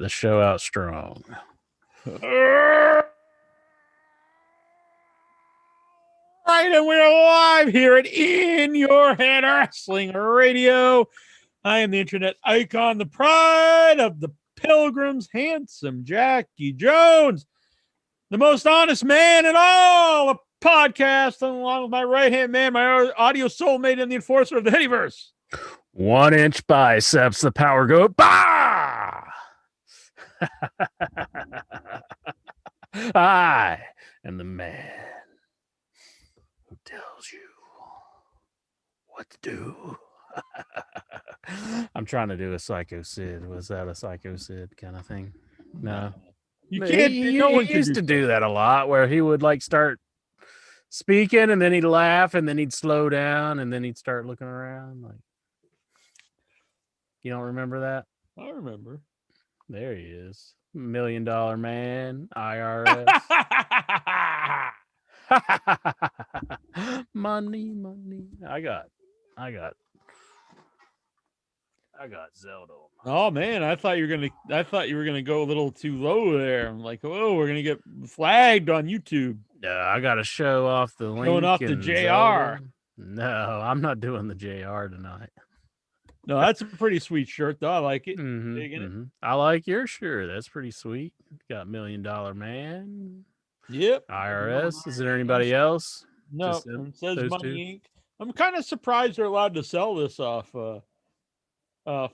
the show out strong. Right, and we're live here at In Your Head Wrestling Radio. I am the internet icon, the pride of the Pilgrims, handsome Jackie Jones, the most honest man in all the podcast, and along with my right-hand man, my audio soulmate and the enforcer of the Hittyverse. 1 inch biceps, the power go. Bah! I am the man who tells you what to do. I'm trying to do a Psycho Sid. Was that a Psycho Sid kind of thing? No. You can't. He used to do that a lot, where he would like start speaking and then he'd laugh and then he'd slow down and then he'd start looking around. Like, you don't remember that? I remember. There he is. $1 Million Man, IRS. money. I got Zelda. Oh man, I thought you were gonna go a little too low there. I'm like, oh, we're gonna get flagged on YouTube. I got to show off the link. Showing off the JR. Zelda. No, I'm not doing the JR tonight. No, that's a pretty sweet shirt, though. I like it. It. I like your shirt. That's pretty sweet. Got $1 Million Man. Yep. IRS. Is there anybody else? No, it says Money Inc. I'm kind of surprised they're allowed to sell this off. I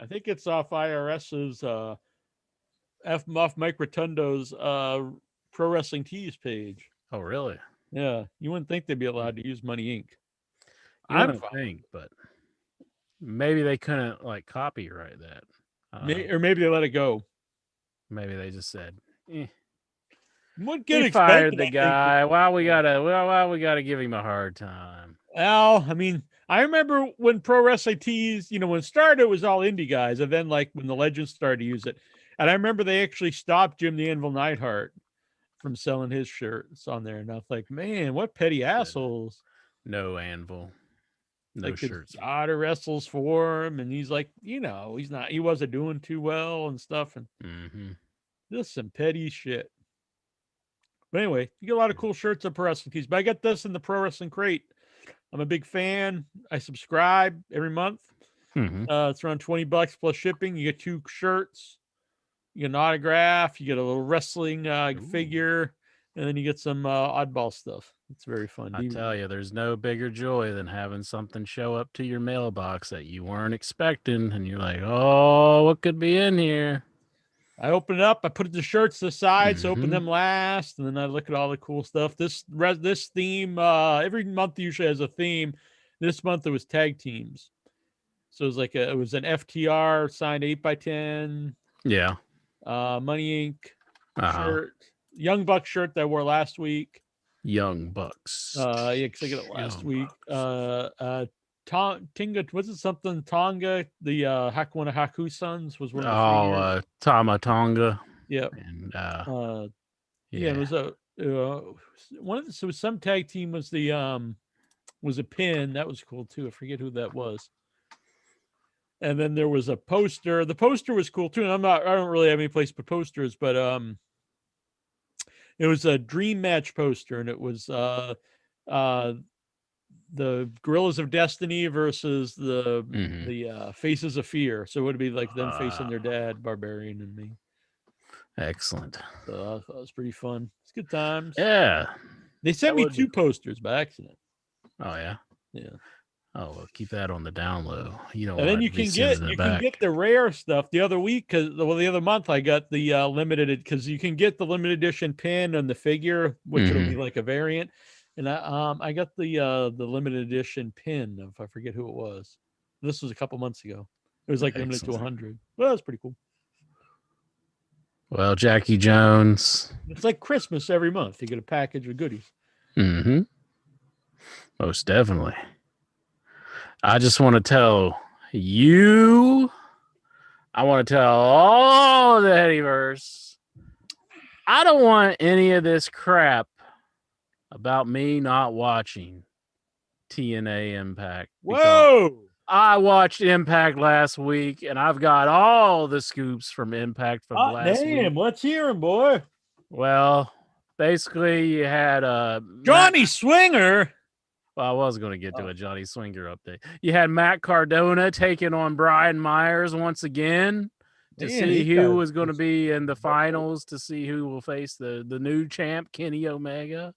think it's off IRS's off Mike Rotundo's Pro Wrestling Tees page. Oh, really? Yeah, you wouldn't think they'd be allowed to use Money Inc. I don't think, but maybe they couldn't like copyright that, or maybe they let it go. Maybe they just said, "What get fired the guy? Why we gotta give him a hard time?" Well, I mean, I remember when Pro Wrestling Tees, when it started, it was all indie guys, and then like when the Legends started to use it, and I remember they actually stopped Jim the Anvil Neidhart from selling his shirts on there, and I was like, man, what petty assholes! No Anvil. No like shirts. His daughter wrestles for him, and he's like, he wasn't doing too well and stuff, and this is some petty shit. But anyway, you get a lot of cool shirts at Pro Wrestling Tees. But I got this in the Pro Wrestling Crate. I'm a big fan. I subscribe every month. It's around $20 plus shipping. You get 2 shirts, you get an autograph, you get a little wrestling figure, and then you get some oddball stuff. It's very fun. I tell you, there's no bigger joy than having something show up to your mailbox that you weren't expecting, and you're like, oh, what could be in here? I open it up, I put the shirts to the side, so open them last, and then I look at all the cool stuff. This theme, every month usually has a theme. This month it was tag teams. So it was like it was an FTR signed 8x10. Yeah. Money Inc. shirt. Young Bucks shirt that I wore last week. Young Bucks. Yeah, because I got it last week. Tinga, was it something Tonga? The one of Haku Sons was one of the Tama Tonga. Yep. And it was one of the, so some tag team was a pin. That was cool too. I forget who that was. And then there was a poster. The poster was cool too. And I don't really have any place to put posters, but it was a dream match poster, and it was the Gorillas of Destiny versus the Faces of Fear. So it would be like them facing their dad, Barbarian, and me. Excellent. So that was pretty fun. It's good times. Yeah. They sent me 2 posters by accident. Oh yeah. Yeah. Oh, well, keep that on the down low. And then you can get the rare stuff the other week the other month I got the limited, because you can get the limited edition pin and the figure, which will be like a variant. And I got the limited edition pin. If I forget who it was, this was a couple months ago. It was like limited to 100. Well, that's pretty cool. Well, Jackie Jones. It's like Christmas every month. You get a package of goodies. Most definitely. I just want to tell you, I want to tell all the Hittyverse, I don't want any of this crap about me not watching TNA Impact. Whoa! I watched Impact last week, and I've got all the scoops from Impact from last week. Let's hear him, boy. Well, basically, you had Johnny Swinger. Well, I was going to get to a Johnny Swinger update. You had Matt Cardona taking on Brian Myers once again to see who was going to be in the finals, to see who will face the new champ, Kenny Omega.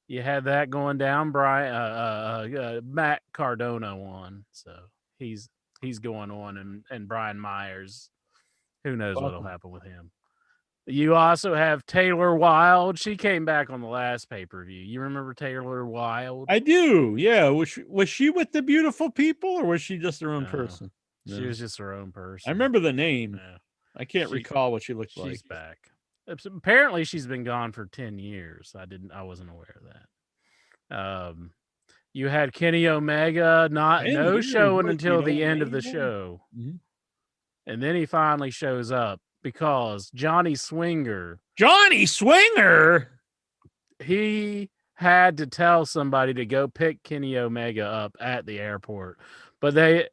You had that going down. Matt Cardona won, so he's going on, and Brian Myers, who knows what'll happen with him. You also have Taylor Wilde. She came back on the last pay-per-view. You remember Taylor Wilde? I do. Yeah. Was she with the beautiful people, or was she just her own person? She was just her own person. I remember the name. Yeah. I can't recall what she looked like. She's back. Apparently, she's been gone for 10 years. I wasn't aware of that. You had Kenny Omega no showing until the end of the show. Mm-hmm. And then he finally shows up because Johnny Swinger, he had to tell somebody to go pick Kenny Omega up at the airport. But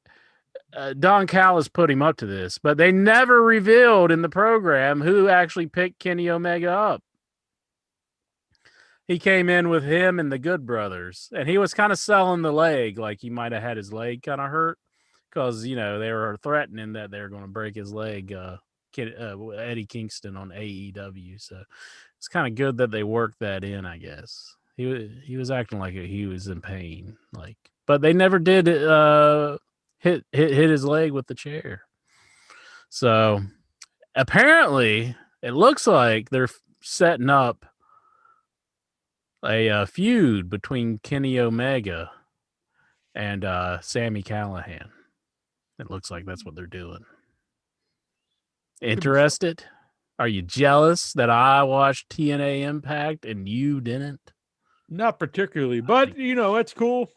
Don Callis put him up to this, but they never revealed in the program who actually picked Kenny Omega up. He came in with him and the Good Brothers, and he was kind of selling the leg, like he might have had his leg kind of hurt because, they were threatening that they were going to break his leg, Eddie Kingston on AEW. So it's kind of good that they worked that in, I guess. He was acting like he was in pain, but they never did hit his leg with the chair. So apparently it looks like they're setting up a feud between Kenny Omega and Sami Callihan. It looks like that's what they're doing. Interested? Are you jealous that I watched TNA Impact and you didn't? Not particularly, but it's cool.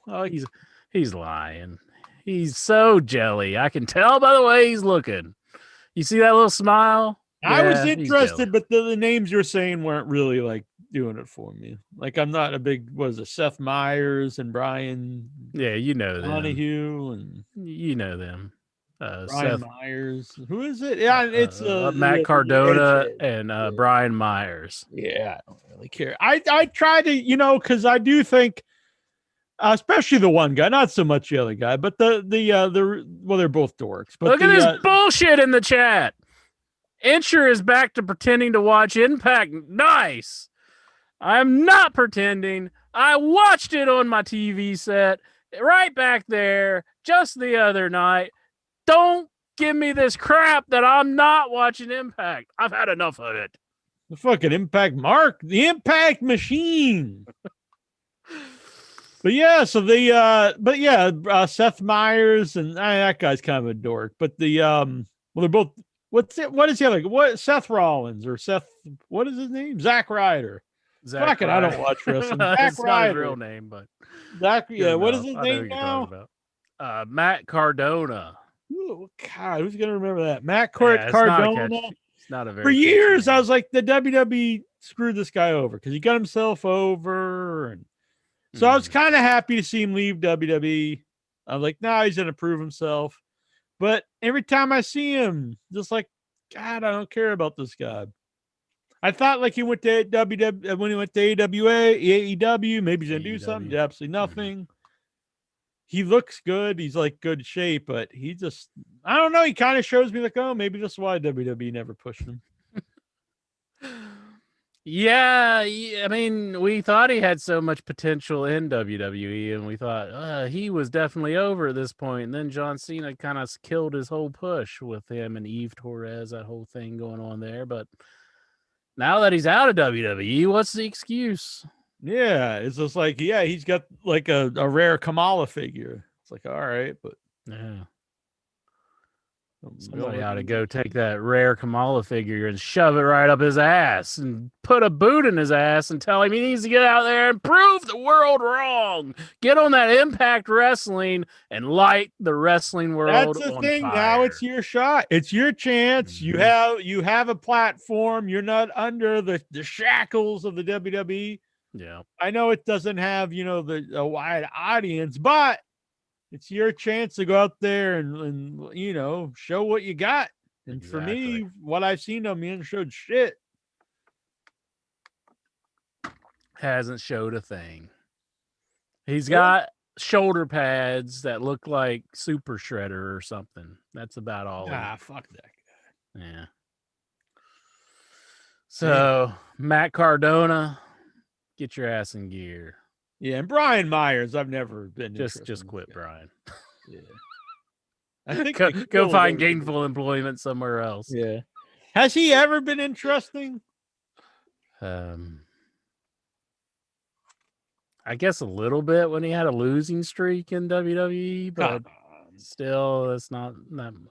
He's lying. He's so jelly. I can tell by the way he's looking. You see that little smile? I was interested, but the names you're saying weren't really doing it for me. I'm not a big Seth Meyers and Bryan. Yeah, you know them. Donahue and you know them. Brian Seth Myers. Who is it? Yeah, it's Matt Cardona and Brian Myers. Yeah, I don't really care. I try to, because I do think, especially the one guy, not so much the other guy, but they're both dorks. But look at this bullshit in the chat. Incher is back to pretending to watch Impact. Nice. I'm not pretending. I watched it on my TV set right back there just the other night. Don't give me this crap that I'm not watching Impact. I've had enough of it. The fucking Impact Mark, the Impact Machine. But yeah, so Seth Meyers and that guy's kind of a dork. But they're both. What is the other? What Seth Rollins or Seth? What is his name? Zack Ryder. Fuck it, I don't watch wrestling. Zack Ryder. Not his real name, but Zack. Yeah, what is his name now? Matt Cardona. Oh, God, who's gonna remember that? Matt Cardona. It's not a very. For years, I was like, the WWE screwed this guy over because he got himself over, and so I was kind of happy to see him leave WWE. I was like, he's gonna prove himself. But every time I see him, just God, I don't care about this guy. I thought he went to WWE when he went to AEW, maybe he's gonna do something. Did absolutely nothing. He looks good. He's good shape, but he just, I don't know. He kind of shows me maybe that's why WWE never pushed him. Yeah, I mean, we thought he had so much potential in WWE, and we thought he was definitely over at this point. And then John Cena kind of killed his whole push with him and Eve Torres, that whole thing going on there. But now that he's out of WWE, what's the excuse? Yeah, it's just he's got a rare Kamala figure. It's all right, but yeah. Somebody ought to go take that rare Kamala figure and shove it right up his ass and put a boot in his ass and tell him he needs to get out there and prove the world wrong. Get on that Impact Wrestling and light the wrestling world. That's the on thing. fire. Now it's your shot. It's your chance. Mm-hmm. You have a platform. You're not under the shackles of the WWE. Yeah, I know it doesn't have a wide audience, but It's your chance to go out there and you know, show what you got. And for me, what I've seen of him, he hasn't showed shit. Hasn't showed a thing. He's got shoulder pads that look like Super Shredder or something. That's about all. Fuck that guy. Yeah. So, Matt Cardona, get your ass in gear. Yeah, and Brian Myers, I've never been just quit, Brian. Yeah. I think go find gainful employment somewhere else. Yeah. Has he ever been interesting? I guess a little bit when he had a losing streak in WWE, but still, it's not.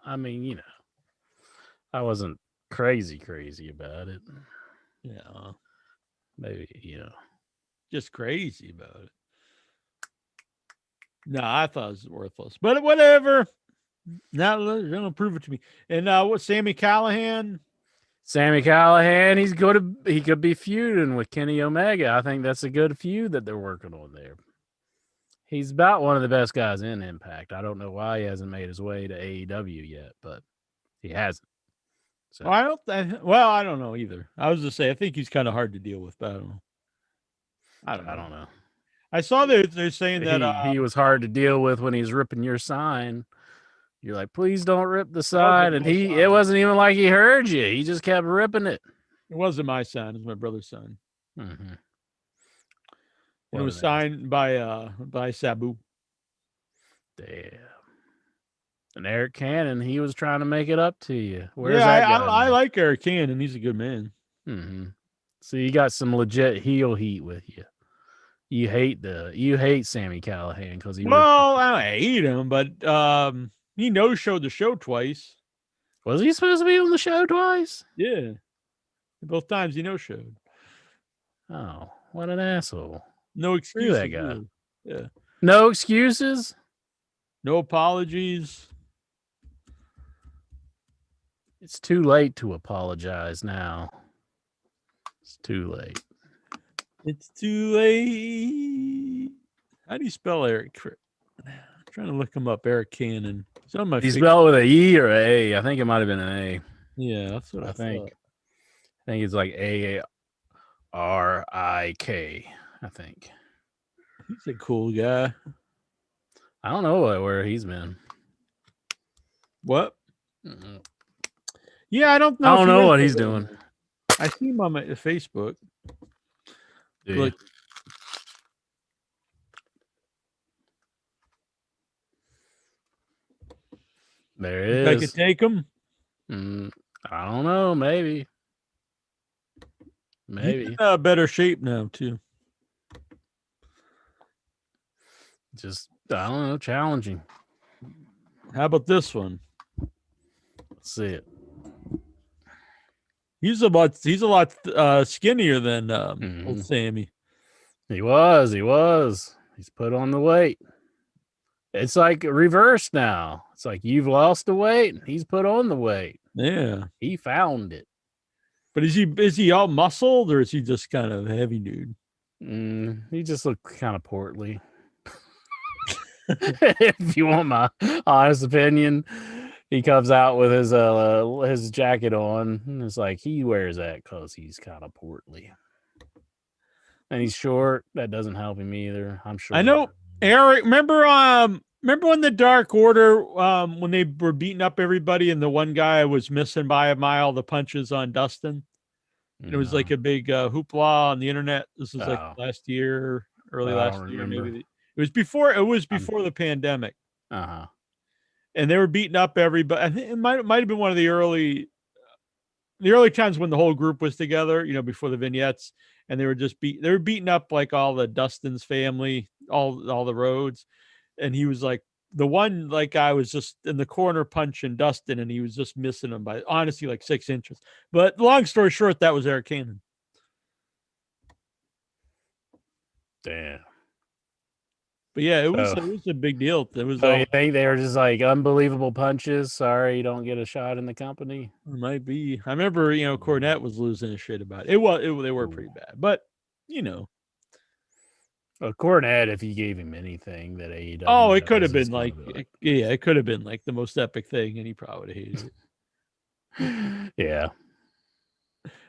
I mean, you know, I wasn't crazy about it. Yeah, maybe, you know, just crazy about it. No, I thought it was worthless, but whatever. Now don't prove it to me. And what Sami Callihan? Sami Callihan, he could be feuding with Kenny Omega. I think that's a good feud that they're working on there. He's about one of the best guys in Impact. I don't know why he hasn't made his way to AEW yet, but he hasn't. So. I don't know either. I was just say I think he's kind of hard to deal with, but I don't know. I saw they're saying that he was hard to deal with when he's ripping your sign. You're like, please don't rip the sign. And it wasn't even like he heard you. He just kept ripping it. It wasn't my sign. It was my brother's sign. Mm-hmm. And it was signed by Sabu. Damn. And Eric Cannon, he was trying to make it up to you. Where's that guy? I like Eric Cannon. He's a good man. Mm-hmm. So you got some legit heel heat with you. You hate Sami Callihan because he. Well, I don't hate him, but he no-showed the show twice. Was he supposed to be on the show twice? Yeah, both times he no-showed. Oh, what an asshole! No excuses. That guy. Yeah. No excuses. No apologies. It's too late to apologize now. It's too late. It's too late. How do you spell Eric? I'm trying to look him up. Eric Cannon. He's spelled with an E or an A. I think it might have been an A. Yeah, that's what I think. I think it's like ARIK. I think. He's a cool guy. I don't know where he's been. What? Mm-hmm. Yeah, I don't know. I don't know what he's doing. I see him on my Facebook. Look. There it is. I could take him. I don't know. Maybe. He's in better shape now too. Just I don't know. Challenging. How about this one? Let's see it. He's a lot skinnier than old Sami. He was. He's put on the weight. It's like reversed now. It's like you've lost the weight, and he's put on the weight. Yeah, he found it. But is he all muscled, or is he just kind of a heavy dude? He just looked kind of portly. If you want my honest opinion, he comes out with his jacket on, and it's like he wears that because he's kind of portly, and he's short. That doesn't help him either. I'm sure. I know, Eric. Remember when the Dark Order, when they were beating up everybody, and the one guy was missing by a mile the punches on Dustin. It was like a big hoopla on the internet. This was like last year, early last year, maybe. It was before the pandemic. Uh-huh. And they were beating up everybody. I think it might have been one of the early times when the whole group was together, before the vignettes, and they were beating up like all the Dustin's family, all the Rhodes. And he was like, the one guy was just in the corner punching Dustin, and he was just missing him by honestly like 6 inches. But long story short, that was Eric Cannon. Damn. But yeah, it was a big deal. It was. You think they were just like unbelievable punches? Sorry, you don't get a shot in the company. It might be. I remember, Cornette was losing his shit about it. They were pretty bad, but Cornette, if you gave him anything that AEW, Oh, it could have does, been like, it could have been like the most epic thing, and he probably would have hated it. Yeah.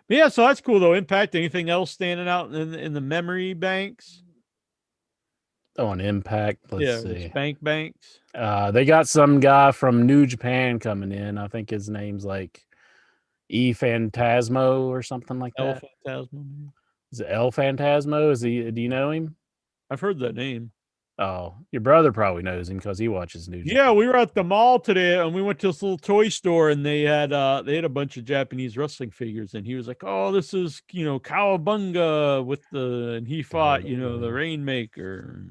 But yeah, so that's cool though. Impact. Anything else standing out in the memory banks? On Impact, let's see. Spank banks. They got some guy from New Japan coming in. I think his name's like E Phantasmo or something like that. El Phantasmo. Is it El Phantasmo? Is he? Do you know him? I've heard that name. Oh, your brother probably knows him because he watches New Japan. Yeah, we were at the mall today, and we went to this little toy store, and they had a bunch of Japanese wrestling figures, and he was like, "Oh, this is Cowabunga with and he fought the Rainmaker,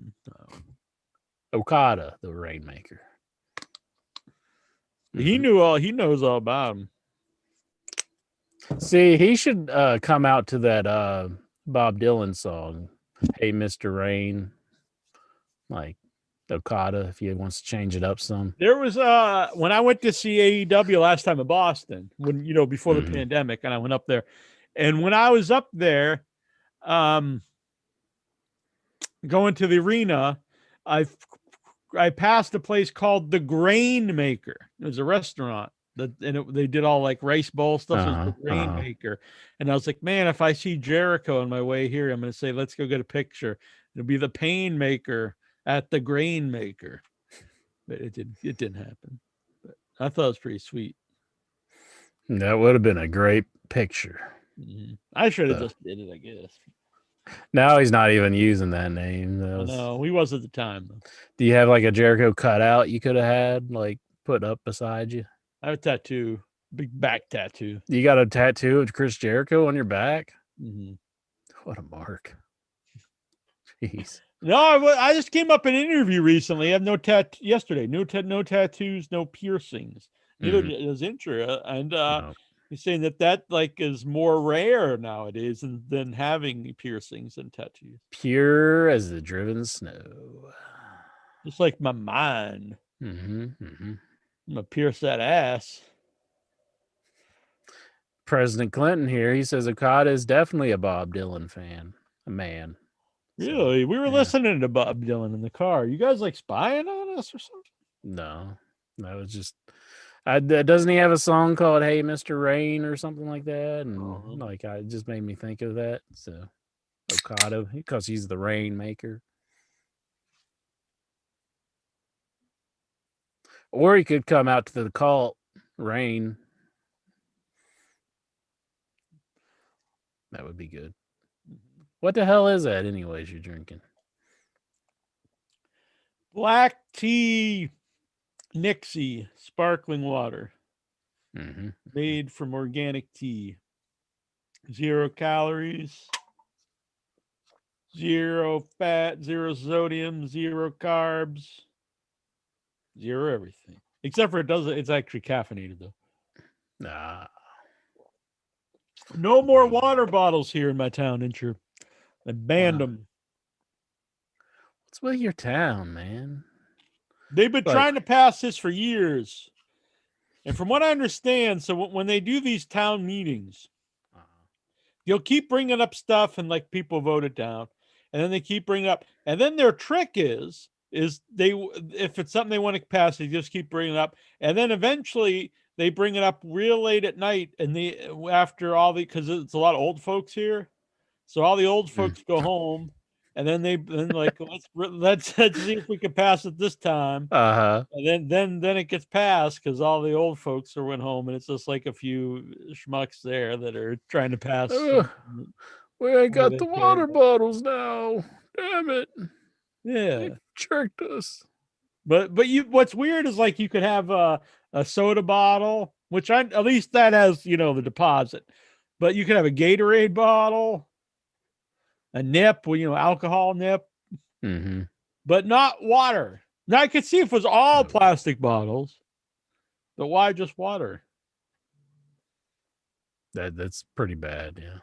Okada, the Rainmaker." He knows all about him. See, he should come out to that Bob Dylan song, "Hey Mr. Rain," like Okada, if he wants to change it up some. There was when I went to see AEW last time in Boston, when before the pandemic, and I went up there, and when I was up there, going to the arena, I passed a place called the Grain Maker. It was a restaurant they did all like rice bowl stuff. It was the Grain Maker, and I was like, man, if I see Jericho on my way here, I'm going to say, let's go get a picture. It'll be the Pain Maker at the Grain Maker. But it didn't happen. But I thought it was pretty sweet. That would have been a great picture. Mm-hmm. I should have just did it, I guess. Now he's not even using that name. No, he was at the time, though. Do you have like a Jericho cutout you could have had, like put up beside you? I have a tattoo, big back tattoo. You got a tattoo of Chris Jericho on your back? Mm-hmm. What a mark! Jeez. No, I just came up in an interview recently. I have no yesterday. No tattoos, no piercings. Neither does Intra, and he's saying that like is more rare nowadays than having piercings and tattoos. Pure as the driven snow. Just like my mind. I'm gonna pierce that ass. President Clinton here. He says Okada is definitely a Bob Dylan fan. A man. Really? So, we were listening to Bob Dylan in the car. You guys like spying on us or something? No, that was just. Doesn't he have a song called "Hey Mr. Rain" or something like that? And it just made me think of that. So Okada, because he's the Rainmaker. Or he could come out to the cult, Rain. That would be good. What the hell is that, anyways, you're drinking? Black tea, Nixie, sparkling water. Made from organic tea. 0 calories, 0 fat, 0 sodium, 0 carbs, 0 everything. Except for it's actually caffeinated, though. Nah. No more water bottles here in my town, Incher. I banned them. What's with your town, man? They've been trying to pass this for years. And from what I understand, so when they do these town meetings, you'll keep bringing up stuff and like people vote it down. And then they keep bringing up. And then their trick is if it's something they want to pass, they just keep bringing it up. And then eventually they bring it up real late at night. And because it's a lot of old folks here. So all the old folks go home, and then let's see if we can pass it this time. And then it gets passed because all the old folks went home, and it's just like a few schmucks there that are trying to pass. We ain't got the water bottles now. Damn it! Yeah, they tricked us. But what's weird is like you could have a soda bottle, which at least that has the deposit, but you could have a Gatorade bottle. A nip, alcohol nip, but not water. Now I could see if it was all plastic bottles, but why just water? That's pretty bad, yeah.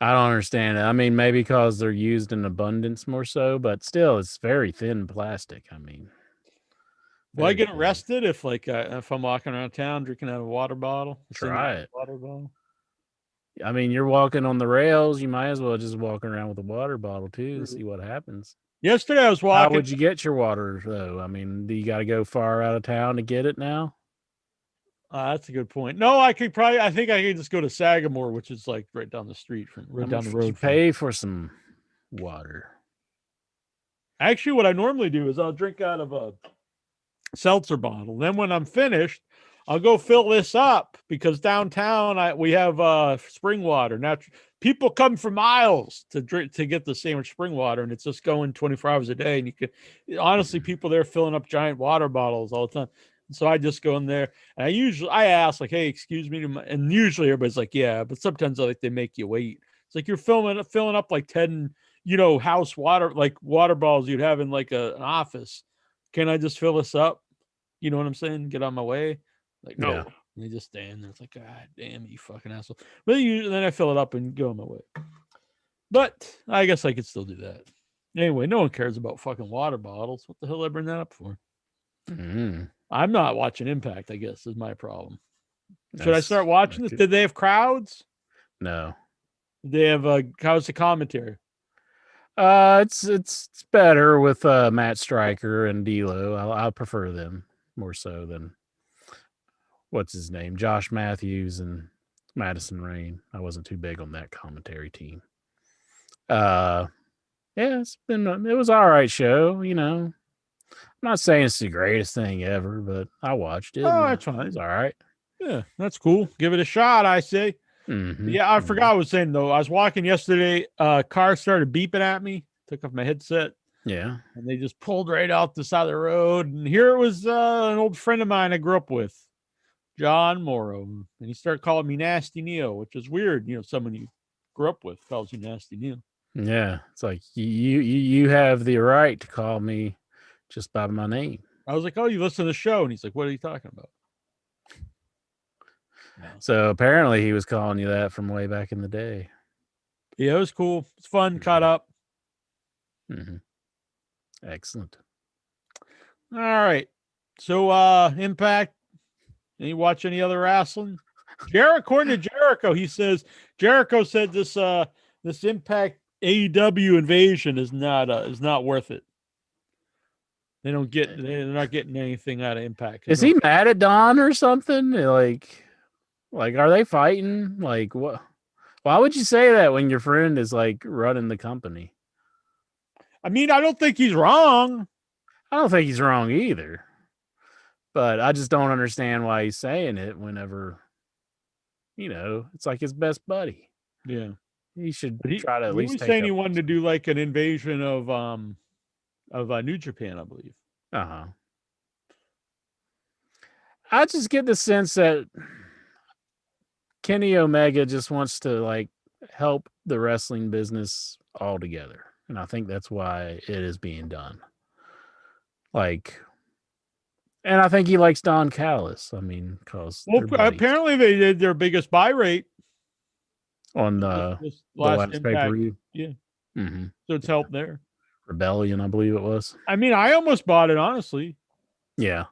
I don't understand it. I mean, maybe because they're used in abundance more so, but still, it's very thin plastic. I mean, will I get arrested if I'm walking around town drinking out of a water bottle? Try it. Water bottle. I mean, you're walking on the rails. You might as well just walk around with a water bottle too to see what happens. Yesterday I was How walking. would you get your water though? I mean, do you got to go far out of town to get it now? That's a good point. No, I think I could just go to Sagamore, which is like right down the street from How down much the would you road. pay for some water? Actually, what I normally do is I'll drink out of a seltzer bottle. Then when I'm finished, I'll go fill this up because downtown we have spring water. Now people come for miles to drink to get the same spring water, and it's just going 24 hours a day. And you could honestly, people there filling up giant water bottles all the time. So I just go in there and I ask like, hey, excuse me, and usually everybody's like, yeah, but sometimes they make you wait. It's like you're filling up like 10, house water, like water bottles you'd have in like an office. Can I just fill this up? You know what I'm saying? Get on my way. Like, no. Yeah. And they just stand there. It's like, God damn, you fucking asshole. But then I fill it up and go on my way. But I guess I could still do that. Anyway, no one cares about fucking water bottles. What the hell did I bring that up for? I'm not watching Impact, I guess, is my problem. Should I start watching this? Did they have crowds? No. Did they have how's the commentary? It's better with Matt Stryker and D'Lo. I prefer them more so than what's his name, Josh Matthews and Madison Rain. I wasn't too big on that commentary team. Yeah, it was all right show. I'm not saying it's the greatest thing ever, but I watched it. Oh, that's fine. It was all right. Yeah, that's cool. Give it a shot, I say. Mm-hmm. Yeah, I forgot what I was saying though. I was walking yesterday. Car started beeping at me. Took off my headset. Yeah, and they just pulled right out the side of the road. And here it was an old friend of mine I grew up with, John Morrow, and he started calling me Nasty Neil, which is weird. Someone you grew up with calls you Nasty Neil. Yeah, it's like you have the right to call me just by my name. I was like, oh, you listen to the show, and he's like, what are you talking about? No. So apparently he was calling you that from way back in the day. Yeah, it was cool. It's fun. Mm-hmm. Caught up. Mm-hmm. Excellent. All right. So Impact. You watch any other wrestling? According to Jericho, he says Jericho said this Impact AEW invasion is not worth it. They're not getting anything out of Impact. Is he mad at Don or something? Like are they fighting? Like what? Why would you say that when your friend is like running the company? I mean, I don't think he's wrong. I don't think he's wrong either. But I just don't understand why he's saying it whenever, it's like his best buddy. Yeah. He should try to at least take saying he wanted to do like an invasion of New Japan, I believe. Uh-huh. I just get the sense that Kenny Omega just wants to like help the wrestling business altogether. And I think that's why it is being done. And I think he likes Don Callis. I mean, because apparently they did their biggest buy rate on the last pay-per-view. Yeah. Mm-hmm. So it's helped there. Rebellion, I believe it was. I mean, I almost bought it, honestly. Yeah.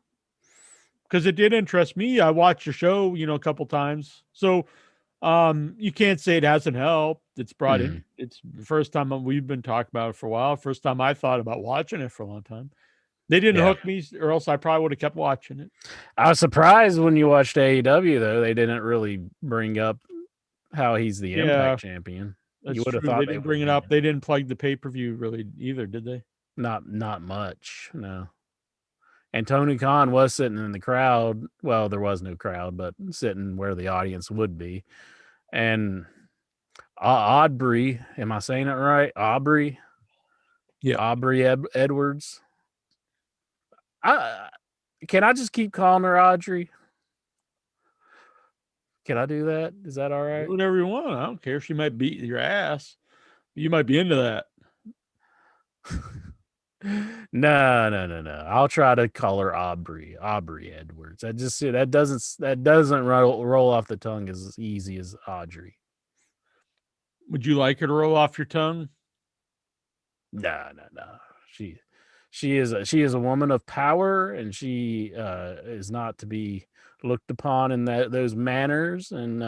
Because it did interest me. I watched the show, a couple times. So you can't say it hasn't helped. It's brought in. It's the first time we've been talking about it for a while. First time I thought about watching it for a long time. They didn't hook me, or else I probably would have kept watching it. I was surprised when you watched AEW, though. They didn't really bring up how he's the Impact champion. You would have thought they didn't bring it up. They didn't plug the pay-per-view really either, did they? Not much, no. And Tony Khan was sitting in the crowd. Well, there was no crowd, but sitting where the audience would be. And Aubrey, am I saying it right? Aubrey? Yeah. Aubrey Edwards. Can I just keep calling her Audrey? Can I do that? Is that all right? Do whatever you want. I don't care. She might beat your ass. You might be into that. No. I'll try to call her Aubrey Edwards. That doesn't roll off the tongue as easy as Audrey. Would you like her to roll off your tongue? No. She is a woman of power, and she is not to be looked upon in those manners. And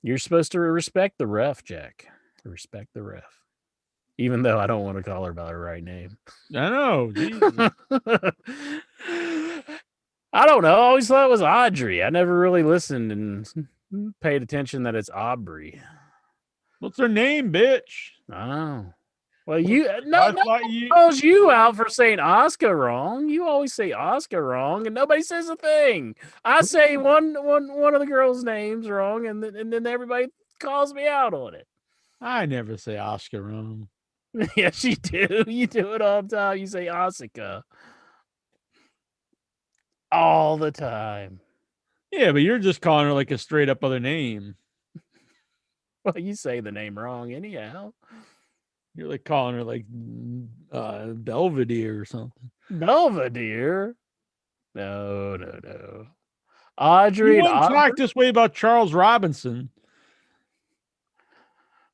You're supposed to respect the ref, Jack. Respect the ref. Even though I don't want to call her by her right name. I know. Jesus. I don't know. I always thought it was Audrey. I never really listened and paid attention that it's Aubrey. What's her name, bitch? I know. Well, you you calls you out for saying Oscar wrong. You always say Oscar wrong, and nobody says a thing. I say one of the girls' names wrong, and then everybody calls me out on it. I never say Oscar wrong. Yes, you do. You do it all the time. You say Asuka all the time. Yeah, but you're just calling her like a straight up other name. Well, you say the name wrong anyhow. You're like calling her like Belvedere or something. Belvedere? No. Audrey. You wouldn't talk this way about Charles Robinson.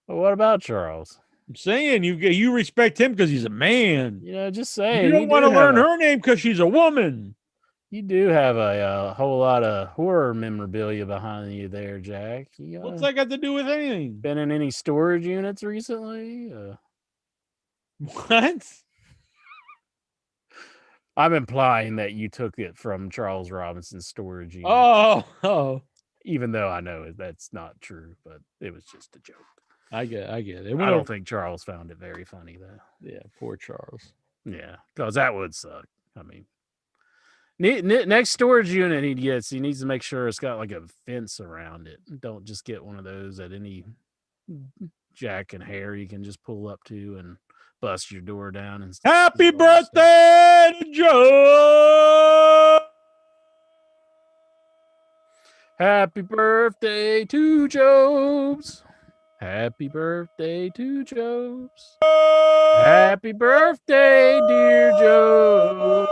Well, what about Charles? I'm saying you respect him because he's a man. Just saying. You don't want to learn her name because she's a woman. You do have a whole lot of horror memorabilia behind you there, Jack. What's that got to do with anything? Been in any storage units recently? What? I'm implying that you took it from Charles Robinson's storage unit. Oh. Even though I know that's not true, but it was just a joke. I get it. I don't think Charles found it very funny, though. Yeah, poor Charles. Yeah, because that would suck. I mean, next storage unit he needs to make sure it's got like a fence around it. Don't just get one of those that any Jack and Harry can just pull up to and bust your door down. And happy birthday to Joe! Happy birthday to Jobs. Happy birthday to Jobs. Happy birthday, dear Joe.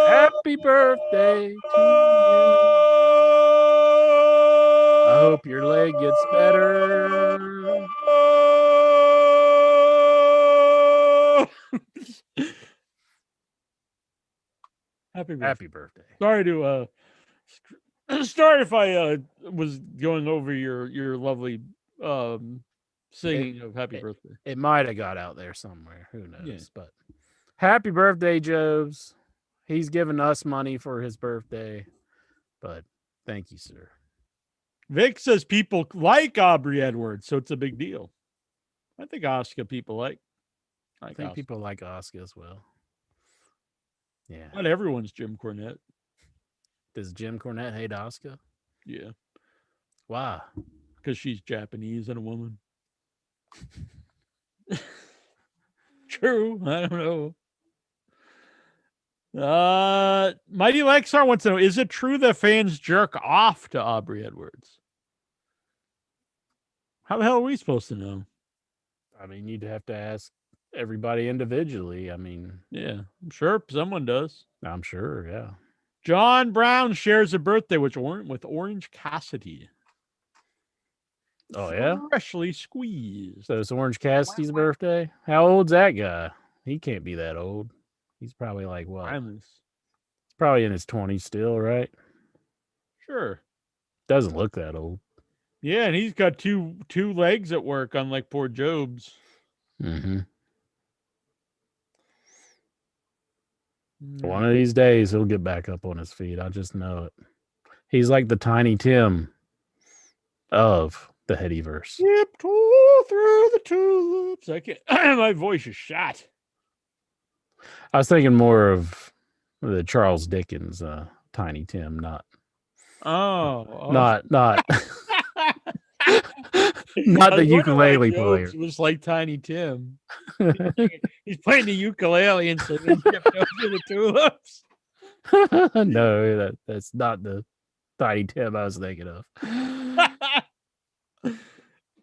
Happy birthday to you. I hope your leg gets better. Happy birthday. Sorry if I was going over your lovely singing of happy birthday. It might have got out there somewhere. Who knows? Yeah. But happy birthday, Jobs. He's given us money for his birthday. But thank you, sir. Vic says people like Aubrey Edwards, so it's a big deal. I think Asuka people like. I think people like Asuka as well. Yeah. Not everyone's Jim Cornette. Does Jim Cornette hate Asuka? Yeah. Why? Because she's Japanese and a woman. True. I don't know. Mighty Lexar wants to know, is it true that fans jerk off to Aubrey Edwards? How the hell are we supposed to know? I mean, you'd have to ask everybody individually. I mean, yeah, I'm sure someone does. I'm sure, yeah. John Brown shares a birthday with Orange Cassidy. Oh, yeah? Freshly squeezed. So it's Orange Cassidy's birthday? How old's that guy? He can't be that old. He's probably like, what? Timeless. He's probably in his 20s still, right? Sure. Doesn't look that old. Yeah, and he's got two legs at work, unlike poor Job's. Mm-hmm. One of these days, he'll get back up on his feet. I just know it. He's like the Tiny Tim of the Headyverse. Tiptoe through the tulips. I can't. My voice is shot. I was thinking more of the Charles Dickens Tiny Tim, not not not the ukulele player. It was like Tiny Tim. He's playing the ukulele and singing "Tiptoe Through the Tulips." No, that's not the Tiny Tim I was thinking of.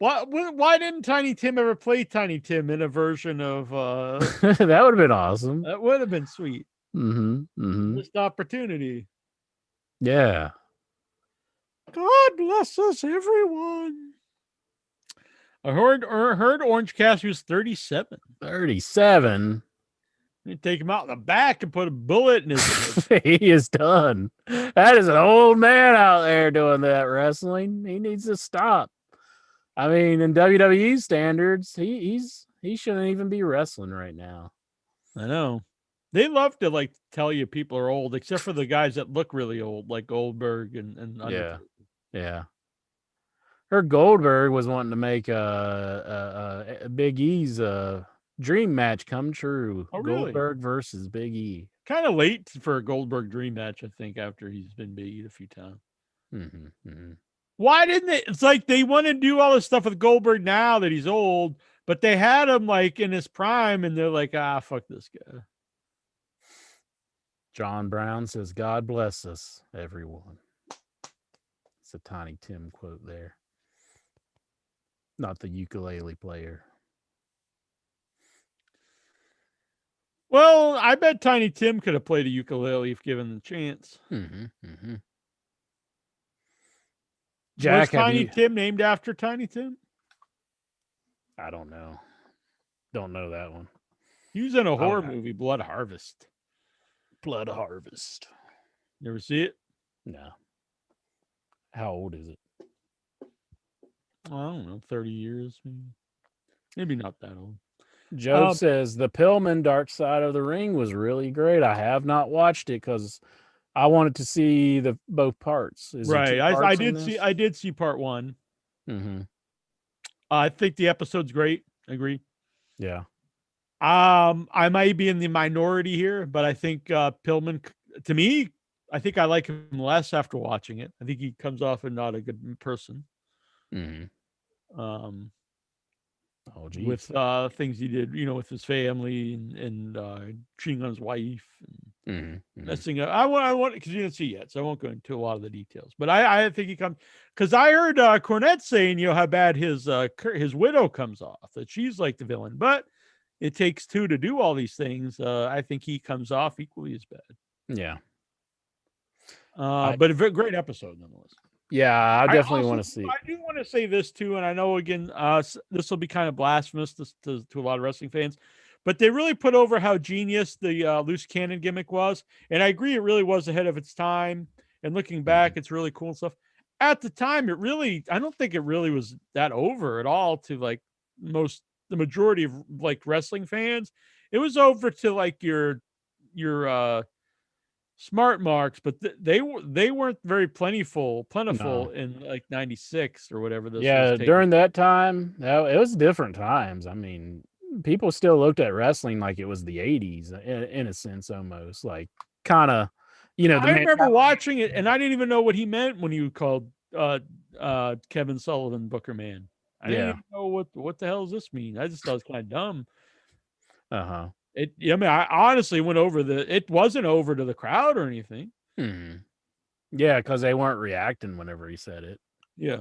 Why didn't Tiny Tim ever play Tiny Tim in a version of that would have been awesome. That would have been sweet. Missed opportunity. Yeah. God bless us, everyone. I heard Orange Cassidy was 37. 37? You take him out in the back and put a bullet in his head. He is done. That is an old man out there doing that wrestling. He needs to stop. I mean, in WWE standards, he shouldn't even be wrestling right now. I know. They love to like tell you people are old, except for the guys that look really old, like Goldberg and Undertaker. Yeah. Her Goldberg was wanting to make a Big E's dream match come true. Oh, really? Goldberg versus Big E. Kind of late for a Goldberg dream match, I think, after he's been beat a few times. Why didn't they? It's like they want to do all this stuff with Goldberg now that he's old, but they had him like in his prime, and they're like, fuck this guy. John Brown says, "God bless us, everyone." It's a Tiny Tim quote there. Not the ukulele player. Well, I bet Tiny Tim could have played a ukulele if given the chance. Jack, was Tiny Tim named after Tiny Tim? I don't know. Don't know that one. He was in a horror movie, Blood Harvest. Blood Harvest. You ever see it? No. How old is it? I don't know, 30 years, maybe. Maybe not that old. Joe says the Pillman Dark Side of the Ring was really great. I have not watched it because I wanted to see the both parts. Right, I did see part one. I think the episode's great. I agree. Yeah. I might be in the minority here, but I think Pillman, to me, I think I like him less after watching it. I think he comes off as not a good person. With things he did, with his family and cheating on his wife and messing up. I want because you didn't see yet, so I won't go into a lot of the details. But I think he comes because I heard Cornette saying how bad his widow comes off, that she's like the villain, but it takes two to do all these things. I think he comes off equally as bad. Yeah. But a very great episode nonetheless. Yeah, I definitely want to see it. I do want to say this too, and I know again, this will be kind of blasphemous to a lot of wrestling fans, but they really put over how genius the loose cannon gimmick was, and I agree it really was ahead of its time. And looking back, it's really cool and stuff. At the time, I don't think it really was that over at all to like the majority of like wrestling fans. It was over to like your smart marks, but they weren't very plentiful in like 96 or whatever this was during that time, it was different times. I mean, people still looked at wrestling like it was the 80s in a sense, almost like kind of, I remember watching it and I didn't even know what he meant when he called Kevin Sullivan Booker Man. I didn't even know what the hell does this mean. I just thought it was kind of dumb. I honestly went over it wasn't over to the crowd or anything. Yeah, because they weren't reacting whenever he said it. Yeah.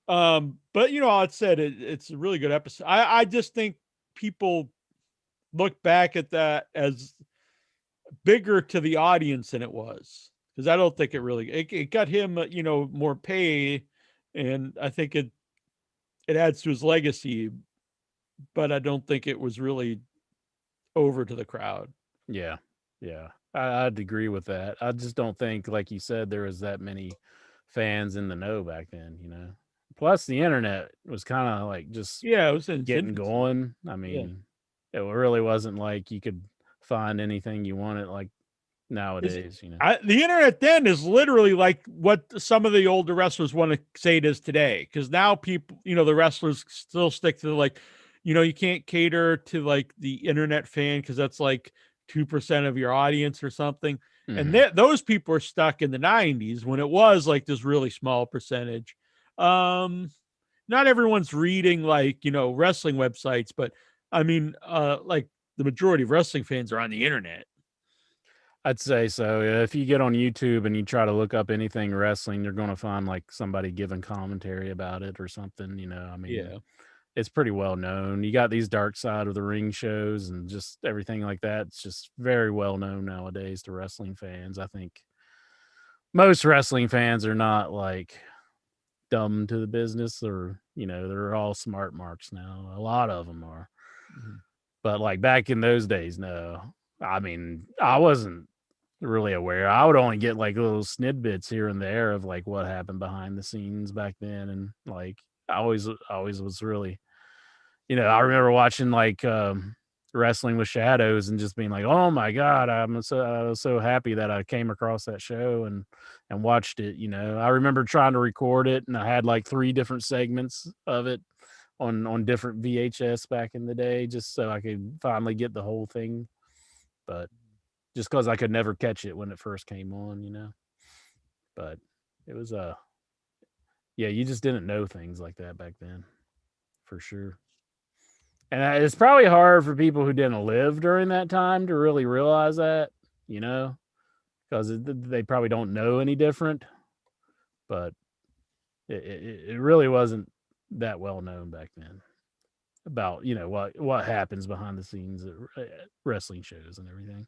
But all it said, it's a really good episode. I just think people look back at that as bigger to the audience than it was. Because I don't think it got him, more pay, and I think it adds to his legacy, but I don't think it was really over to the crowd. Yeah. I'd agree with that. I just don't think, like you said, there was that many fans in the know back then, Plus, the internet was kind of like just it was getting going. I mean, it really wasn't like you could find anything you wanted like nowadays, The internet then is literally like what some of the older wrestlers want to say it is today. Because now people, the wrestlers still stick to like, you can't cater to like the internet fan because that's like 2% of your audience or something. And those people are stuck in the 90s when it was like this really small percentage. Not everyone's reading like, wrestling websites, but I mean, like the majority of wrestling fans are on the internet. I'd say so. If you get on YouTube and you try to look up anything wrestling, you're going to find like somebody giving commentary about it or something, I mean, it's pretty well known. You got these Dark Side of the Ring shows and just everything like that. It's just very well known nowadays to wrestling fans. I think most wrestling fans are not like dumb to the business, or, they're all smart marks now. A lot of them are. But like back in those days, no. I mean, I wasn't really aware. I would only get like little snidbits here and there of like what happened behind the scenes back then, and like I always was really, I remember watching like Wrestling with Shadows and just being like, oh my god, I was so happy that I came across that show and watched it. I remember trying to record it, and I had like 3 different segments of it on different VHS back in the day, just so I could finally get the whole thing. But just because I could never catch it when it first came on. But it was yeah, you just didn't know things like that back then, for sure. And it's probably hard for people who didn't live during that time to really realize that, because they probably don't know any different. But it really wasn't that well known back then about what happens behind the scenes at wrestling shows and everything.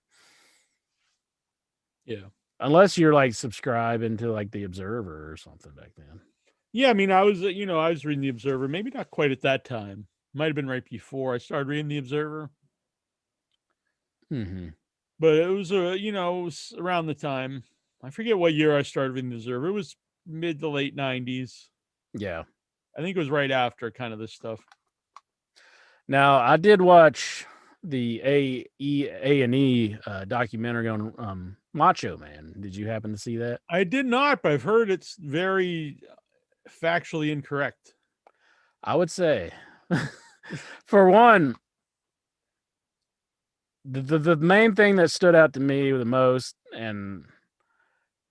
Yeah. Unless you're like subscribing to like the Observer or something back then. Yeah, I mean, I was reading the Observer, maybe not quite at that time. Might have been right before I started reading the Observer. Mm-hmm. But it was it was around the time. I forget what year I started reading the Observer. It was mid to late 90s. Yeah. I think it was right after kind of this stuff. Now, I did watch the A&E documentary on Macho Man. Did you happen to see that? I did not, but I've heard it's very factually incorrect. I would say, for one, the main thing that stood out to me the most, and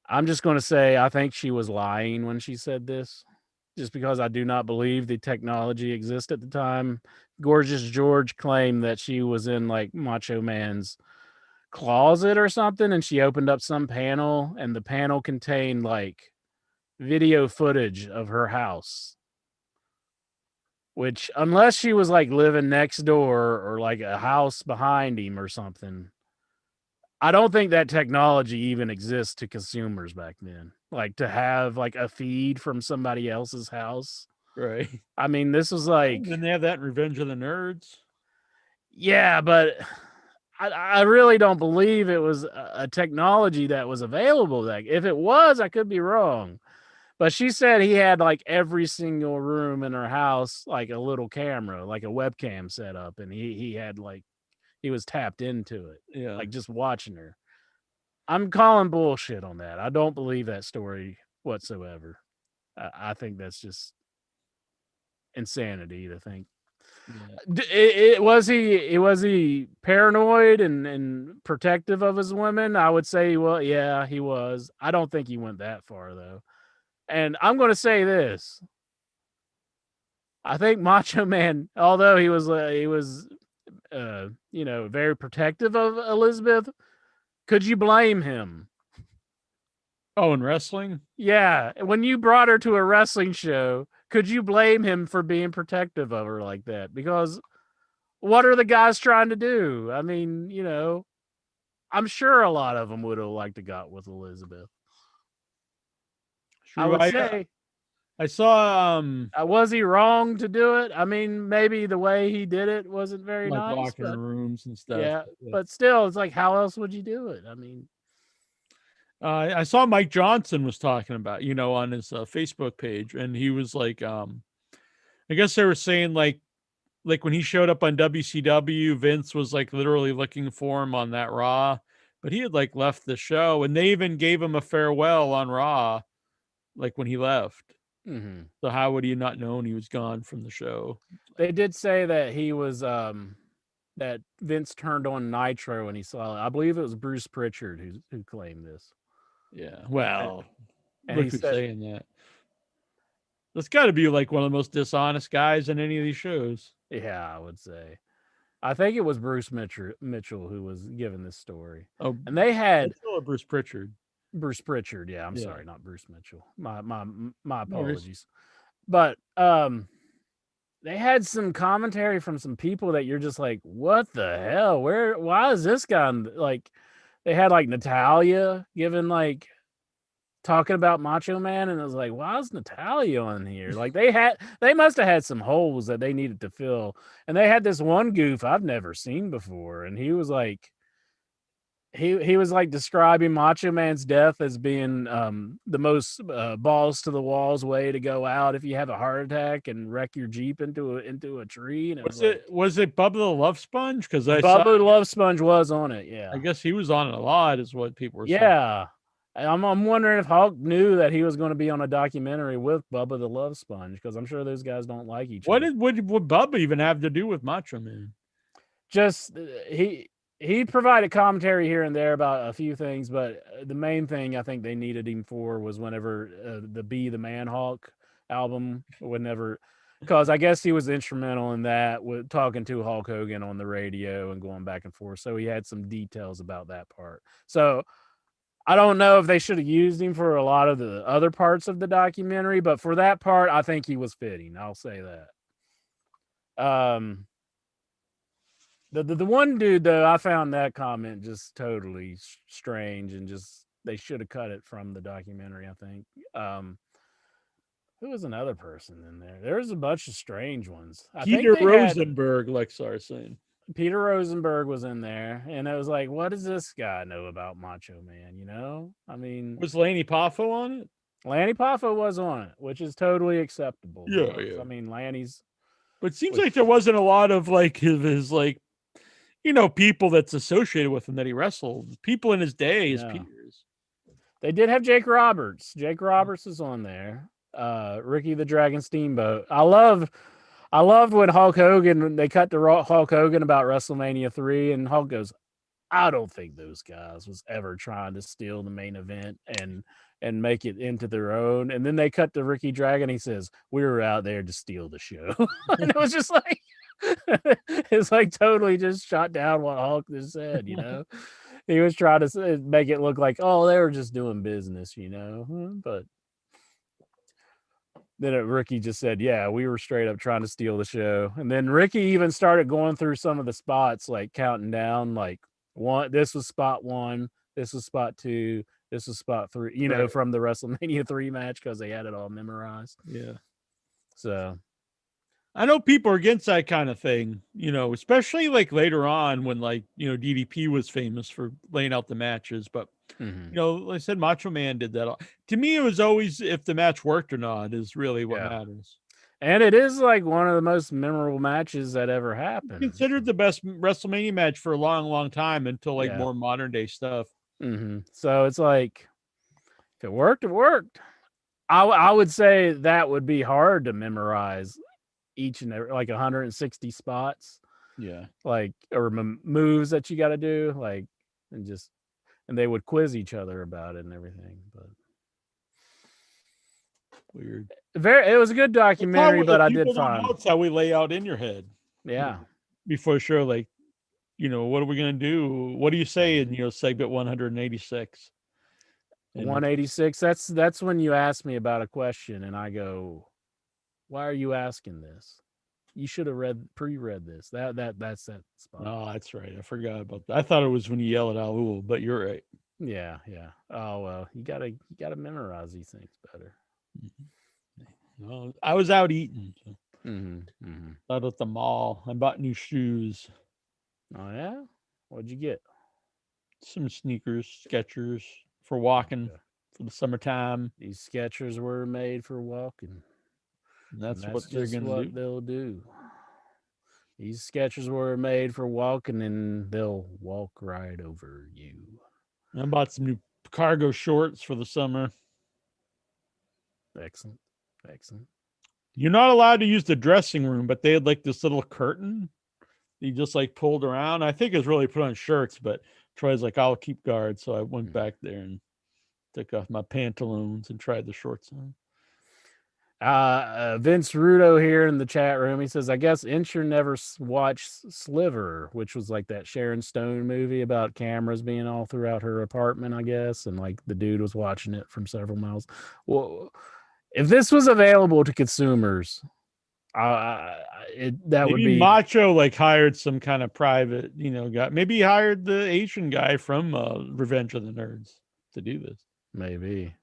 I'm just going to say I think she was lying when she said this, just because I do not believe the technology existed at the time. Gorgeous George claimed that she was in like Macho Man's closet or something, and she opened up some panel, and the panel contained like video footage of her house. Which, unless she was like living next door or like a house behind him or something, I don't think that technology even exists to consumers back then. Like to have like a feed from somebody else's house. Right. I mean, this was like, Didn't they have that in Revenge of the Nerds? yeah, but I really don't believe it was a technology that was available. Like, if it was, I could be wrong. But she said he had like every single room in her house, like a little camera, like a webcam set up, and he had like he was tapped into it, Yeah. like just watching her. I'm calling bullshit on that. I don't believe that story whatsoever. I think that's just insanity to think. Yeah. Was he paranoid and protective of his women? I would say, well, yeah, he was. I don't think he went that far though. And I'm going to say this. I think Macho Man, although he was very protective of Elizabeth, could you blame him? Oh, in wrestling? Yeah, when you brought her to a wrestling show, could you blame him for being protective of her like that? Because what are the guys trying to do? I mean, I'm sure a lot of them would have liked to got with Elizabeth. True. I would say. I saw Was he wrong to do it? I mean, maybe the way he did it wasn't very like nice. locker But, rooms and stuff. yeah, but still, it's like, how else would you do it? I mean, I saw Mike Johnson was talking about, on his Facebook page, and he was like, I guess they were saying like when he showed up on WCW, Vince was like literally looking for him on that Raw, but he had like left the show, and they even gave him a farewell on Raw, like when he left. mm-hmm. So how would he not known he was gone from the show? They did say that he was that Vince turned on Nitro and he saw it. I believe it was Bruce Pritchard who claimed this. Yeah, well, and look he who's said, saying that. That's got to be like one of the most dishonest guys in any of these shows. Yeah, I would say. I think it was Bruce Mitchell who was given this story. Oh, and they had Bruce Pritchard. Bruce Pritchard. Yeah, I'm sorry, not Bruce Mitchell. My apologies. No, but they had some commentary from some people that you're just like, what the hell? Why is this guy like? They had like Natalia giving like talking about Macho Man, and I was like, why is Natalia on here? Like they must have had some holes that they needed to fill. And they had this one goof I've never seen before, and he was like, he was like describing Macho Man's death as being the most balls to the walls way to go out if you have a heart attack and wreck your Jeep into a tree. And was it Bubba the Love Sponge? Because I Bubba saw the Love Sponge was on it. Yeah, I guess he was on it a lot, is what people were saying. Yeah, I'm wondering if Hulk knew that he was going to be on a documentary with Bubba the Love Sponge, because I'm sure those guys don't like each other. What would Bubba even have to do with Macho Man? Just he provided commentary here and there about a few things, but the main thing I think they needed him for was whenever the Be the Man Hulk album, because I guess he was instrumental in that, with talking to Hulk Hogan on the radio and going back and forth. So he had some details about that part. So I don't know if they should have used him for a lot of the other parts of the documentary, but for that part, I think he was fitting. I'll say that. The one dude though, I found that comment just totally strange, and just they should have cut it from the documentary. I think. Who was another person in there? There's a bunch of strange ones. Peter Rosenberg, like Sar's saying. Peter Rosenberg was in there, and I was like, what does this guy know about Macho Man? You know? I mean, was Lanny Poffo on it? Lanny Poffo was on it, which is totally acceptable. Yeah, yeah. I mean, Lanny's. But it seems like there wasn't a lot of like his like, you know, people that's associated with him that he wrestled. People in his day, his peers. They did have Jake Roberts. Jake Roberts is on there. Ricky the Dragon Steamboat. I loved when Hulk Hogan, they cut to Hulk Hogan about WrestleMania 3, and Hulk goes, I don't think those guys was ever trying to steal the main event and make it into their own. And then they cut to Ricky Dragon. He says, we were out there to steal the show. And it was just like, it's like totally just shot down what Hulk just said, you know? He was trying to make it look like, oh, they were just doing business, you know? But then Ricky just said, yeah, we were straight up trying to steal the show. And then Ricky even started going through some of the spots, like counting down, like, this was spot 1, this was spot 2, this was spot 3, you know, from the WrestleMania 3 match, because they had it all memorized. Yeah. So I know people are against that kind of thing, you know, especially like later on when, like, you know, DDP was famous for laying out the matches. But, you know, like I said, Macho Man did that. To me, it was always if the match worked or not is really what matters. And it is like one of the most memorable matches that ever happened. Considered the best WrestleMania match for a long, long time until like more modern day stuff. So it's like, if it worked, it worked. I would say that would be hard to memorize each and every, like 160 spots. Yeah. Like, or moves that you got to do, like, and they would quiz each other about it and everything. But weird. It was a good documentary, but I did find that's how we lay out in your head. Yeah. Before the show, like, you know, what are we going to do? What do you say in, you know, segment 186? 186. That's when you ask me about a question and I go, why are you asking this? You should have pre-read this. That's that spot. Oh, that's right. I forgot about that. I thought it was when you yell at Al, but you're right. Yeah. Oh well, you gotta memorize these things better. Well, I was out eating. So. Out at the mall. I bought new shoes. Oh yeah? What'd you get? Some sneakers, Skechers for walking for the summertime. These Skechers were made for walking. That's what they're gonna do. They'll do. These Skechers were made for walking, and they'll walk right over you. I bought some new cargo shorts for the summer. Excellent. You're not allowed to use the dressing room, but they had like this little curtain. You just like pulled around. I think it's really put on shirts, but Troy's like, I'll keep guard. So I went back there and took off my pantaloons and tried the shorts on. Vince Rudo here in the chat room. He says, I guess Incher never watched Sliver, which was like that Sharon Stone movie about cameras being all throughout her apartment, I guess. And like the dude was watching it from several miles. Well, if this was available to consumers, that would be Macho like hired some kind of private, you know, guy. Maybe he hired the Asian guy from Revenge of the Nerds to do this. Maybe.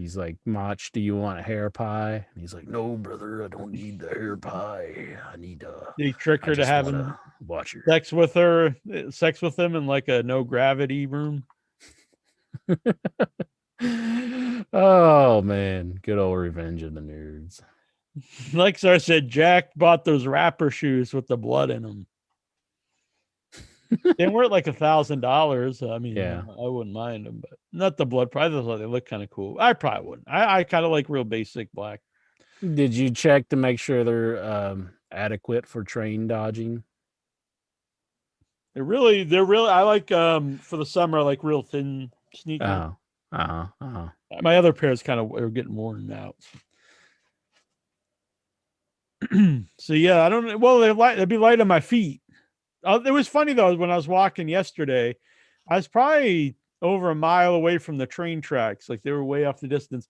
He's like, Mach, do you want a hair pie? And he's like, no, brother, I don't need the hair pie. I need Did he trick her to having watch her. sex with him in like a no gravity room? Oh man, good old Revenge of the Nerds. Like I said, Jack bought those rapper shoes with the blood in them. They weren't like $1,000. I mean, Yeah. I wouldn't mind them, but not the blood. Probably thought they look kind of cool. I probably wouldn't. I kind of like real basic black. Did you check to make sure they're adequate for train dodging? They're really. I like for the summer. I like real thin sneakers. My other pairs kind of are getting worn out. So yeah, I don't know. Well, they'd be light on my feet. It was funny though, when I was walking yesterday, I was probably over a mile away from the train tracks. Like they were way off the distance.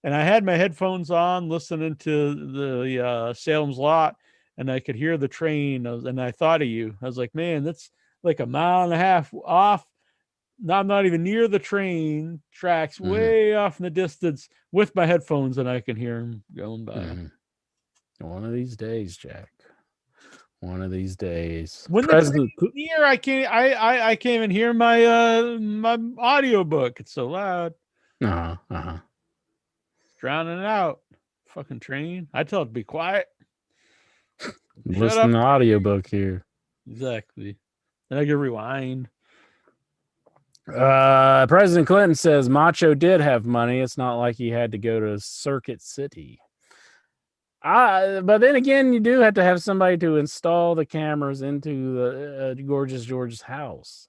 And I had my headphones on listening to the Salem's Lot, and I could hear the train. And I thought of you. I was like, man, that's like a mile and a half off. I'm not even near the train tracks, way off in the distance with my headphones, and I can hear them going by. One of these days, Jack. One of these days. When the train's near, I can't even hear my my audiobook. It's so loud. It's drowning it out. Fucking train. I tell it to be quiet. Listen to the audiobook here. Exactly. Then I can rewind. President Clinton says Macho did have money. It's not like he had to go to Circuit City. But then again, you do have to have somebody to install the cameras into the Gorgeous George's house.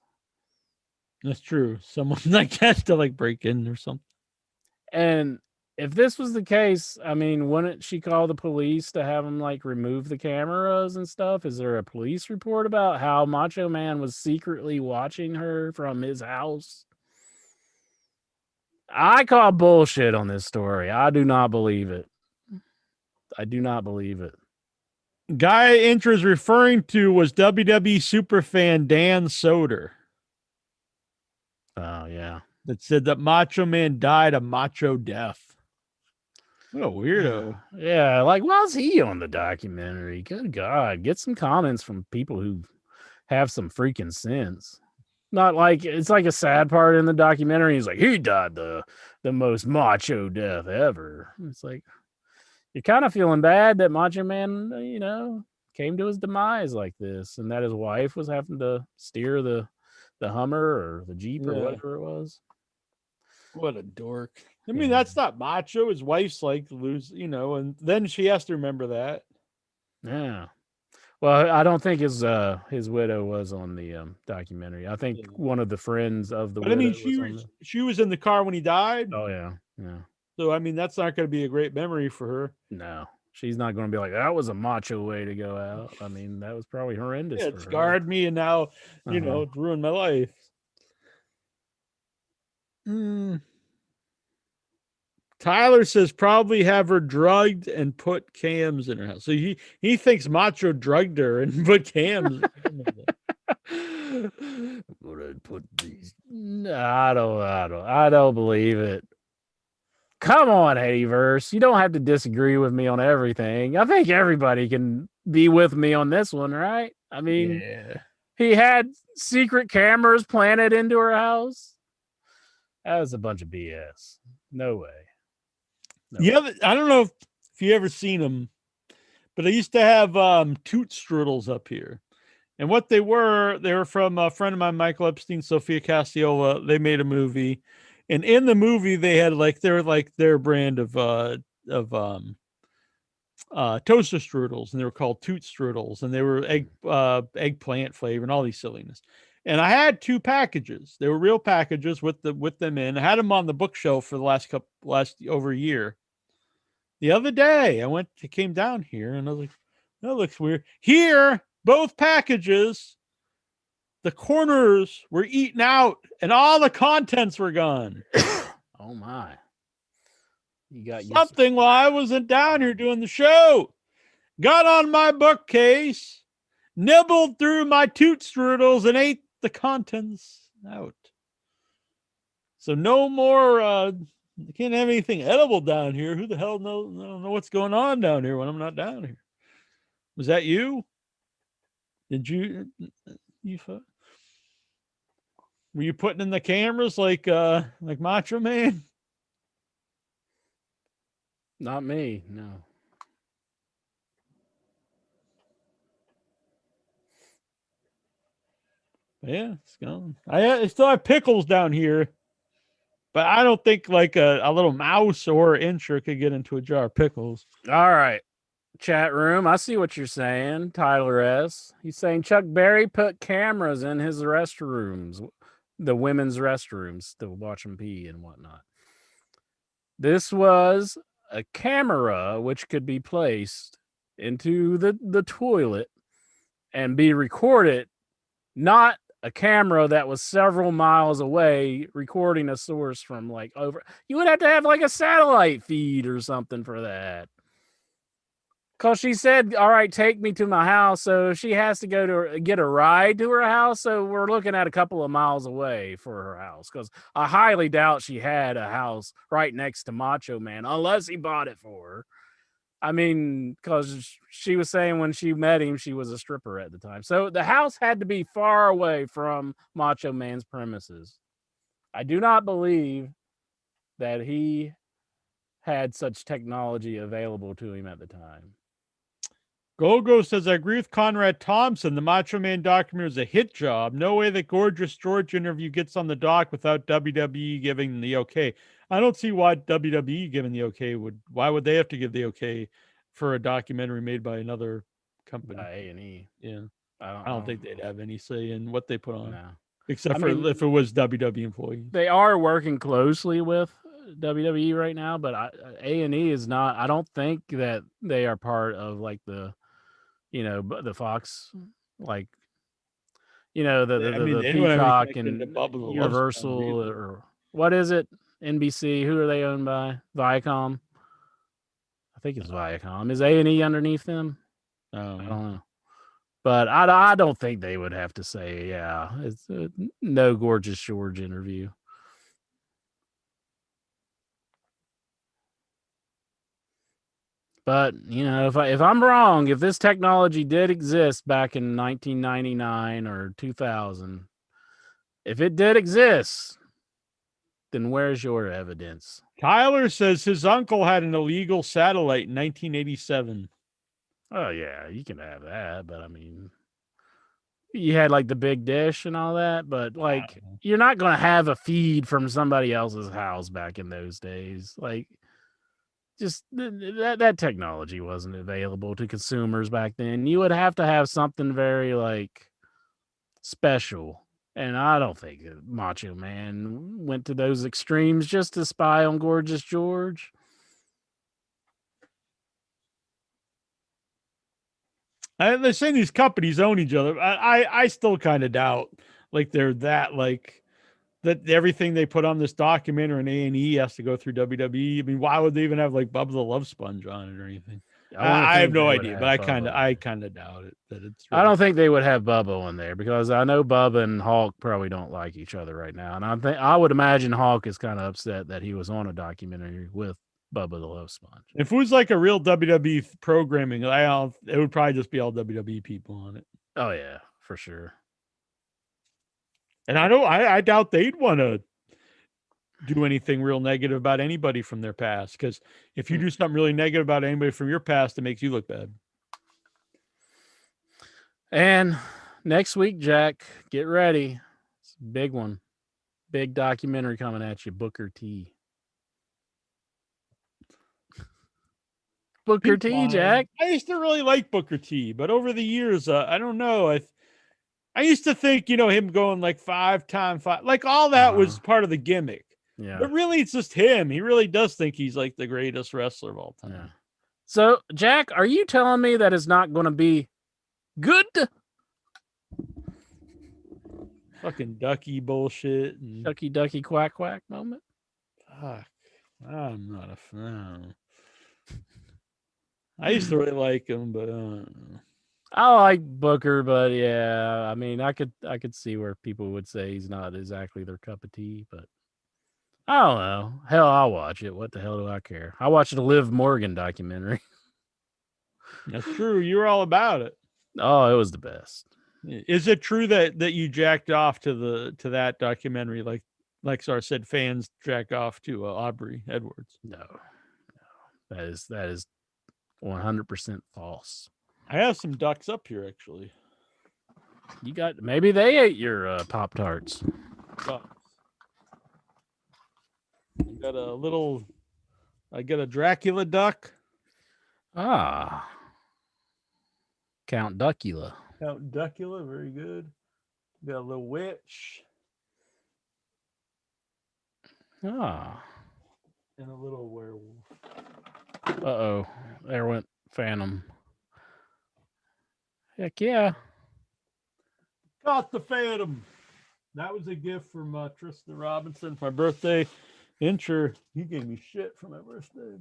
That's true. Someone like has to like break in or something. And if this was the case, I mean, wouldn't she call the police to have them like remove the cameras and stuff? Is there a police report about how Macho Man was secretly watching her from his house? I call bullshit on this story. I do not believe it. I do not believe it. Guy Intra is referring to was WWE superfan Dan Soder. Oh, yeah. That said that Macho Man died a macho death. What a weirdo. Yeah, like, why's he on the documentary? Good God. Get some comments from people who have some freaking sense. Not like, it's like a sad part in the documentary. He's like, he died the most macho death ever. It's like, you're kind of feeling bad that Macho Man, came to his demise like this, and that his wife was having to steer the Hummer or the Jeep or whatever it was. What a dork. I mean, that's not macho. His wife's like lose, and then she has to remember that. Yeah. Well, I don't think his widow was on the documentary. I think one of the friends of the widow. I mean, she was in the car when he died. Oh yeah. So I mean, that's not going to be a great memory for her. No, she's not going to be like, that was a macho way to go out. I mean, that was probably horrendous. It scarred me, and now it ruined my life. Tyler says probably have her drugged and put cams in her house. So he thinks Macho drugged her and put cams. Put these. No, I don't believe it. Come on, Hatyverse. You don't have to disagree with me on everything. I think everybody can be with me on this one, right? I mean, he had secret cameras planted into her house. That was a bunch of BS. No way. I don't know if you ever seen them, but I used to have toot strudels up here. And what they were from a friend of mine, Michael Epstein, Sophia Cassiola. They made a movie. And in the movie, they had their brand of toaster strudels, and they were called toot strudels, and they were eggplant flavor and all these silliness. And I had 2 packages. They were real packages with them in. I had them on the bookshelf for the last over a year. The other day, I came down here, and I was like, that looks weird. Here, both packages, the corners were eaten out, and all the contents were gone. Oh my! You got something while I wasn't down here doing the show. Got on my bookcase, nibbled through my toot strudels, and ate the contents out. So no more You can't have anything edible down here. Who the hell knows? I don't know what's going on down here when I'm not down here. Was that you? Did you were you putting in the cameras like Macho Man? Not me, no. Yeah, it's gone. I still have pickles down here, but I don't think like a little mouse or incher could get into a jar of pickles. All right. Chat room, I see what you're saying. Tyler S. He's saying Chuck Berry put cameras in his restrooms, the women's restrooms, to watch them pee and whatnot. This was a camera which could be placed into the toilet and be recorded, not a camera that was several miles away recording a source from like over. You would have to have like a satellite feed or something for that. Because she said, all right, take me to my house. So she has to go to get a ride to her house. So we're looking at a couple of miles away for her house. Because I highly doubt she had a house right next to Macho Man, unless he bought it for her. I mean, because she was saying when she met him, she was a stripper at the time. So the house had to be far away from Macho Man's premises. I do not believe that he had such technology available to him at the time. Gogo says, I agree with Conrad Thompson. The Macho Man documentary is a hit job. No way that Gorgeous George interview gets on the dock without WWE giving the okay. I don't see why WWE giving the okay why would they have to give the okay for a documentary made by another company? By A&E. Yeah. I don't think they'd have any say in what they put on. No. Except for if it was WWE employees. They are working closely with WWE right now, but A&E is not. I don't think that they are part of like the Fox, like the Peacock and Universal or what is it? NBC. Who are they owned by? Viacom. I think it's Viacom. Is A&E underneath them? I don't know. But I don't think they would have to say, yeah, it's no Gorgeous George interview. But, if I'm wrong, if this technology did exist back in 1999 or 2000, if it did exist, then where's your evidence? Tyler says his uncle had an illegal satellite in 1987. Oh, yeah, you can have that. But, I mean, you had like the big dish and all that. But, like, you're not going to have a feed from somebody else's house back in those days. Like, just that technology wasn't available to consumers back then. You would have to have something very like special. And I don't think Macho Man went to those extremes just to spy on Gorgeous George. They're saying these companies own each other. I still kind of doubt like they're that like that everything they put on this documentary and A&E has to go through WWE. I mean, why would they even have like Bubba the Love Sponge on it or anything? I have no idea, but I kind of doubt it. That it's. Really, I don't think they would have Bubba on there because I know Bubba and Hulk probably don't like each other right now, and I would imagine Hulk is kind of upset that he was on a documentary with Bubba the Love Sponge. If it was like a real WWE programming, it would probably just be all WWE people on it. Oh yeah, for sure. And I doubt they'd want to do anything real negative about anybody from their past. Because if you do something really negative about anybody from your past, it makes you look bad. And next week, Jack, get ready. It's a big one. Big documentary coming at you, Booker T. Booker T, Jack. I used to really like Booker T, but over the years, I don't know. I used to think, him going like 5-time 5, like all that was part of the gimmick. Yeah. But really, it's just him. He really does think he's like the greatest wrestler of all time. Yeah. So, Jack, are you telling me that it's not going to be good? Fucking ducky bullshit. Ducky quack quack moment? Fuck. I'm not a fan. I used to really like him, but I like Booker, but yeah, I mean, I could see where people would say he's not exactly their cup of tea, but I don't know. Hell, I'll watch it. What the hell do I care? I watched the Liv Morgan documentary. That's true. You're all about it. Oh, it was the best. Is it true that you jacked off to that documentary like Sar said fans jack off to Aubrey Edwards? No. That is 100% false. I have some ducks up here actually. You got maybe they ate your Pop-Tarts. Ducks. I got a Dracula duck. Ah. Count Duckula. Count Duckula, very good. Got a little witch. Ah. And a little werewolf. Uh-oh. There went Phantom. Heck yeah. Caught the Phantom. That was a gift from Tristan Robinson for my birthday. Incher, he gave me shit for my birthday.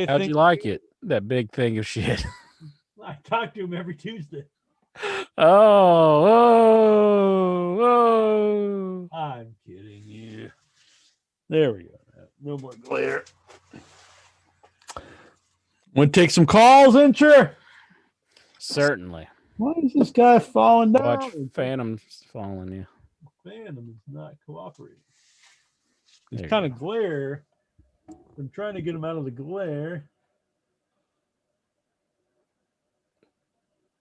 How'd you like it? That big thing of shit. I talk to him every Tuesday. Oh. I'm kidding you. There we go. No more glare. Want to take some calls, Incher? Certainly. Why is this guy falling down? Watch Phantom's falling you. Phantom is not cooperating. It's kind of glare. I'm trying to get him out of the glare.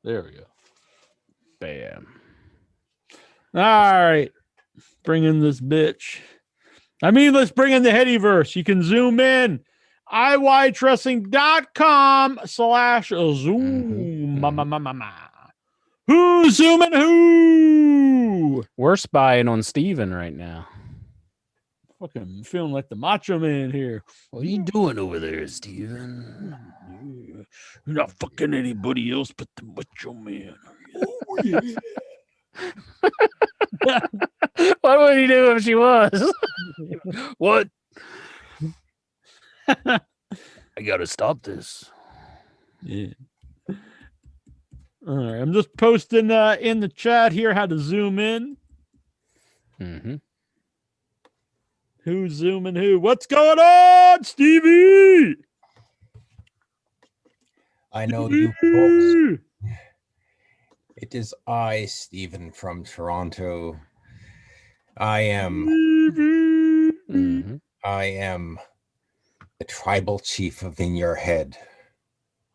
There we go. Bam. All right. Bring in this bitch. I mean, let's bring in the Headyverse. You can zoom in. iwatchwrestling.com/zoom. Who's zooming who? We're spying on Steven right now. Fucking feeling like the Macho Man here. What are you doing over there, Steven? Yeah. You're not fucking anybody else but the Macho Man. Oh, yeah. What would he do if she was? What? I gotta stop this. Yeah. All right, I'm just posting in the chat here how to zoom in. Mm-hmm. Who's zooming who? What's going on, Stevie? I know you folks. It is I, Stephen from Toronto. I am the tribal chief of In Your Head.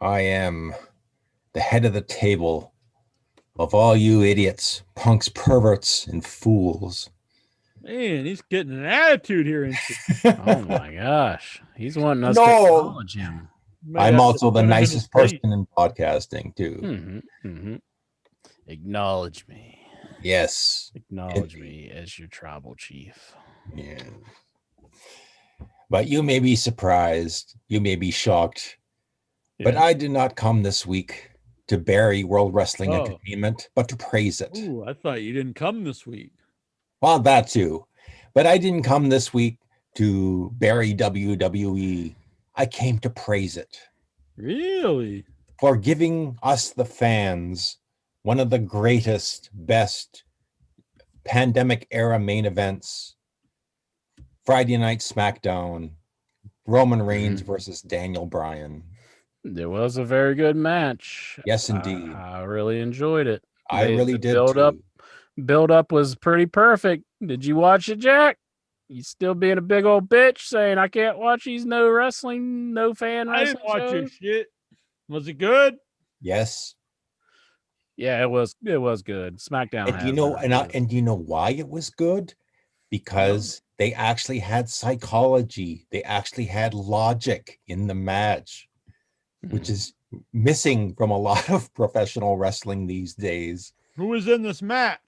I am the head of the table of all you idiots, punks, perverts, and fools. Man, he's getting an attitude here. Oh my gosh. He's wanting us to acknowledge him. I'm also the nicest person in podcasting, too. Acknowledge me. Yes. Acknowledge me as your tribal chief. Yeah. But you may be surprised. You may be shocked. Yeah. But I did not come this week to bury World Wrestling Entertainment, but to praise it. Ooh, I thought you didn't come this week. Well, that too. But I didn't come this week to bury WWE. I came to praise it. Really? For giving us, the fans, one of the greatest, best pandemic era main events. Friday Night SmackDown. Roman Reigns versus Daniel Bryan. It was a very good match. Yes, indeed. I really enjoyed it. I really did Build up was pretty perfect. Did you watch it, Jack? You still being a big old bitch saying I can't watch these no fan wrestling I didn't watch your shit. Was it good? Yes. Yeah, it was good. SmackDown. And do you know why it was good? Because they actually had psychology. They actually had logic in the match, which is missing from a lot of professional wrestling these days. Who was in this match?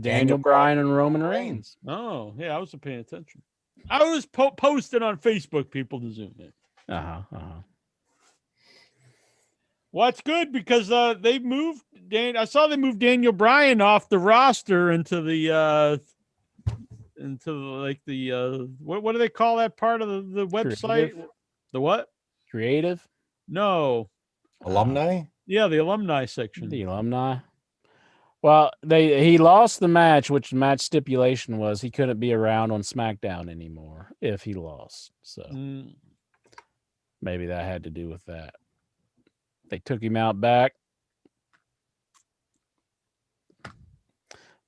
Daniel Bryan and Roman Reigns. Oh, yeah, I wasn't paying attention. I was posting on Facebook, people to zoom in. Well, it's good because they moved I saw they moved Daniel Bryan off the roster into the what do they call that part of the website? Creative? The what? Creative? No. Alumni? Yeah, the alumni section. The alumni. Well, he lost the match, which match stipulation was he couldn't be around on SmackDown anymore if he lost. So maybe that had to do with that. They took him out back.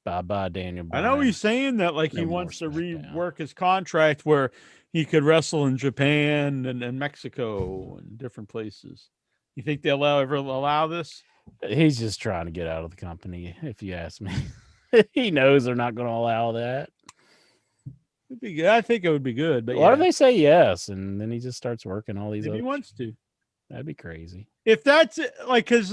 Bye-bye, Daniel Bryan. I know he's saying that like he wants to rework his contract where he could wrestle in Japan and Mexico and different places. You think they'll ever allow this? He's just trying to get out of the company, if you ask me. He knows they're not going to allow that. It'd be good. I think it would be good. But why do they say yes? And then he just starts working all these if other he wants to. That'd be crazy. If that's like, because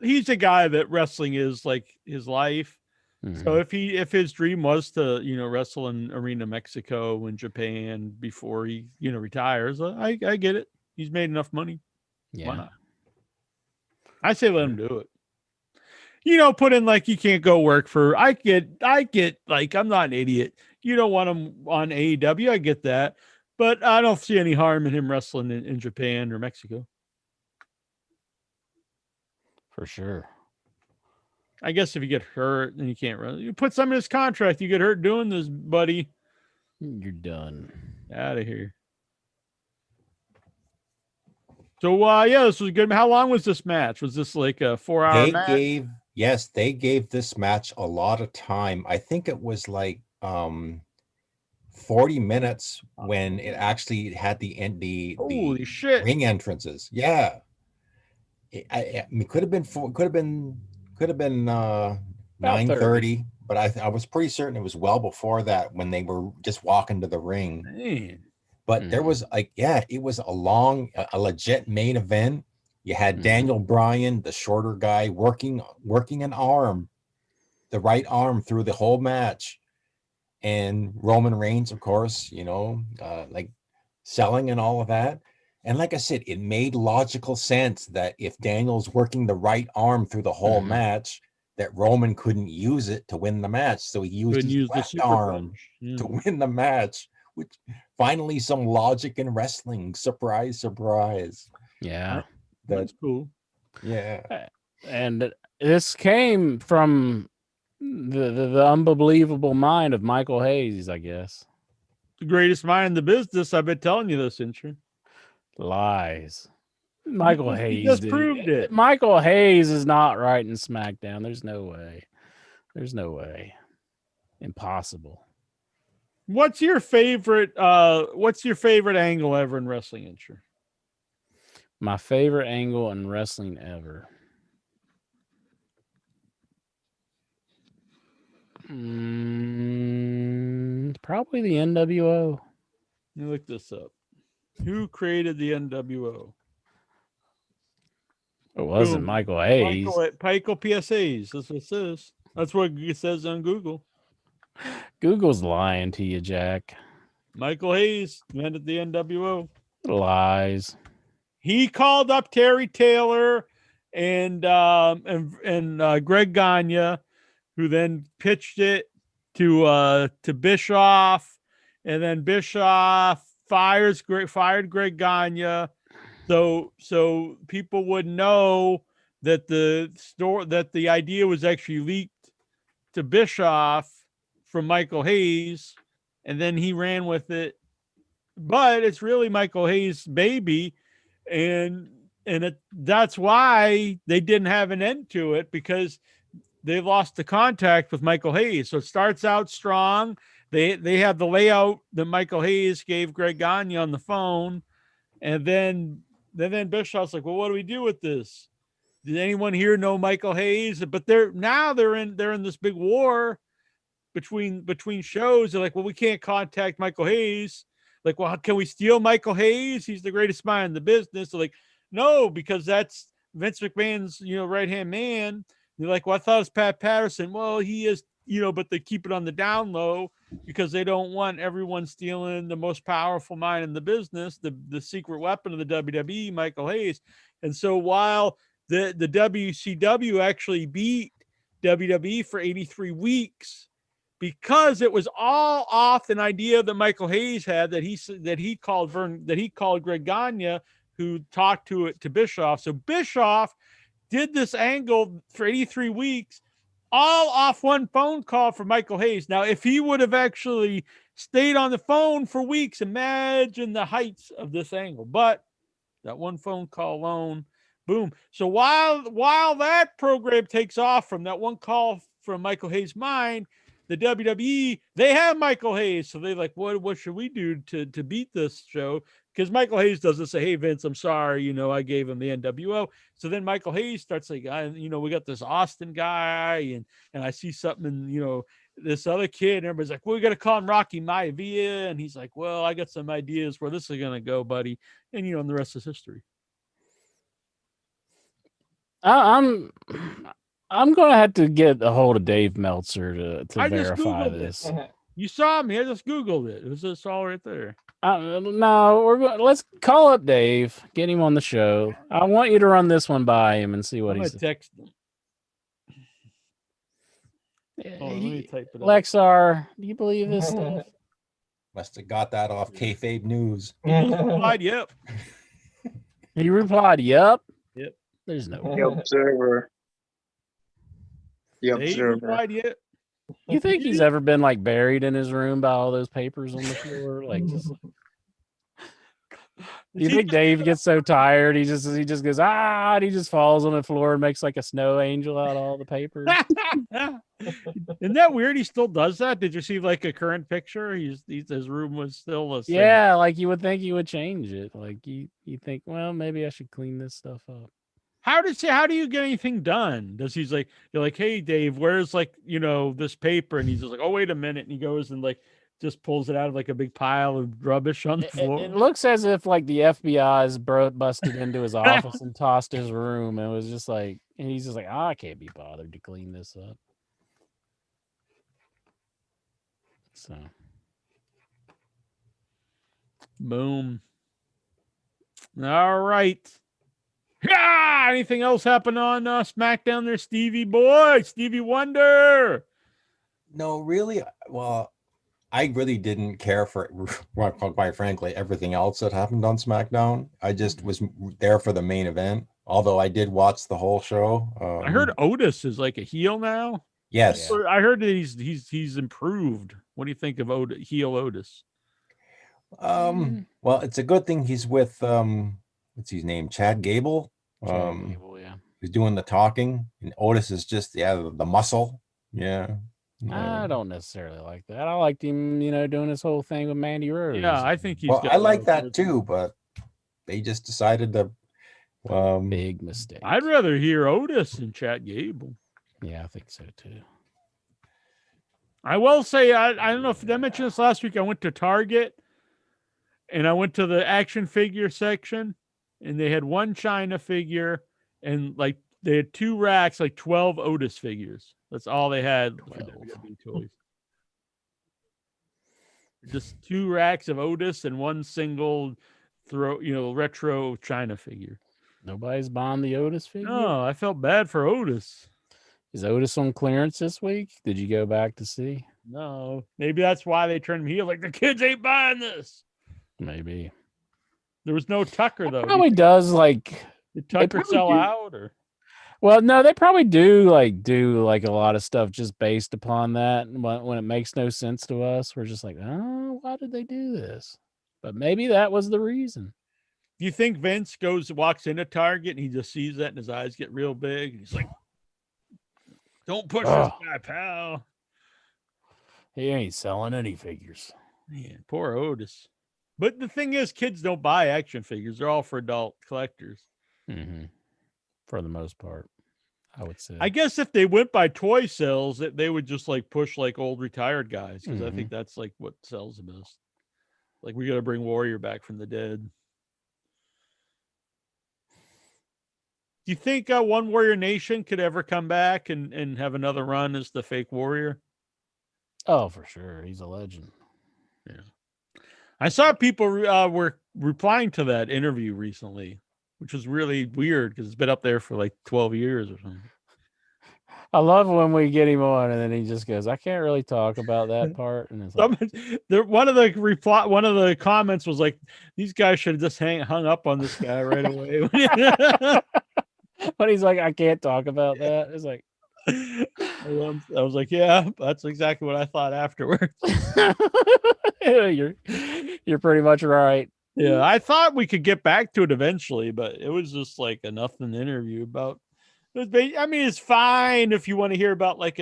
he's a guy that wrestling is like his life. Mm-hmm. So if his dream was to, wrestle in Arena Mexico and Japan before he, retires, I get it. He's made enough money. Yeah. Why not? I say let him do it. Put in like you can't go work for. I get like I'm not an idiot. You don't want him on AEW. I get that, but I don't see any harm in him wrestling in Japan or Mexico. For sure. I guess if you get hurt and you can't run, you put some in his contract. You get hurt doing this, buddy. You're done. Out of here. So, this was good. How long was this match? Was this like a 4-hour match? They gave this match a lot of time. I think it was like 40 minutes when it actually had the ring entrances. Yeah. It could have been 9:30, but I was pretty certain it was well before that when they were just walking to the ring. Man. But there was it was a legit main event. You had Daniel Bryan, the shorter guy, working an arm, the right arm through the whole match, and Roman Reigns, of course, like selling and all of that. And like I said, it made logical sense that if Daniel's working the right arm through the whole match, that Roman couldn't use it to win the match. So he used his left arm to win the match, which finally some logic in wrestling. Surprise, surprise. Yeah. That's cool. Yeah. And this came from the unbelievable mind of Michael Hayes, I guess. The greatest mind in the business. I've been telling you this, Incher. Lies. Michael Hayes just proved it. Michael Hayes is not writing SmackDown. There's no way. Impossible. What's your favorite angle ever in wrestling, Incher? My favorite angle in wrestling ever. Probably the NWO. Let me look this up. Who created the NWO? It wasn't Michael Hayes. Michael PSAs. That's what it says. That's what it says on Google. Google's lying to you, Jack. Michael Hayes invented the NWO. Lies. He called up Terry Taylor and Greg Gagne, who then pitched it to Bischoff, and then Bischoff fired Greg Gagne, so people would know that the idea was actually leaked to Bischoff from Michael Hayes, and then he ran with it. But it's really Michael Hayes' baby, and that's why they didn't have an end to it, because they lost the contact with Michael Hayes. So it starts out strong. They have the layout that Michael Hayes gave Greg Gagne on the phone, and then Bischoff's like, well, what do we do with this? Did anyone here know Michael Hayes? But they're in this big war between shows. They're like, well, we can't contact Michael Hayes. Like, well, can we steal Michael Hayes? He's the greatest mind in the business. They're like, no, because that's Vince McMahon's, right-hand man. They're like, well, I thought it was Pat Patterson. Well, he is, but they keep it on the down low because they don't want everyone stealing the most powerful mind in the business, the secret weapon of the WWE, Michael Hayes. And so while the WCW actually beat WWE for 83 weeks, because it was all off an idea that Michael Hayes had, that he called Greg Gagne, who talked to Bischoff. So Bischoff did this angle for 83 weeks, all off one phone call from Michael Hayes. Now, if he would have actually stayed on the phone for weeks, imagine the heights of this angle. But that one phone call alone, boom. So while that program takes off from that one call from Michael Hayes' mind, the WWE, they have Michael Hayes. So they're like, what should we do to beat this show? Because Michael Hayes doesn't say, hey, Vince, I'm sorry, I gave him the NWO. So then Michael Hayes starts like, we got this Austin guy, and I see something in, this other kid, and everybody's like, well, we got to call him Rocky Maivia. And he's like, well, I got some ideas where this is going to go, buddy. And, and the rest is history. I'm going to have to get a hold of Dave Meltzer to verify this. You saw me. I just Googled it. It was just all right there. No, let's call up Dave, get him on the show. I want you to run this one by him and see what he says. Text him. Let me type it Lexar, do you believe this stuff? Must have got that off Kayfabe News. He replied, yep. He replied, yep. Yep. There's no The Observer. The Observer. Replied, yep. You think he's ever been like buried in his room by all those papers on the floor? Like, just you think Dave gets so tired he just goes and he just falls on the floor and makes like a snow angel out of all the papers? Isn't that weird? He still does that. Did you see like a current picture? His room was still the same. Yeah, like you would think he would change it. Like you think, well, maybe I should clean this stuff up. How do you get anything done? You're like, hey Dave, where's this paper? And he's just like, oh, wait a minute. And he goes and like just pulls it out of like a big pile of rubbish on the floor. It looks as if like the FBI's busted into his office and tossed his room and was just like, and he's just like, I can't be bothered to clean this up. So boom. All right. Yeah. Anything else happen on SmackDown there, Stevie boy? Stevie Wonder? No, really. Well, I really didn't care for, quite frankly, everything else that happened on SmackDown. I just was there for the main event. Although I did watch the whole show. I heard Otis is like a heel now. Yes, I heard that he's improved. What do you think of heel Otis? Well, it's a good thing he's with what's his name, Chad Gable. Gable, yeah. He's doing the talking, and Otis is just the muscle. Yeah. I don't necessarily like that. I liked him, doing his whole thing with Mandy Rose. Yeah, I think he's. Well, I like that too, but they just decided to. Big mistake. I'd rather hear Otis than Chad Gable. Yeah, I think so too. I will say, I don't know if I mentioned this last week. I went to Target and I went to the action figure section, and they had one China figure, and like they had 2 racks, like 12 Otis figures. That's all they had for WWE toys. Just 2 racks of Otis and one single retro China figure. Nobody's buying the Otis figure? No, I felt bad for Otis. Is Otis on clearance this week? Did you go back to see? No. Maybe that's why they turned him heel. Like, the kids ain't buying this. Maybe. There was no Tucker, though. Probably does, like... Did Tucker sell out, or... Well, no, they probably do a lot of stuff just based upon that. When it makes no sense to us, we're just like, oh, why did they do this? But maybe that was the reason. Do you think Vince walks into Target and he just sees that and his eyes get real big? And he's like, don't push this guy, pal. He ain't selling any figures. Man, poor Otis. But the thing is, kids don't buy action figures. They're all for adult collectors. Mm-hmm. For the most part, I would say. I guess if they went by toy sales, that they would just like push like old retired guys, because I think that's like what sells the best. Like, we got to bring Warrior back from the dead. Do you think One Warrior Nation could ever come back and have another run as the fake Warrior? Oh, for sure. He's a legend. Yeah. I saw people were replying to that interview recently, which was really weird because it's been up there for like 12 years or something. I love when we get him on and then he just goes, I can't really talk about that part. And it's like, one of the comments was like, these guys should have just hung up on this guy right away. But he's like, I can't talk about that. It's like, I was like, yeah, that's exactly what I thought afterwards. you're pretty much right. Yeah, I thought we could get back to it eventually, but it was just like a nothing interview about. I mean, it's fine if you want to hear about like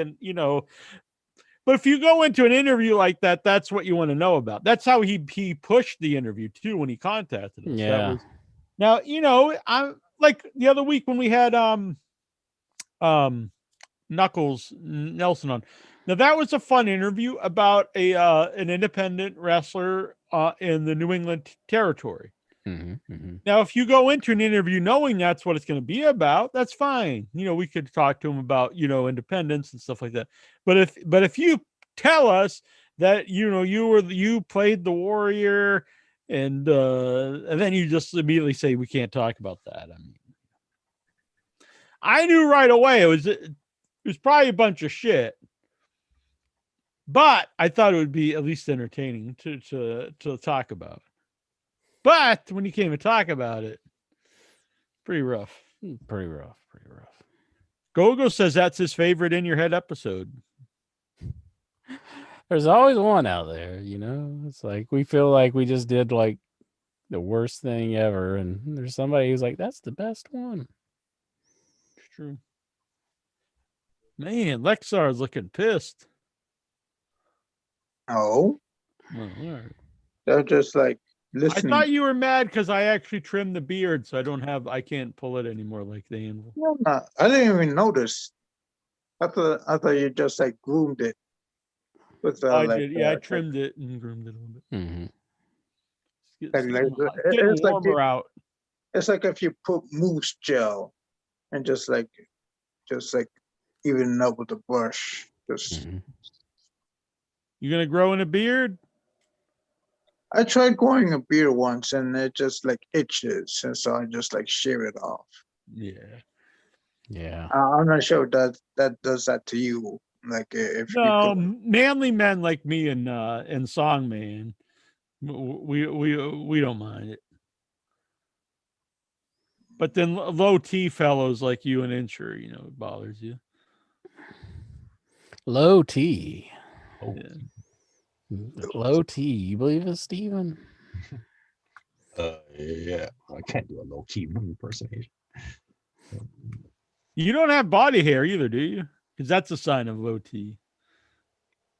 but if you go into an interview like that, that's what you want to know about. That's how he pushed the interview too when he contacted us. Yeah. Now, I'm like the other week when we had Knuckles Nelson on. Now that was a fun interview about an independent wrestler in the New England territory. Now, if you go into an interview knowing that's what it's going to be about, that's fine. We could talk to him about independence and stuff like that. But if you tell us that you played the Warrior and then you just immediately say we can't talk about that. I mean, I knew right away it was probably a bunch of shit, but I thought it would be at least entertaining to talk about. But when you came to talk about it, pretty rough. Pretty rough. Gogo says that's his favorite In Your Head episode. There's always one out there, It's like we feel like we just did like the worst thing ever, and there's somebody who's like, that's the best one. It's true. Man, Lexar is looking pissed. Oh, All right. they're just like listening. I thought you were mad because I actually trimmed the beard, so I can't pull it anymore like the anvil. No, I didn't even notice. I thought you just like groomed it. With I did. Yeah, I trimmed it and groomed it a little bit. Mm-hmm. It's getting warmer out. It's like if you put mousse gel and just like even up with the brush. Just You gonna grow in a beard? I tried growing a beard once and it just like itches, and so I just like shave it off. Yeah. I'm not sure that does that to you. Like if manly men like me and Song Man, we don't mind it. But then low T fellows like you and Incher, it bothers you. Low T. Yeah. Low T. You believe it, Steven? Yeah. I can't do a low key impersonation. You don't have body hair either, do you? Because that's a sign of low T.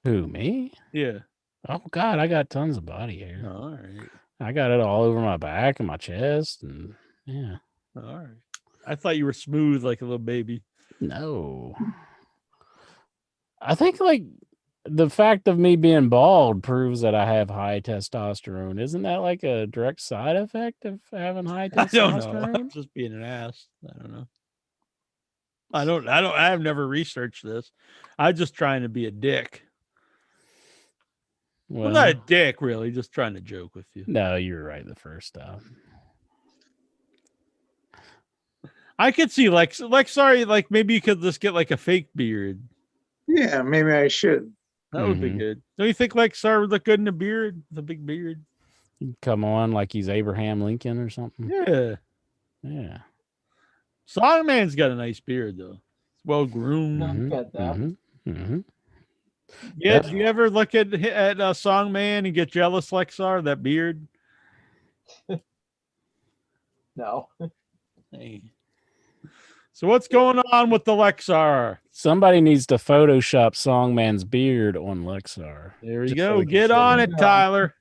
Who, me? Yeah. Oh God, I got tons of body hair. Oh, all right. I got it all over my back and my chest, and yeah. All right. I thought you were smooth like a little baby. No. I think like the fact of me being bald proves that I have high testosterone. Isn't that like a direct side effect of having high testosterone? I don't know. I'm just being an ass. I don't know. I've never researched this. I'm just trying to be a dick. Well, not a dick, really. Just trying to joke with you. No, you were right the first time. I could see sorry, like maybe you could just get like a fake beard. Yeah, maybe I should. That would be good. Don't you think Lexar would look good in a beard? The big beard. He'd come on like he's Abraham Lincoln or something. Yeah. Yeah. Songman's got a nice beard though. It's well groomed. Get that. Yeah. Do you ever look at Songman and get jealous, Lexar? That beard? No. Hey. So what's going on with the Lexar? Somebody needs to Photoshop Songman's beard on Lexar. There you go. Get on it, Tyler.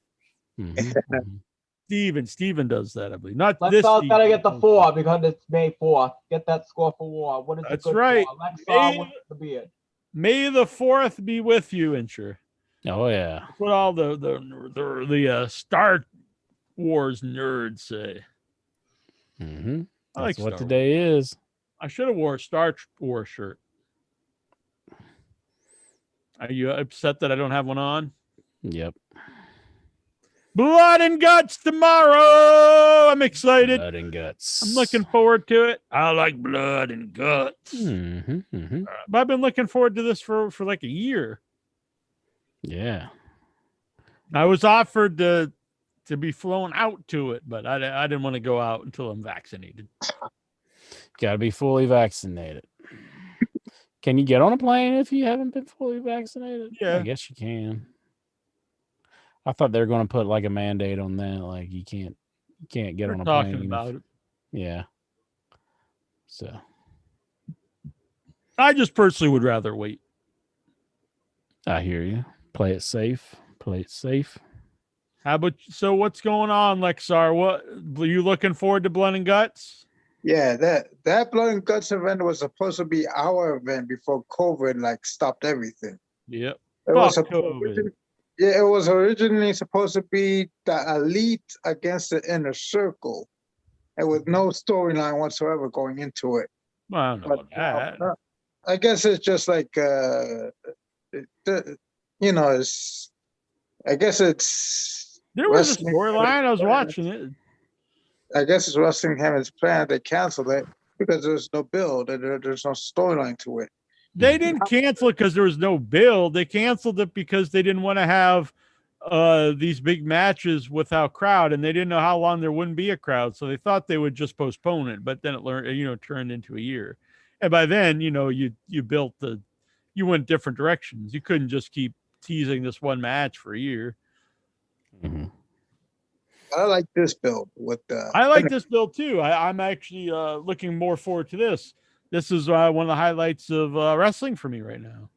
Steven does that, I believe. Not this. Lexar's gotta get the 4 because it's May 4th. Get that score for war. What is That's right. Lexar with the beard. May the 4th be with you, Incher. Oh yeah. That's what all the Star Wars nerds say. That's what today is. I should have wore a Star Wars shirt. Are you upset that I don't have one on? Yep. Blood and Guts tomorrow. I'm excited. Blood and Guts. I'm looking forward to it. I like Blood and Guts. But I've been looking forward to this for like a year. Yeah. I was offered to be flown out to it, but I didn't want to go out until I'm vaccinated. Got to be fully vaccinated. Can you get on a plane if you haven't been fully vaccinated? Yeah. I guess you can. I thought they were going to put like a mandate on that, like you can't get We're on a talking plane. about it. Yeah. So I just personally would rather wait. I hear you. Play it safe. Play it safe. How about so? What's going on, Lexar? What were you looking forward to? Blood and Guts? Yeah, that Blood and Guts event was supposed to be our event before COVID like stopped everything. Yep. It was it was originally supposed to be the Elite against the Inner Circle, and with no storyline whatsoever going into it. Well, I don't know about that. I guess it's just like it's. I guess it's. There was a storyline. I was watching it. I guess it's Wrestling Heaven's plan. They canceled it because there's no build and there's no storyline to it. They didn't cancel it because there was no build. They canceled it because they didn't want to have these big matches without crowd, and they didn't know how long there wouldn't be a crowd. So they thought they would just postpone it, but then it turned into a year. And by then, you went different directions. You couldn't just keep teasing this one match for a year. Mm-hmm. I like this build with the. I like this build too. I'm actually looking more forward to this. This is one of the highlights of wrestling for me right now.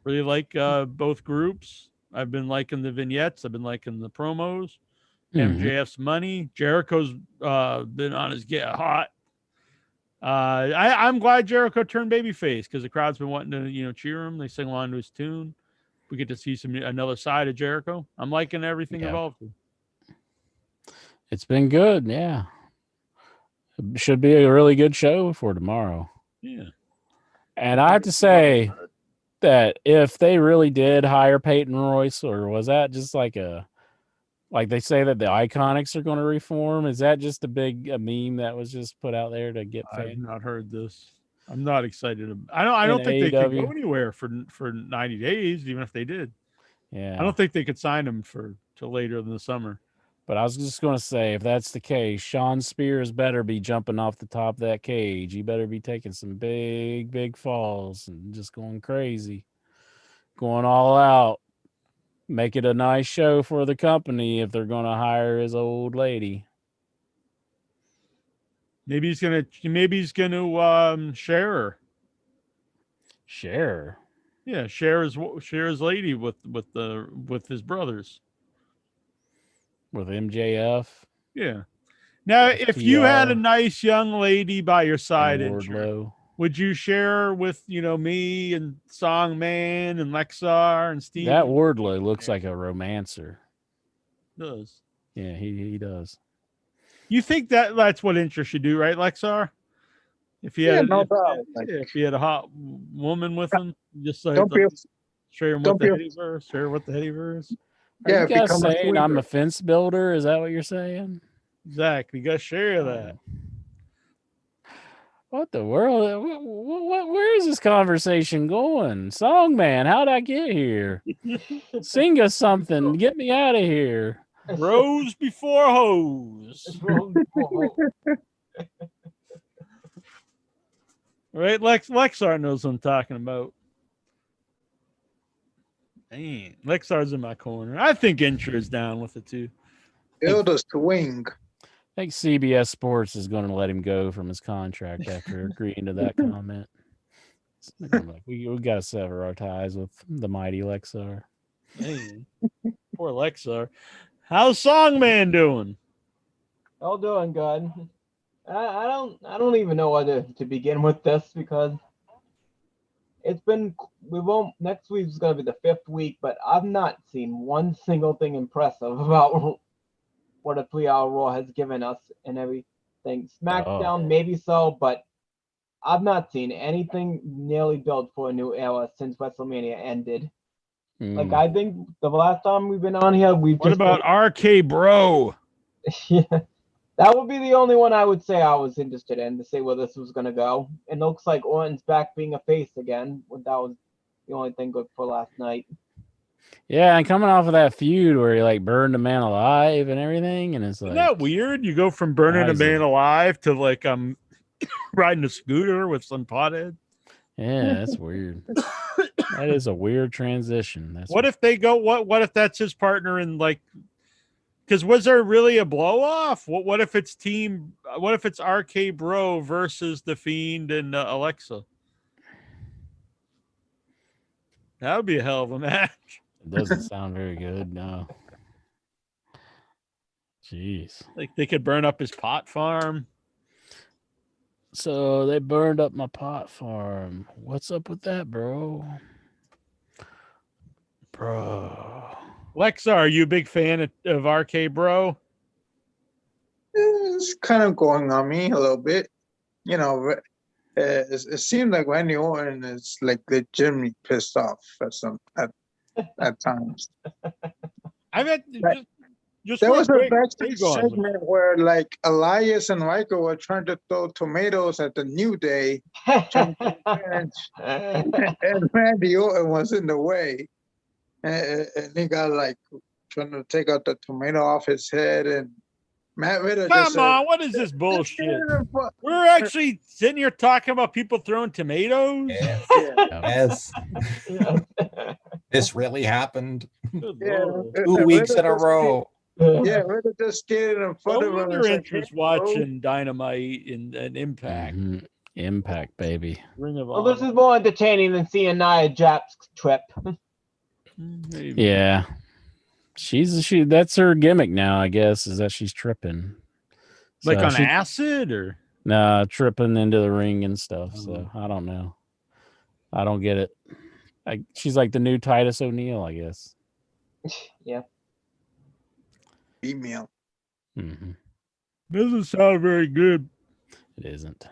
Really like both groups. I've been liking the vignettes. I've been liking the promos. MJF's money. Jericho's been on his get hot. I'm glad Jericho turned babyface because the crowd's been wanting to cheer him. They sing along to his tune. We get to see another side of Jericho. I'm liking everything involved. It's been good, yeah. It should be a really good show for tomorrow. Yeah. And I have to say that if they really did hire Peyton Royce, or was that just like they say that the Iconics are going to reform? Is that just a meme that was just put out there to get fans? I've not heard this. I'm not excited. I don't think they could go anywhere for 90 days, even if they did. Yeah. I don't think they could sign him till later in the summer. But I was just going to say, if that's the case, Sean Spears better be jumping off the top of that cage. He better be taking some big, big falls and just going crazy, going all out. Make it a nice show for the company if they're going to hire his old lady. Maybe he's gonna share her. Share her? Yeah, share his lady with his brothers. With MJF. Yeah. Now, if you had a nice young lady by your side, would you share with me and Songman and Lexar and Steve? That Wardlow looks like a romancer. Does. Yeah, he does. You think that's what Intra should do, right, Lexar? If he had if he had a hot woman with him, just like share him with the Headyverse, share with the Headyverse. Are you guys saying I'm a fence builder? Is that what you're saying? Exactly. You got to share that. What the world? Where is this conversation going? Songman, how'd I get here? Sing us something. Get me out of here. Bros before hoes. Right? Lexar knows what I'm talking about. Dang, Lexar's in my corner. I think Intra is down with it too. Build us to wing. I think CBS Sports is going to let him go from his contract after agreeing to that comment. We got to sever our ties with the mighty Lexar. Hey, poor Lexar. How's Songman doing? All doing good. I don't even know whether to begin with this because next week's gonna be the 5th week, but I've not seen one single thing impressive about what a 3-hour Raw has given us and everything. SmackDown, maybe so, but I've not seen anything nearly built for a new era since WrestleMania ended. Like, I think the last time we've been on here, What about RK Bro? Yeah, that would be the only one I would say I was interested in to see where this was going to go. It looks like Orton's back being a face again. That was the only thing good for last night. Yeah, and coming off of that feud where he burned a man alive and everything, and it's Isn't that weird? You go from burning a man alive to riding a scooter with some pothead. Yeah, that's weird. That is a weird transition. That's What if they go? What if that's his partner in like? Because was there really a blow off? What if it's team? What if it's RK Bro versus the Fiend and Alexa? That would be a hell of a match. It doesn't sound very good. No. Jeez. Like they could burn up his pot farm. So they burned up my pot farm. What's up with that, bro? Bro. Lexa, are you a big fan of RK Bro? It's kind of going on me a little bit. You know, it seems like Randy Orton is like legitimately pissed off at times. I bet just There real was a quick, backstage keep going. segment where like Elias and Riker were trying to throw tomatoes at the New Day, trying to advance, and Randy Orton was in the way, and he got like trying to take out the tomato off his head, and Matt Riddle just Come on, what is this bullshit? We're actually sitting here talking about people throwing tomatoes. Yes. This really happened. Good Yeah. Lord. 2 weeks in a row. Yeah, Riddle just skated in front No of him. wonder It's like, interest hey, bro. watching Dynamite and Impact. Mhm. Impact, baby. Ring of Well, Honor. this is more entertaining than seeing Nia Jax's trip. Maybe. Yeah. That's her gimmick now, I guess, is that she's tripping. Like So on acid or Nah, tripping into the ring and stuff. So I don't know. I don't get it. She's like the new Titus O'Neil, I guess. Yeah. Female. Mm-hmm. doesn't sound very good. It isn't.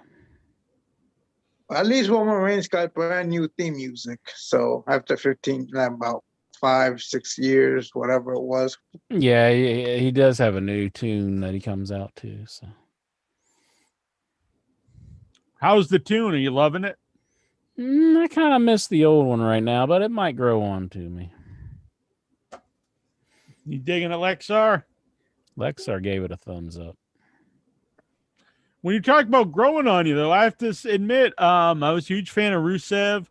At least Roman Reigns got brand new theme music. So after about 5-6 years, whatever it was. Yeah, he does have a new tune that he comes out to. So How's the tune? Are you loving it? I kind of miss the old one right now, but it might grow on to me. You digging it, Lexar? Lexar gave it a thumbs up. When you talk about growing on you, though, I have to admit, I was a huge fan of Rusev.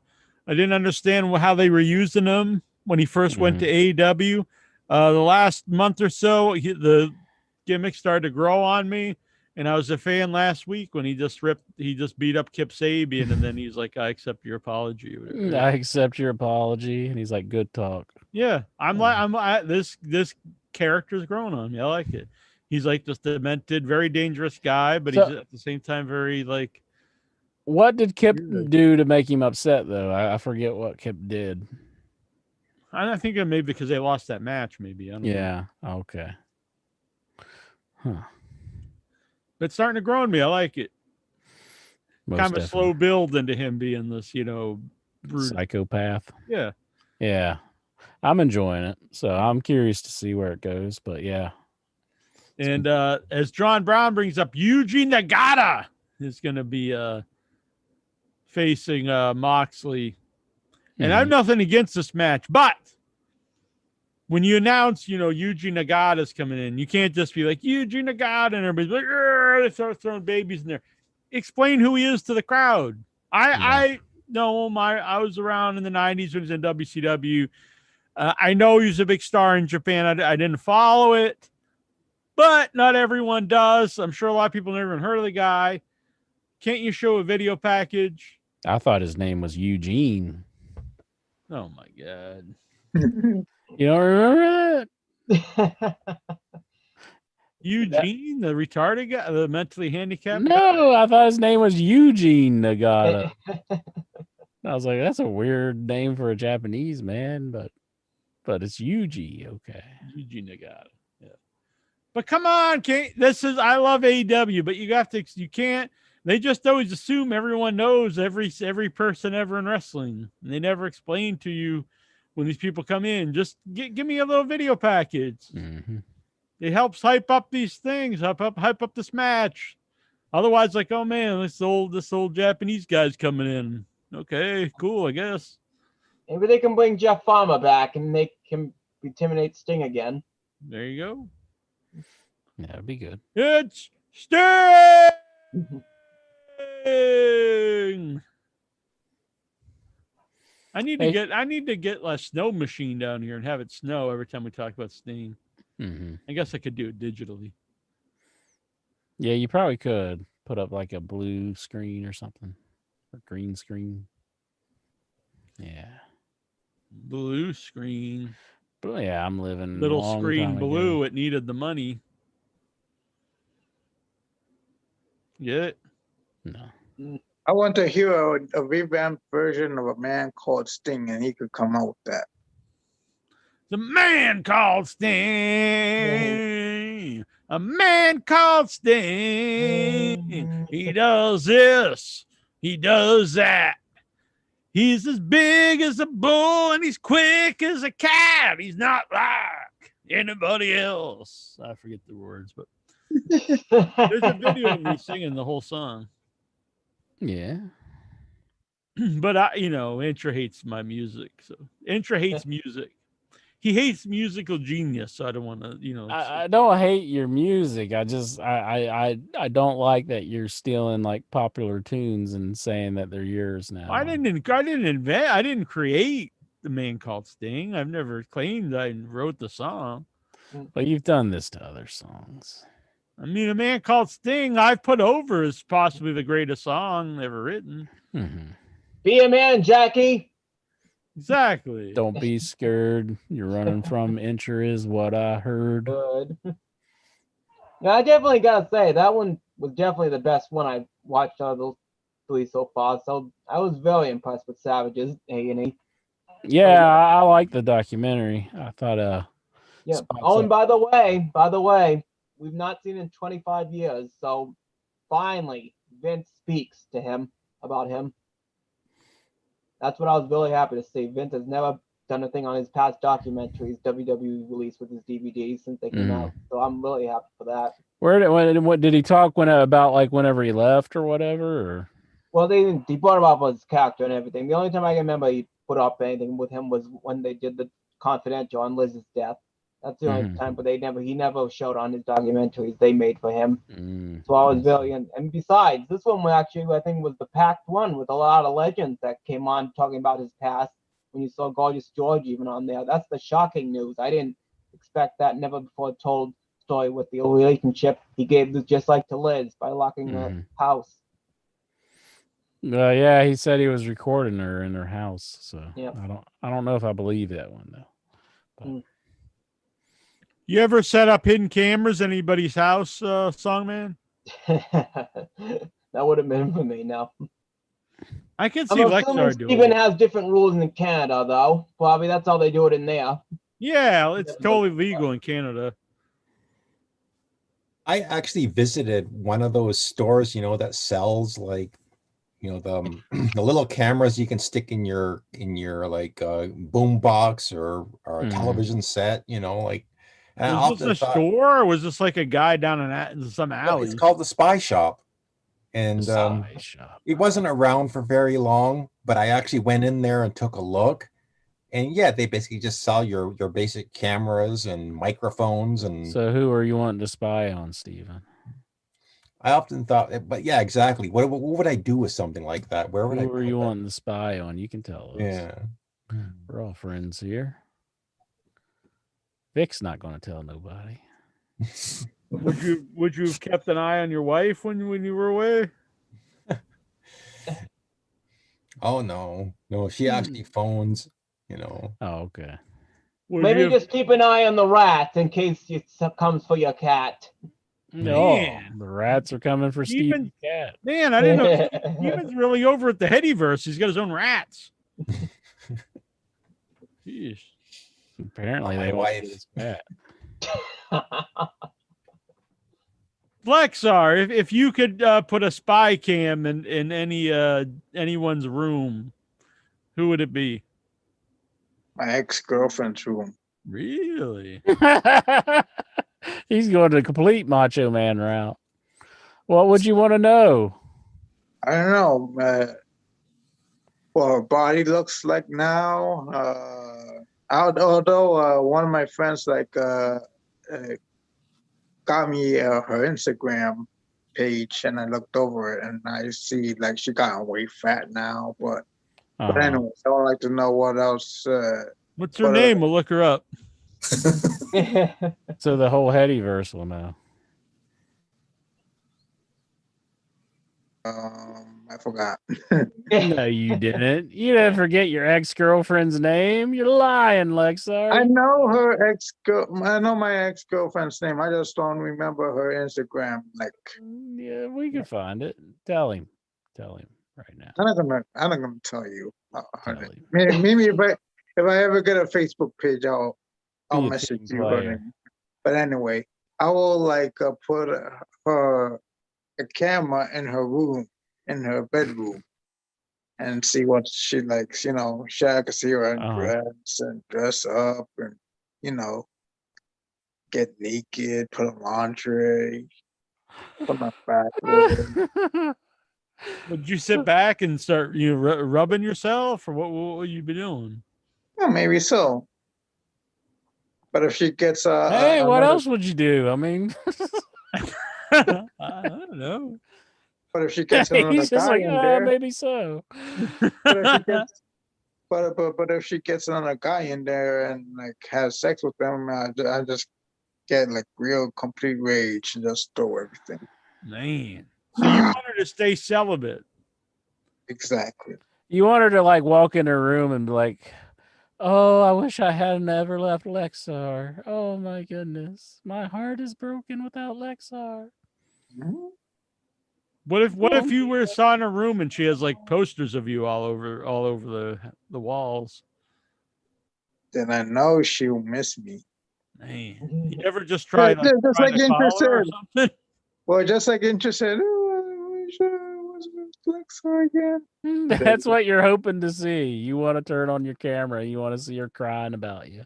I didn't understand how they were using him when he first went to AEW. The last month or so, the gimmick started to grow on me, and I was a fan last week when he just beat up Kip Sabian, and then he's like, "I accept your apology." Or whatever. I accept your apology, and he's like, "Good talk." Yeah, this character's growing on me. I like it. He's like this demented, very dangerous guy, but he's at the same time very like. What did Kip do to make him upset, though? I forget what Kip did. I think it may be because they lost that match. Maybe I don't know. Okay. Huh. But it's starting to grow on me. I like it. Most Kind of a definitely. slow build into him being this, Psychopath. Yeah. Yeah. I'm enjoying it. So I'm curious to see where it goes. But yeah. And as John Brown brings up, Yuji Nagata is going to be facing Moxley. And I have nothing against this match, but when you announce, Yuji Nagata's coming in, you can't just be like, Yuji Nagata, and everybody's like, they start throwing babies in there. Explain who he is to the crowd. I know him. I was around in the 90s when he was in WCW. I know he's a big star in Japan. I didn't follow it, but not everyone does. I'm sure a lot of people never even heard of the guy. Can't you show a video package? I thought his name was Eugene. Oh, my God. You don't remember that? Eugene, the retarded guy, the mentally handicapped guy? No, I thought his name was Eugene Nagata. I was like, that's a weird name for a Japanese man, but it's Yuji. Okay. Yuji Nagata. Yeah. But come on, I love AEW, but you can't. They just always assume everyone knows every person ever in wrestling. And they never explain to you when these people come in. Just give me a little video package. Mm-hmm. It helps hype up these things, hype up this match. Otherwise, like, oh man, this old Japanese guy's coming in. Okay, cool, I guess. Maybe they can bring Jeff Farmer back and make him intimidate Sting again. There you go. Yeah, that'd be good. It's Sting! Sting. I need to get a snow machine down here and have it snow every time we talk about Sting. Mm-hmm. I guess I could do it digitally. Yeah, you probably could put up like a blue screen or something, or green screen. Yeah, Blue screen. but yeah, I'm living Little long screen time blue. ago. It needed the money. Get it? No. I want to hear a revamped version of A Man Called Sting, and he could come out with that. The man called Sting. A man called Sting. He does this. He does that. He's as big as a bull and he's quick as a cat. He's not like anybody else. I forget the words, but there's a video of me singing the whole song. Yeah. But Intra hates my music. So Intra hates music. He hates musical genius. So I don't want to, I don't hate your music. I just I don't like that you're stealing like popular tunes and saying that they're yours now. I didn't create The Man Called Sting. I've never claimed I wrote the song. But you've done this to other songs. I mean, A Man Called Sting, I've put over as possibly the greatest song ever written. Mm-hmm. Be a man, Jackie. Exactly. Don't be scared. You're running from Incher is what I heard. Good. Yeah, I definitely gotta say that one was definitely the best one I watched out of those three so far. So I was very impressed with Savage's A&E. Yeah, I like the documentary. I thought Yeah. Oh, and by the way, we've not seen in 25 years. So finally, Vince speaks to him about him. That's what I was really happy to see. Vince has never done a thing on his past documentaries WWE released with his DVDs since they came out. So I'm really happy for that. What did he talk about like whenever he left or whatever? Or? Well, he brought up his character and everything. The only time I can remember he put up anything with him was when they did the Confidential on Liz's death. That's the only time, but he never showed on his documentaries they made for him. So I was very, and besides, this one was actually, I think, was the packed one with a lot of legends that came on talking about his past. When you saw Gorgeous George even on there, that's the shocking news. I didn't expect that. Never before told story with the relationship he gave just like to Liz by locking her house. Yeah, he said he was recording her in her house. So yeah. I don't know if I believe that one though. But. You ever set up hidden cameras in anybody's house, Songman? That would have been for me now. I can see Lexar doing Steven has different rules in Canada, though. Probably that's how they do it in there. Yeah, it's totally legal in Canada. I actually visited one of those stores, that sells like, the the little cameras you can stick in your like boom box or a television set, like. Was this a store or was this like a guy down in some alley? It's called the Spy Shop. And it wasn't around for very long, but I actually went in there and took a look. And yeah, they basically just sell your basic cameras and microphones. And so who are you wanting to spy on, Steven? I often thought, but yeah, exactly. What would I do with something like that? Where would who are you wanting to spy on? You can tell us. Yeah. We're all friends here. Vic's not going to tell nobody. Would you have kept an eye on your wife when you were away? Oh no, she actually phones. Oh, okay. Maybe just keep an eye on the rats in case it comes for your cat. Man, the rats are coming for Steven's cat. Man, I didn't know Steven's really over at the Headyverse. He's got his own rats. Jeez. Apparently, they want his cat. Flexar, if you could put a spy cam in anyone's room, who would it be? My ex-girlfriend's room. Really? He's going to complete Macho Man route. What would you want to know? I don't know. What her body looks like now. Although one of my friends got me her Instagram page and I looked over it and I see like she got way fat now. But anyway, I would like to know what else. What's her name? We'll look her up. So the whole Headyverse will know. I forgot. No, you didn't. You didn't forget your ex-girlfriend's name. You're lying, Lexar. I know her I know my ex-girlfriend's name. I just don't remember her Instagram. Like, yeah, we can find it. Tell him right now. I'm not gonna tell you. Tell him. Maybe if I ever get a Facebook page, I'll Be a message team you her player. name. But anyway, I will like put a camera in her room, in her bedroom, and see what she likes. You know, I can see her dress up and, you know, get naked, put on lingerie, put my back. Would you sit back and start rubbing yourself, or what would you be doing? Well, maybe so. But if she gets hey, what else would you do? I mean, I don't know. But if she gets another guy in there, maybe so. But if she gets another guy in there and like has sex with them, I just get like real complete rage and just throw everything. Man, so you want her to stay celibate? Exactly. You want her to like walk in her room and be like, "Oh, I wish I hadn't ever left Lexar. Oh my goodness, my heart is broken without Lexar." Mm-hmm. What if you saw in a room and she has like posters of you all over the walls? Then I know she'll miss me. Man, you ever just try just like to call her or something? Well, just like Inter said, oh, I wish I was with Lexar again. That's what you're hoping to see. You want to turn on your camera. You want to see her crying about you,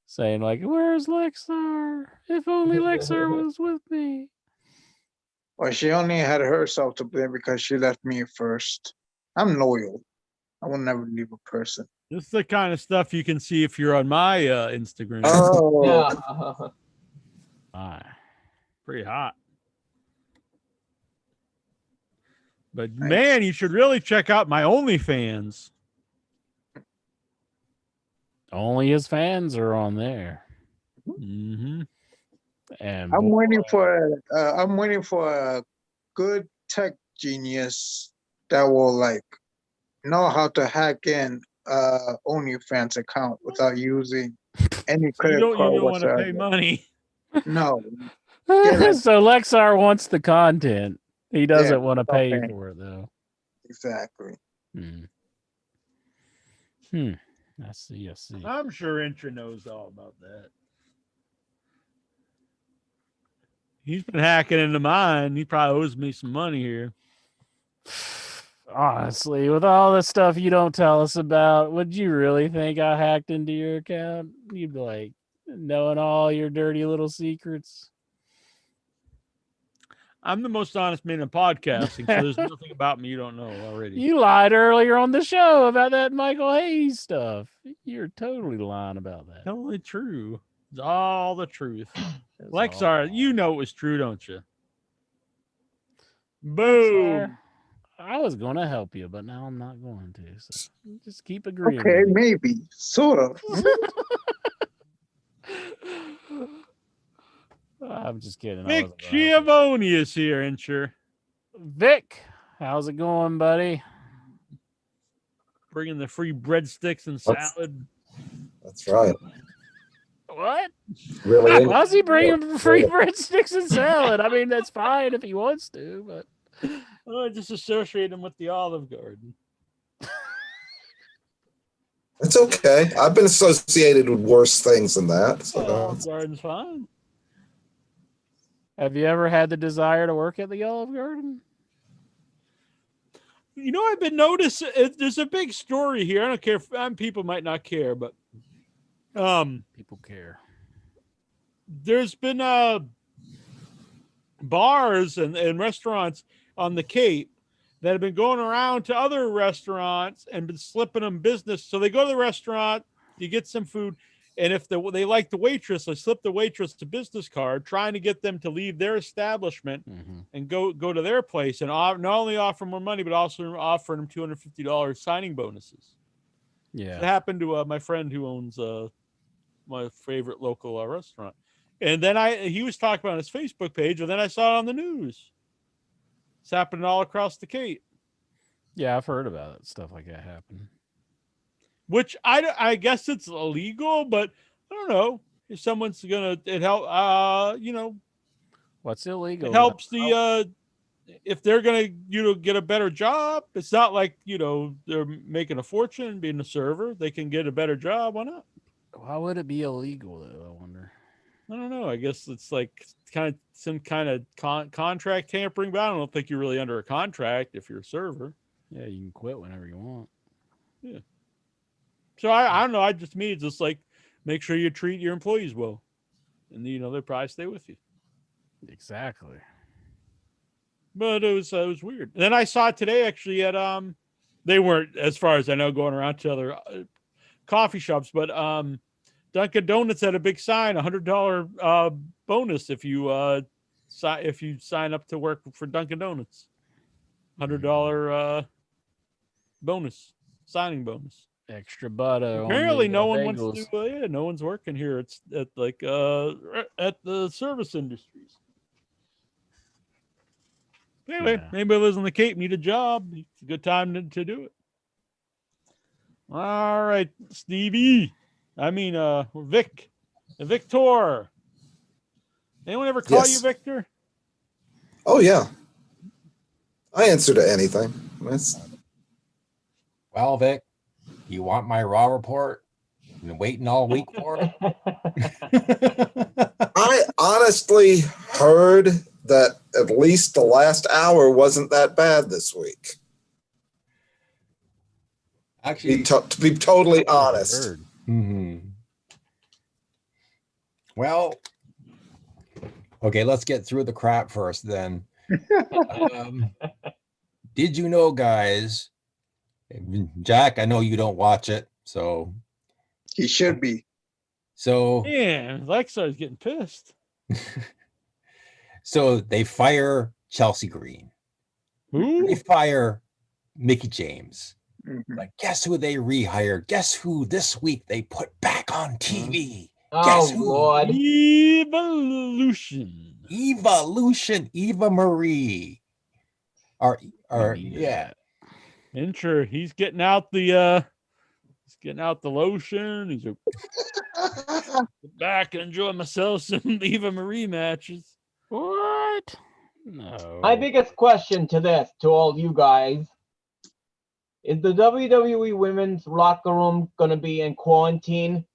saying like, "Where's Lexar? If only Lexar was with me." Well, she only had herself to blame because she left me first. I'm loyal. I will never leave a person. This is the kind of stuff you can see if you're on my Instagram. Oh, yeah. Pretty hot. But man, you should really check out my OnlyFans. Only his fans are on there. Mm-hmm. And I'm waiting for a good tech genius that will like know how to hack in OnlyFans account without using any credit card You don't want whatsoever. to pay money. No. So Lexar wants the content. He doesn't want to pay for it though. Exactly. I see. I'm sure Intra knows all about that. He's been hacking into mine. He probably owes me some money here. Honestly, with all the stuff you don't tell us about, would you really think I hacked into your account? You'd be like, knowing all your dirty little secrets. I'm the most honest man in podcasting, so there's nothing about me you don't know already. You lied earlier on the show about that Michael Hayes stuff. You're totally lying about that. Totally true. It's all the truth. Lexar, you know it was true, don't you? Boom. I was going to help you, but now I'm not going to. So just keep agreeing. Okay, maybe. Sort of. I'm just kidding. Vic Giovanni is here, Incher. Vic, how's it going, buddy? Bringing the free breadsticks and salad. That's right. What? Really? Why's he bringing free breadsticks and salad? I mean, that's fine if he wants to, but I just associate him with the Olive Garden. It's okay. I've been associated with worse things than that. So Olive Garden's fine. Have you ever had the desire to work at the Olive Garden? You know, I've been noticing there's a big story here. I don't care if people might not care, but people care. There's been bars and restaurants on the Cape that have been going around to other restaurants and been slipping them business. So they go to the restaurant, you get some food, And if they like the waitress, they slip the waitress a business card, trying to get them to leave their establishment and go to their place, and not only offer more money, but also offer them $250 signing bonuses. Yeah, it happened to my friend who owns my favorite local restaurant. And then he was talking about on his Facebook page, and then I saw it on the news. It's happening all across the Cape. Yeah, I've heard about it. Stuff like that happen. Which I guess it's illegal, but I don't know if someone's gonna help. What's illegal? It helps if they're gonna get a better job. It's not like they're making a fortune being a server. They can get a better job. Why not? Why would it be illegal though? I wonder. I don't know. I guess it's like some kind of contract tampering, but I don't think you're really under a contract if you're a server. Yeah, you can quit whenever you want. Yeah. So I don't know. To me, it's just like make sure you treat your employees well, and they'll probably stay with you. Exactly. But it was weird. And then I saw it today actually at they weren't, as far as I know, going around to other coffee shops, but Dunkin' Donuts had a big sign, $100 bonus if you sign up to work for Dunkin' Donuts. $100 bonus, signing bonus. Extra butter. Apparently, no one wants to. No one's working here. It's at at the service industries. Anyway, anybody lives on the Cape, need a job. It's a good time to do it. All right, Stevie. I mean, Victor. Anyone ever call you Victor? Oh yeah, I answer to anything. Well, Vic, you want my Raw report? Been waiting all week for it. I honestly heard that at least the last hour wasn't that bad this week. Actually, to be totally honest. Well, okay, let's get through the crap first then. Did you know, guys? Jack, I know you don't watch it, so he should be. So yeah, Lexar's getting pissed. So they fire Chelsea Green. Who? They fire Mickie James. Mm-hmm. But guess who they rehire? Guess who this week they put back on TV? Oh, Guess who? Lord. Evolution. Eva Marie. Yeah. Enter. He's getting out the lotion. He's back and enjoy myself some Eva Marie matches. What? No. My biggest question to all you guys, is the WWE women's locker room going to be in quarantine?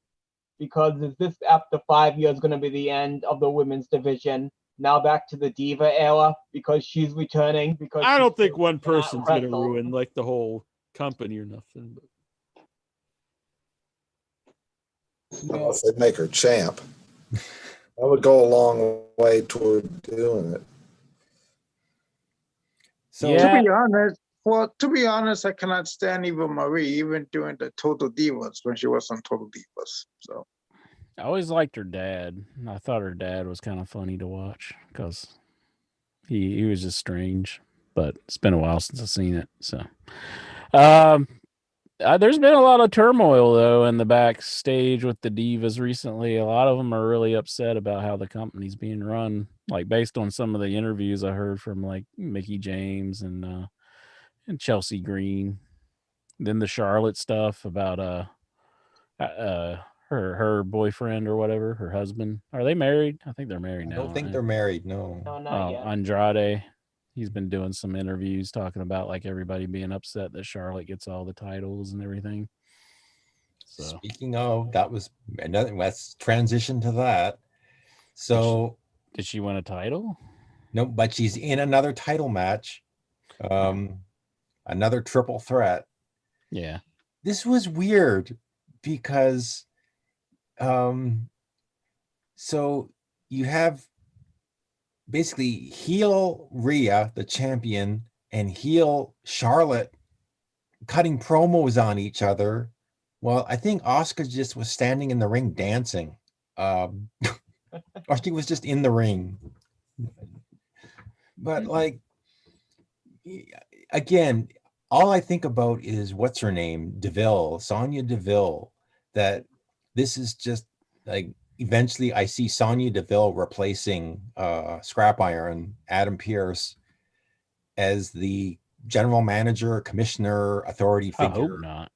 Because is this after 5 years going to be the end of the women's division? Now back to the Diva era because she's returning. Because I don't think one person's going to ruin like the whole company or nothing. Unless they make her champ. That would go a long way toward doing it. So to be honest, I cannot stand Eva Marie even during the Total Divas when she was on Total Divas. So I always liked her dad. I thought her dad was kind of funny to watch because he was just strange. But it's been a while since I've seen it. So, there's been a lot of turmoil though in the backstage with the Divas recently. A lot of them are really upset about how the company's being run. Like based on some of the interviews I heard from like Mickie James and Chelsea Green. Then the Charlotte stuff about her boyfriend or whatever, her husband. Are they married? I think they're married now. I don't think they're married. No. No, not yet. Andrade. He's been doing some interviews talking about like everybody being upset that Charlotte gets all the titles and everything. So speaking of, that was another. Let's transition to that. So did she win a title? No, but she's in another title match. Another triple threat. Yeah. This was weird because so you have basically heel Rhea, the champion, and heel Charlotte cutting promos on each other Well, I think Asuka just was standing in the ring dancing. Or she was just in the ring. But like, again, all I think about is what's her name? Deville, Sonya Deville. That this is just like, eventually I see Sonya Deville replacing Scrap Iron, Adam Pearce, as the general manager, commissioner, authority I figure. hope not.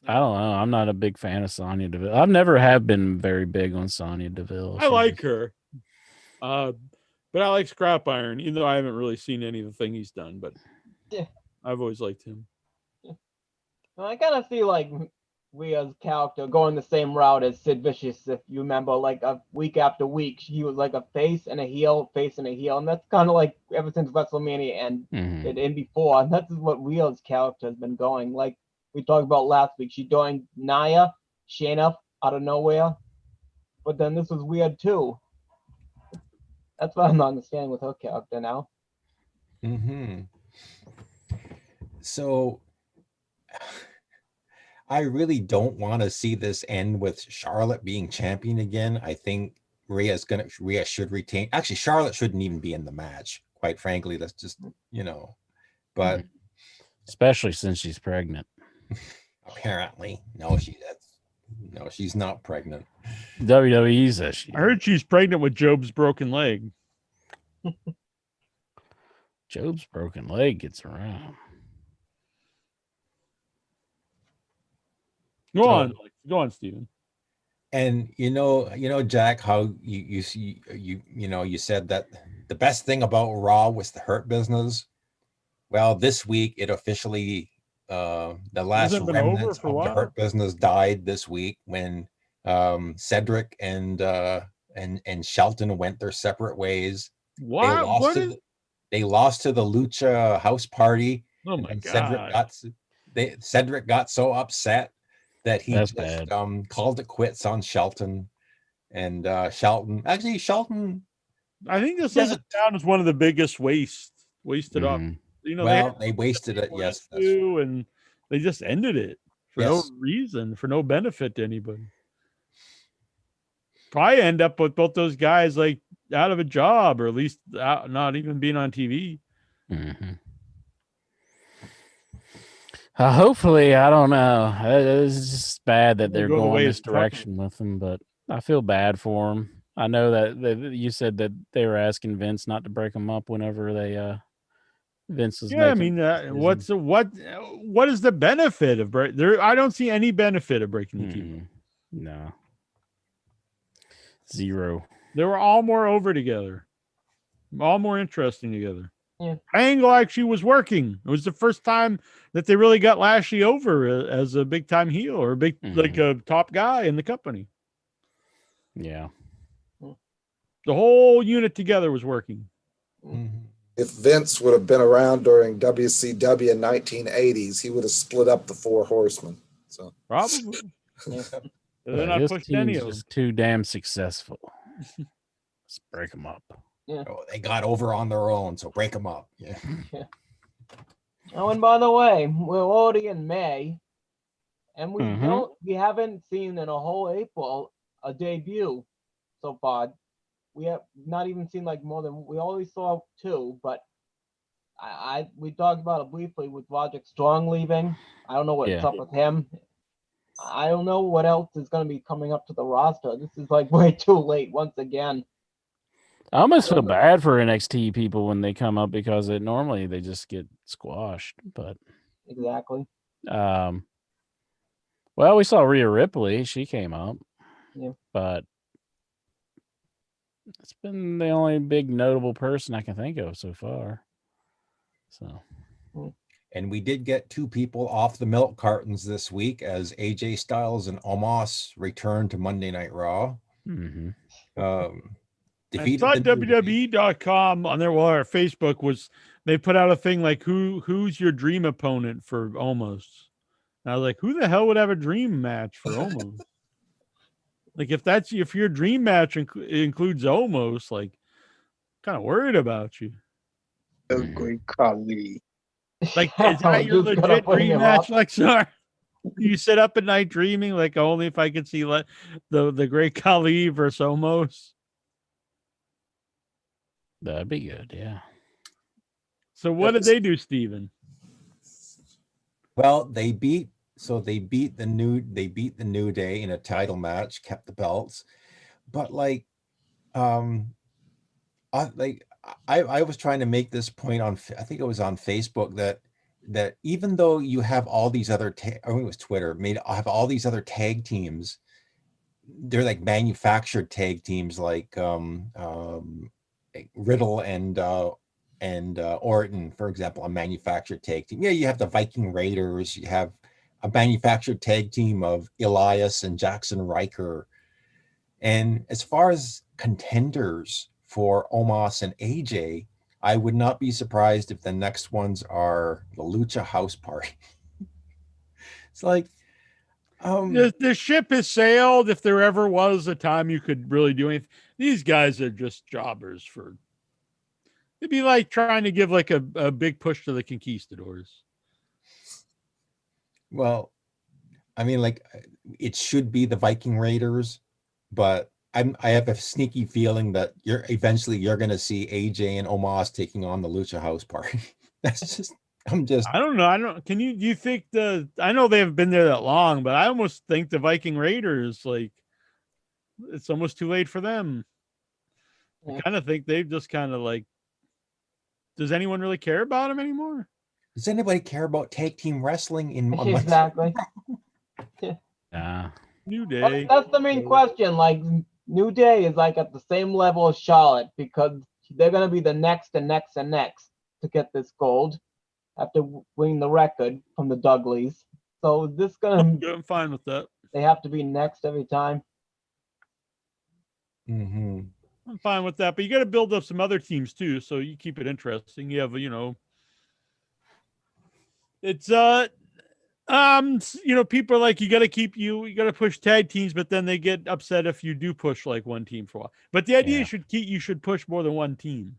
I don't know. I'm not a big fan of Sonya Deville. I've never have been very big on Sonya Deville. I like her. But I like Scrap Iron, even though I haven't really seen any of the thing he's done, but Yeah. I've always liked him. Well, I kind of feel like Rhea's character going the same route as Sid Vicious. If you remember, like a week after week, he was like a face and a heel, and that's kind of like ever since WrestleMania and in before. And that's what Rhea's character has been going. Like we talked about last week, she joined Nia, Shayna out of nowhere, but then this was weird too. That's what I'm not understanding with her character now. So I really don't want to see this end with Charlotte being champion again. I think Rhea should retain. Actually, Charlotte shouldn't even be in the match, quite frankly. That's just, but especially since she's pregnant. Apparently, she's not pregnant. WWE says she. I heard she's pregnant with Job's broken leg. Job's broken leg gets around. Go on, Steven. And Jack, how you said that the best thing about Raw was the Hurt Business. Well, this week it officially the last remnants of the Hurt Business died this week when Cedric and Shelton went their separate ways. What? They lost to the Lucha House Party. Oh my God! Cedric got so upset that he bad. Called it quits on Shelton, and Shelton. I think this is down as one of the biggest wasted up. They wasted it. Yes, and they just ended it for no reason, for no benefit to anybody. Probably end up with both those guys like out of a job, or at least not even being on TV. Hopefully, I don't know. It's just bad that they're going this direction with them, but I feel bad for them. I know that you said that they were asking Vince not to break them up whenever they Vince was. Yeah, I mean, what is the benefit of there? I don't see any benefit of breaking the team. No, zero. They were all more over together, all more interesting together. Yeah. Angle actually was working. It was the first time that they really got Lashley over as a big time heel or a big like a top guy in the company. Yeah, the whole unit together was working. If Vince would have been around during WCW in 1980s, he would have split up the Four Horsemen. So probably. They're not his pushed any team's of them. just too damn successful. Let's break them up. Yeah. Oh, they got over on their own, so break them up. Yeah. Oh, and by the way, we're already in May, and we haven't seen in a whole April a debut so far. We have not even seen we only saw 2, but we talked about it briefly with Roderick Strong leaving. I don't know what's up with him. I don't know what else is going to be coming up to the roster. This is way too late once again. I almost feel bad for NXT people when they come up because normally they just get squashed. But exactly. Well, we saw Rhea Ripley. She came up. Yeah. But it's been the only big notable person I can think of so far. So. And we did get 2 people off the milk cartons this week as AJ Styles and Omos returned to Monday Night Raw. I thought WWE.com on their Facebook they put out a thing like who's your dream opponent for Omos? And I was like, who the hell would have a dream match for Omos? if your dream match includes Omos, kind of worried about you. The great Khali. Is that your legit dream match, Lexar? You sit up at night dreaming like only if I could see the great Khali versus Omos. That'd be good, yeah. So what did they do, Steven? Well, they beat the New Day in a title match, kept the belts, but I was trying to make this point on, I think it was on Facebook, that even though you have all these other, I think it was Twitter, have all these other tag teams, they're like manufactured tag teams, like Riddle and Orton, for example, a manufactured tag team. Yeah, you have the Viking Raiders, you have a manufactured tag team of Elias and Jackson Riker. And as far as contenders for Omos and AJ, I would not be surprised if the next ones are the Lucha House Party. It's like, the ship has sailed. If there ever was a time you could really do anything, these guys are just jobbers for. It'd be like trying to give like a big push to the Conquistadors. Well, I mean, like, it should be the Viking Raiders, but I have a sneaky feeling that you're going to see AJ and Omos taking on the Lucha House Party. That's just, I don't know. Do you think I know they haven't been there that long, but I almost think the Viking Raiders, like, it's almost too late for them. I kind of think they've just kind of like, does anyone really care about them anymore? Does anybody care about tag team wrestling in exactly? New Day. That's the main question. Like, New Day is like at the same level as Charlotte because they're gonna be the next and next and next to get this gold after winning the record from the Dudleys. So this gonna. I'm fine with that. They have to be next every time. Mm-hmm. I'm fine with that, but you got to build up some other teams too, so you keep it interesting. You have, it's people are like, you got to push tag teams, but then they get upset if you do push like one team for a while. But the idea you should push more than one team.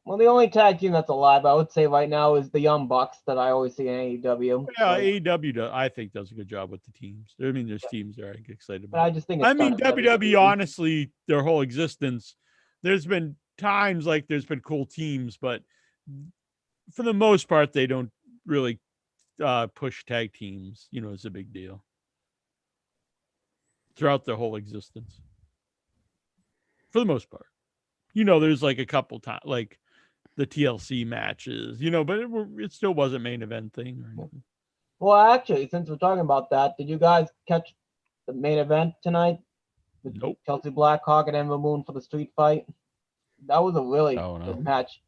Well, the only tag team that's alive, I would say right now, is the Young Bucks that I always see in AEW. Yeah, AEW I think does a good job with the teams. I mean, there's teams there I get excited about. But I just think WWE, honestly, their whole existence, there's been times like there's been cool teams, but for the most part, they don't really push tag teams. It's a big deal throughout their whole existence. For the most part, there's like a couple times, like the TLC matches, but it still wasn't main event thing or anything. Well, actually, since we're talking about that, did you guys catch the main event tonight? With Nope. Chelsea Blackhawk and Ember Moon for the street fight. That was a really good match.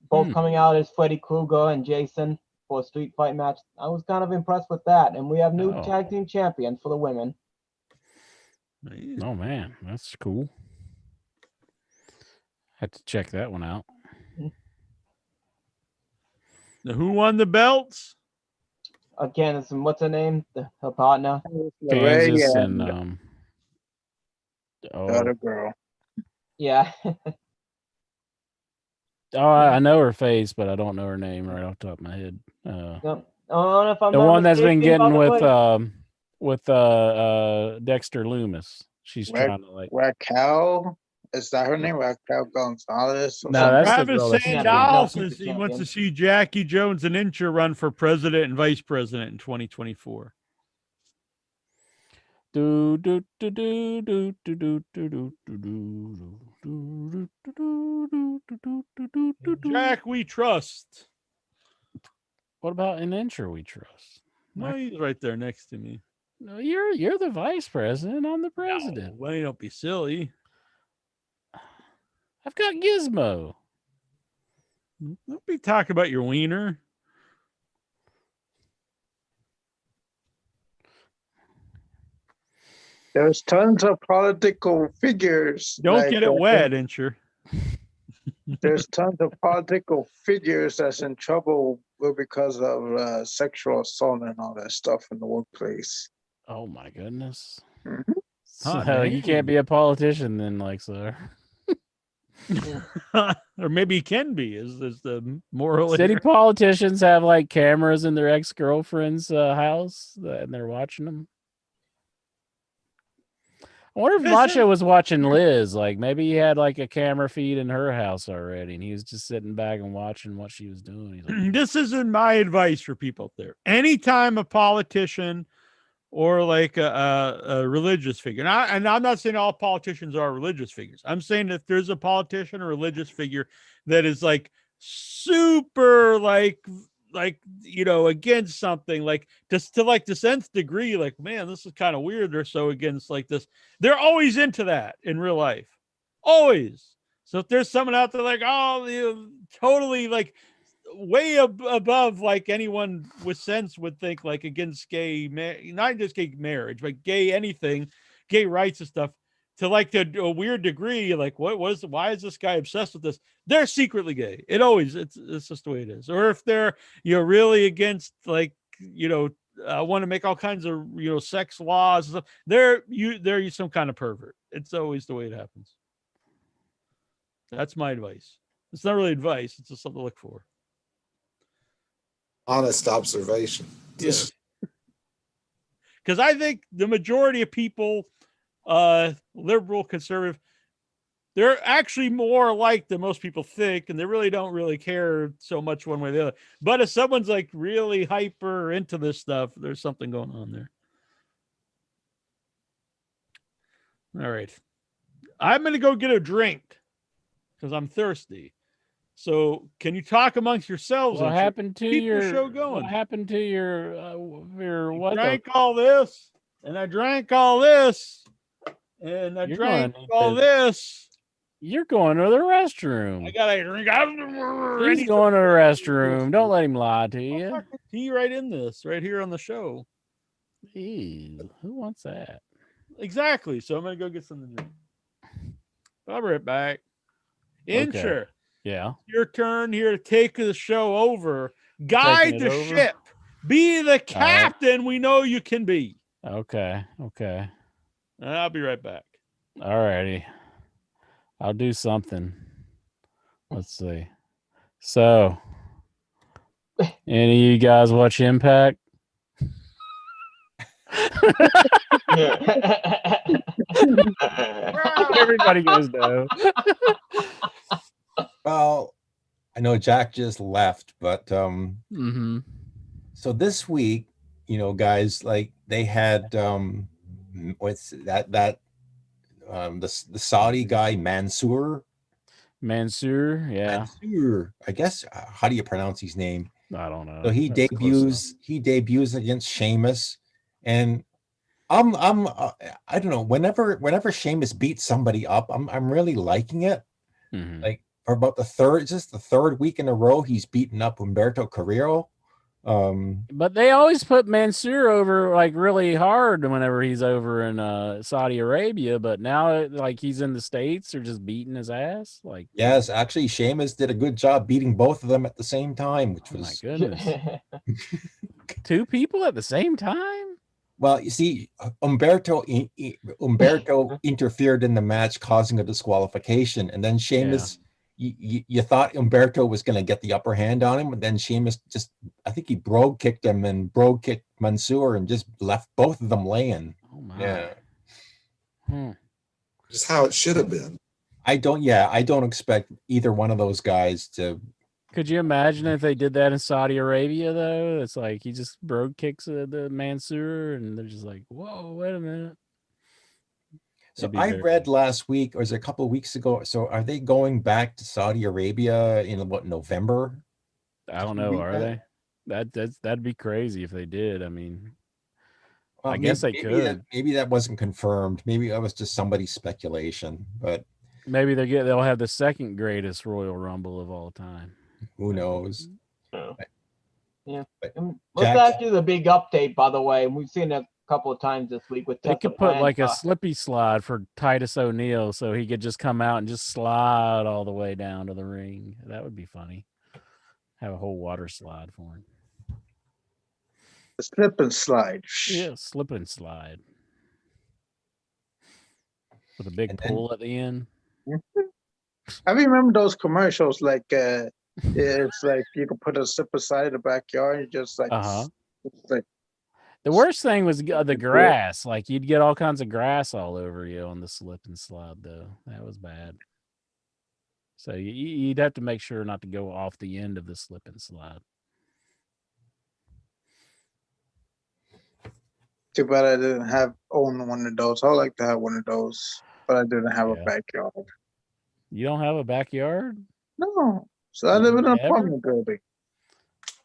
Both coming out as Freddy Krueger and Jason for a street fight match. I was kind of impressed with that. And we have new tag team champions for the women. Oh man, that's cool. Had to check that one out. Now, who won the belts? Again, it's what's her name? Her partner. Kansas and the other girl. Yeah. I know her face, but I don't know her name right off the top of my head. The one that's been getting with Dexter Loomis. She's trying to like Raquel. Is that her name? Raquel Gonzalez? No, that's Travis Sandow says he wants to see Jackie Jones and Incher run for president and vice president in 2024. Jack, we trust. What about an Incher we trust? No, he's right there next to me. No, you're the vice president. I'm the president. Well, don't be silly. I've got Gizmo. Don't be talking about your wiener. There's tons of political figures. Don't get it wet, Incher. There's tons of political figures that's in trouble because of sexual assault and all that stuff in the workplace. Oh my goodness. Mm-hmm. So you can't be a politician then, like, sir. or maybe he can be. Is the moral? City here. politicians have like cameras in their ex-girlfriend's house, and they're watching them. I wonder if This Macho is- was watching Liz. Like maybe he had like a camera feed in her house already, and he was just sitting back and watching what she was doing. He's like, This isn't my advice for people out there. Anytime a politician or like a religious figure, and I'm not saying all politicians are religious figures. I'm saying if there's a politician or religious figure that is like super like against something, like just to like this nth degree, like, man, this is kind of weird, or so against like this, they're always into that in real life, always. So if there's someone out there like, oh, totally like way above like anyone with sense would think, like against gay, not just gay marriage, but gay anything, gay rights and stuff, to like a weird degree, like why is this guy obsessed with this? They're secretly gay. It's just the way it is. Or if they're really against like want to make all kinds of sex laws and stuff, they're some kind of pervert. It's always the way it happens. That's my advice. It's not really advice, it's just something to look for. Honest observation. Yes. Because I think the majority of people, liberal, conservative, they're actually more alike than most people think, and they really don't really care so much one way or the other. But if someone's like really hyper into this stuff, there's something going on there. All right. I'm going to go get a drink because I'm thirsty. So can you talk amongst yourselves? what happened to keep your the show going? What happened to your what? Drank all this, and I drank all this, and I You're drank gonna all need this. You're going to the restroom. I gotta drink. He's going to the restroom. Don't let him lie to you. Fucking tea right in this, right here on the show. Ew, who wants that? Exactly. So I'm gonna go get something to drink. I'll be right back. Incher, Yeah. your turn here to take the show over. Guide Taking it the over? ship. Be the captain we know you can be. Okay. And I'll be right back. All righty. I'll do something. Let's see. So, any of you guys watch Impact? Everybody goes no. Well, I know Jack just left, but Mm-hmm. so this week, guys, like they had what's that the Saudi guy Mansoor, yeah. Mansoor, I guess. How do you pronounce his name? I don't know. So he That's close enough. debuts against Sheamus, and I don't know, whenever Sheamus beats somebody up, I'm really liking it. Mhm. Like for about the third week in a row he's beaten up Humberto Carrillo. But they always put Mansoor over like really hard whenever he's over in Saudi Arabia. But now, like he's in the States, they're just beating his ass. Like, Yes, actually, Sheamus did a good job beating both of them at the same time, which oh my was goodness, 2 people at the same time. well. You see, Humberto interfered in the match, causing a disqualification, and then Sheamus. You thought Humberto was going to get the upper hand on him, but then Sheamus I think he brogue kicked him and brogue kicked Mansoor and just left both of them laying. Oh my. Yeah. Just how it should have been. I don't expect either one of those guys to. Could you imagine if they did that in Saudi Arabia though? It's like he just brogue kicks the Mansoor, and they're just like, "Whoa, wait a minute." So I read last week, or is it a couple of weeks ago? So are they going back to Saudi Arabia in November? I don't know. Are they? That'd be crazy if they did. I mean, well, I guess they could. Maybe that wasn't confirmed. Maybe that was just somebody's speculation. But maybe they'll have the second greatest Royal Rumble of all time. Who knows? Yeah. Let's actually the big update, by the way. We've seen it couple of times this week with they could put like a slippy slide for Titus O'Neil so he could just come out and just slide all the way down to the ring. That would be funny. Have a whole water slide for him. A slip and slide. Yeah, slip and slide. With a big pull at the end. I remember those commercials. Like, it's like you can put a slip aside in the backyard and just like, like The worst thing was the grass. Like you'd get all kinds of grass all over you on the slip and slide, though. That was bad. So you'd have to make sure not to go off the end of the slip and slide. Too bad I didn't own one of those. I would like to have one of those, but I didn't have a backyard. You don't have a backyard? No. So I live in an apartment building.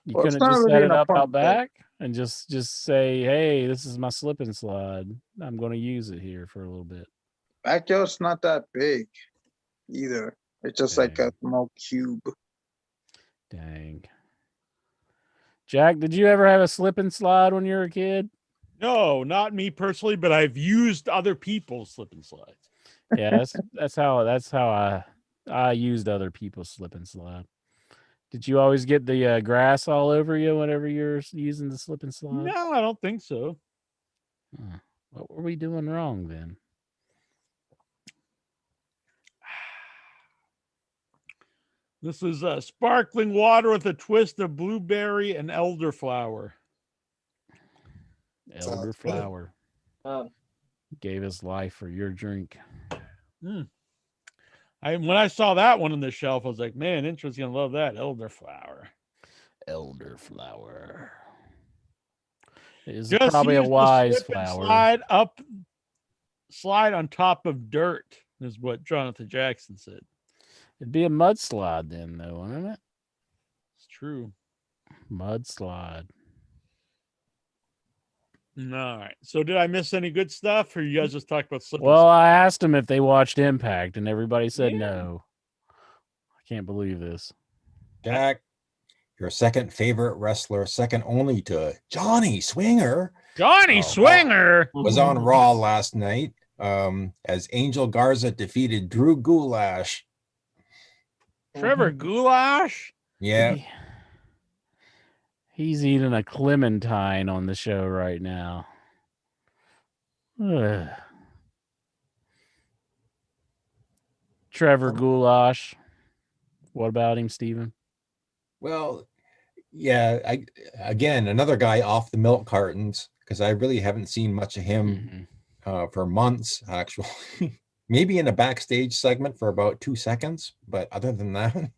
You couldn't just set it up out back and just say, "Hey, this is my slip and slide. I'm going to use it here for a little bit." Backyard's not that big either. It's just like a small cube. Dang. Jack, did you ever have a slip and slide when you were a kid? No, not me personally, but I've used other people's slip and slides. Yeah, that's how I used other people's slip and slide. Did you always get the grass all over you whenever you're using the slip and slide? No, I don't think so. What were we doing wrong then? This is sparkling water with a twist of blueberry and elderflower. Elderflower. Gave his life for your drink. When I saw that one on the shelf, I was like, man, interesting. I love that elderflower. Elderflower. It's probably a wise flower. Slide on top of dirt is what Jonathan Jackson said. It'd be a mudslide then, though, wouldn't it? It's true. Mudslide. All right. So did I miss any good stuff, or you guys just talked about slip? Well, I asked them if they watched Impact, and everybody said no. I can't believe this. Jack, your second favorite wrestler, second only to Johnny Swinger. Johnny Swinger was on Raw last night as Angel Garza defeated Drew Gulak. Trevor Gulak? Yeah. He's eating a clementine on the show right now. Trevor Gulak. What about him, Steven? Well, yeah, again, another guy off the milk cartons, because I really haven't seen much of him for months, actually. Maybe in a backstage segment for about 2 seconds, but other than that.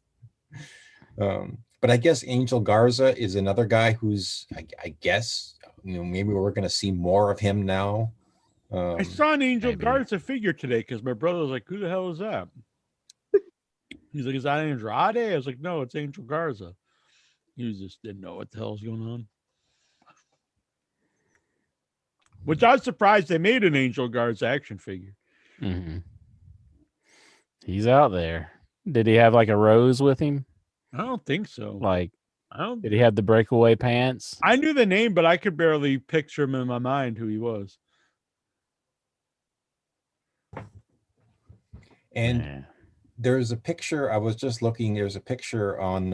But I guess Angel Garza is another guy who's, I guess, maybe we're going to see more of him now. I saw an Angel Garza figure today because my brother was like, who the hell is that? He's like, is that Andrade? I was like, no, it's Angel Garza. He just didn't know what the hell's going on. Which I was surprised they made an Angel Garza action figure. Mm-hmm. He's out there. Did he have like a rose with him? I don't think so. Like, did he have the breakaway pants? I knew the name, but I could barely picture him in my mind who he was. And there's a picture. I was just looking. There's a picture on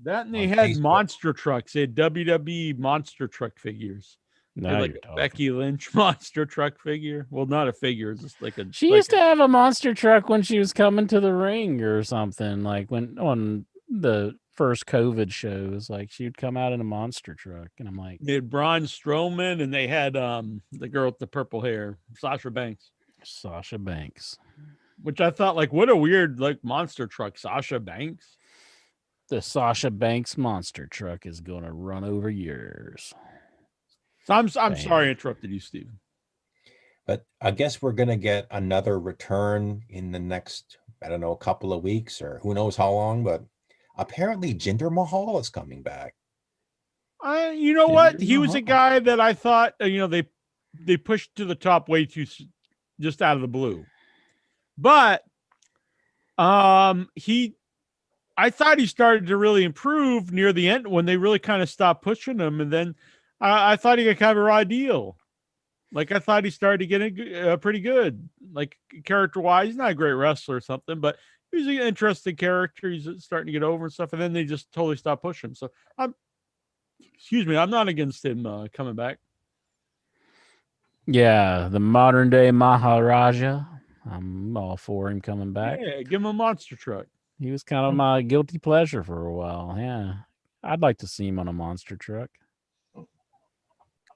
that, and they had Facebook. Monster trucks. They had WWE monster truck figures. Like a Becky Lynch monster truck figure. Well, not a figure, just like a. She used to have a monster truck when she was coming to the ring or something. Like when on the first COVID shows, like she'd come out in a monster truck, and I'm like, they had Braun Strowman, and they had the girl with the purple hair, Sasha Banks. Which I thought, like, what a weird like monster truck, Sasha Banks. The Sasha Banks monster truck is gonna run over yours. So I'm sorry I interrupted you, Steven. But I guess we're going to get another return in the next, I don't know, a couple of weeks or who knows how long. But apparently Jinder Mahal is coming back. You know what? He was a guy that I thought, they pushed to the top way too, just out of the blue. But I thought he started to really improve near the end when they really kind of stopped pushing him. And then I thought he got kind of a raw deal. Like, I thought he started to get pretty good. Like, character-wise, he's not a great wrestler or something, but he's an interesting character. He's starting to get over and stuff, and then they just totally stopped pushing him. So, I'm not against him coming back. Yeah, the modern-day Maharaja. I'm all for him coming back. Yeah, give him a monster truck. He was kind of my guilty pleasure for a while. Yeah. I'd like to see him on a monster truck.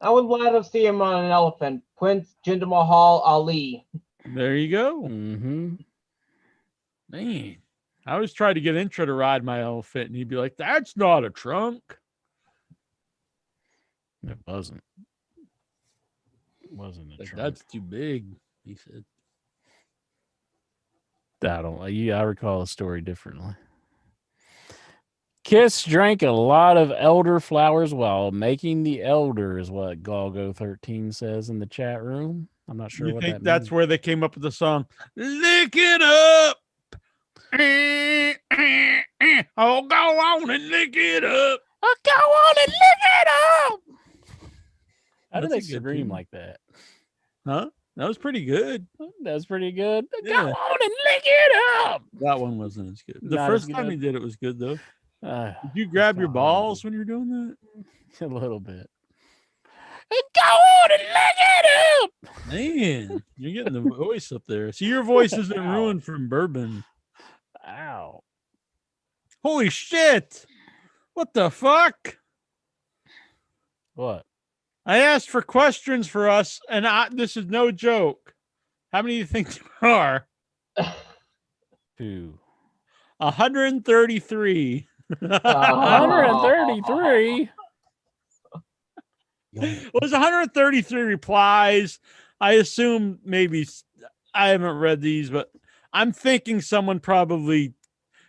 I would rather see him on an elephant. Prince Jinder Mahal Ali. There you go. Mm-hmm. Man, I always tried to get Intro to ride my elephant, and he'd be like, "That's not a trunk." It wasn't. It wasn't a Like, trunk. that's too big, he said. I recall the story differently. Kiss drank a lot of elderflowers while making the elder, is what Galgo13 says in the chat room. I'm not sure You what think that that's means. where they came up with the song "Lick It Up"? Oh, go on and lick it up. Oh, go on and lick it up. How do That's they a good scream tune. like that? Huh? That was pretty good. That's pretty good. Yeah. Go on and lick it up. That one wasn't as good. The Not as first time he good. did it was good though. Did Did you grab your balls when you were doing that? A little bit. Go on and lick it up. Man, you're getting the voice up there. See, your voice isn't Ow. ruined from bourbon. Ow. Holy shit. What the fuck? What? I asked for questions for us, and this is no joke. How many do you think there are? 2. 133. 133. It was 133 replies. I assume maybe I haven't read these, but I'm thinking someone probably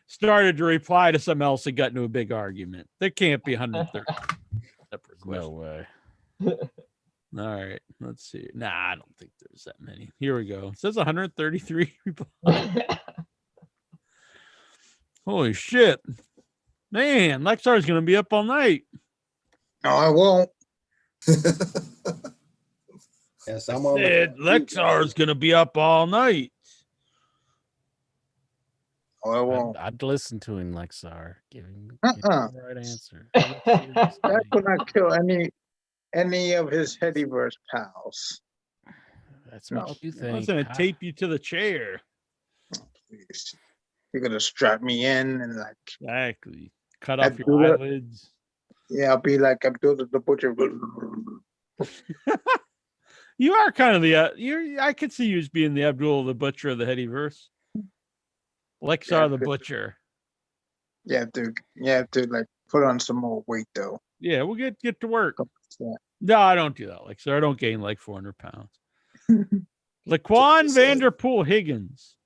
started to reply to something else and got into a big argument. There can't be 130. No way. All right, let's see. Nah, I don't think there's that many. Here we go. It says 133 replies. Holy shit. Man, Lexar's going to be up all night. No, I won't. Yes, I'm on Said Lexar's going to be up all night. No, I won't. I'd listen to him, Lexar. Give him Uh-uh. the right answer. That could not kill any of his Headyverse pals. That's what No. you I think. was going to tape you to the chair. Please. You're gonna strap me in and like, Exactly. Cut off your Abdullah. eyelids. yeah, I'll be like Abdullah the Butcher. You are kind of the I could see you as being the Abdul the Butcher of the Headyverse. Lexar Yeah, the good. Butcher. Yeah, dude. Yeah, dude. Like, put on some more weight though. Yeah, we'll get to work. Yeah. No, I don't do that, Lexar. I don't gain like 400 pounds. Laquan Vanderpool Higgins.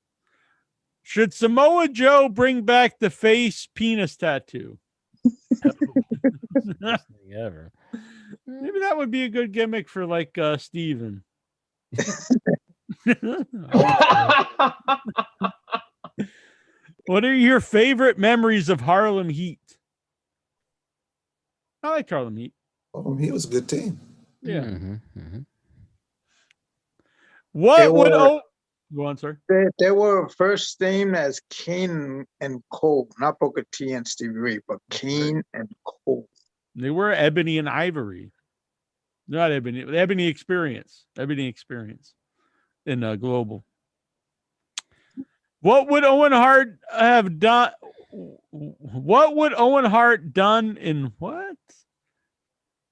Should Samoa Joe bring back the face penis tattoo? Best thing ever. Maybe that would be a good gimmick for like Steven. What are your favorite memories of Harlem Heat? I like Harlem Heat. He was a good team. Yeah. Mm-hmm. What would go on, sir? They were first named as Kane and Cole, not Booker T and Stevie Ray, but Kane and Cole. They were Ebony and Ivory. Not Ebony. Ebony Experience. Ebony Experience in Global. What would Owen Hart have done? What would Owen Hart done in what?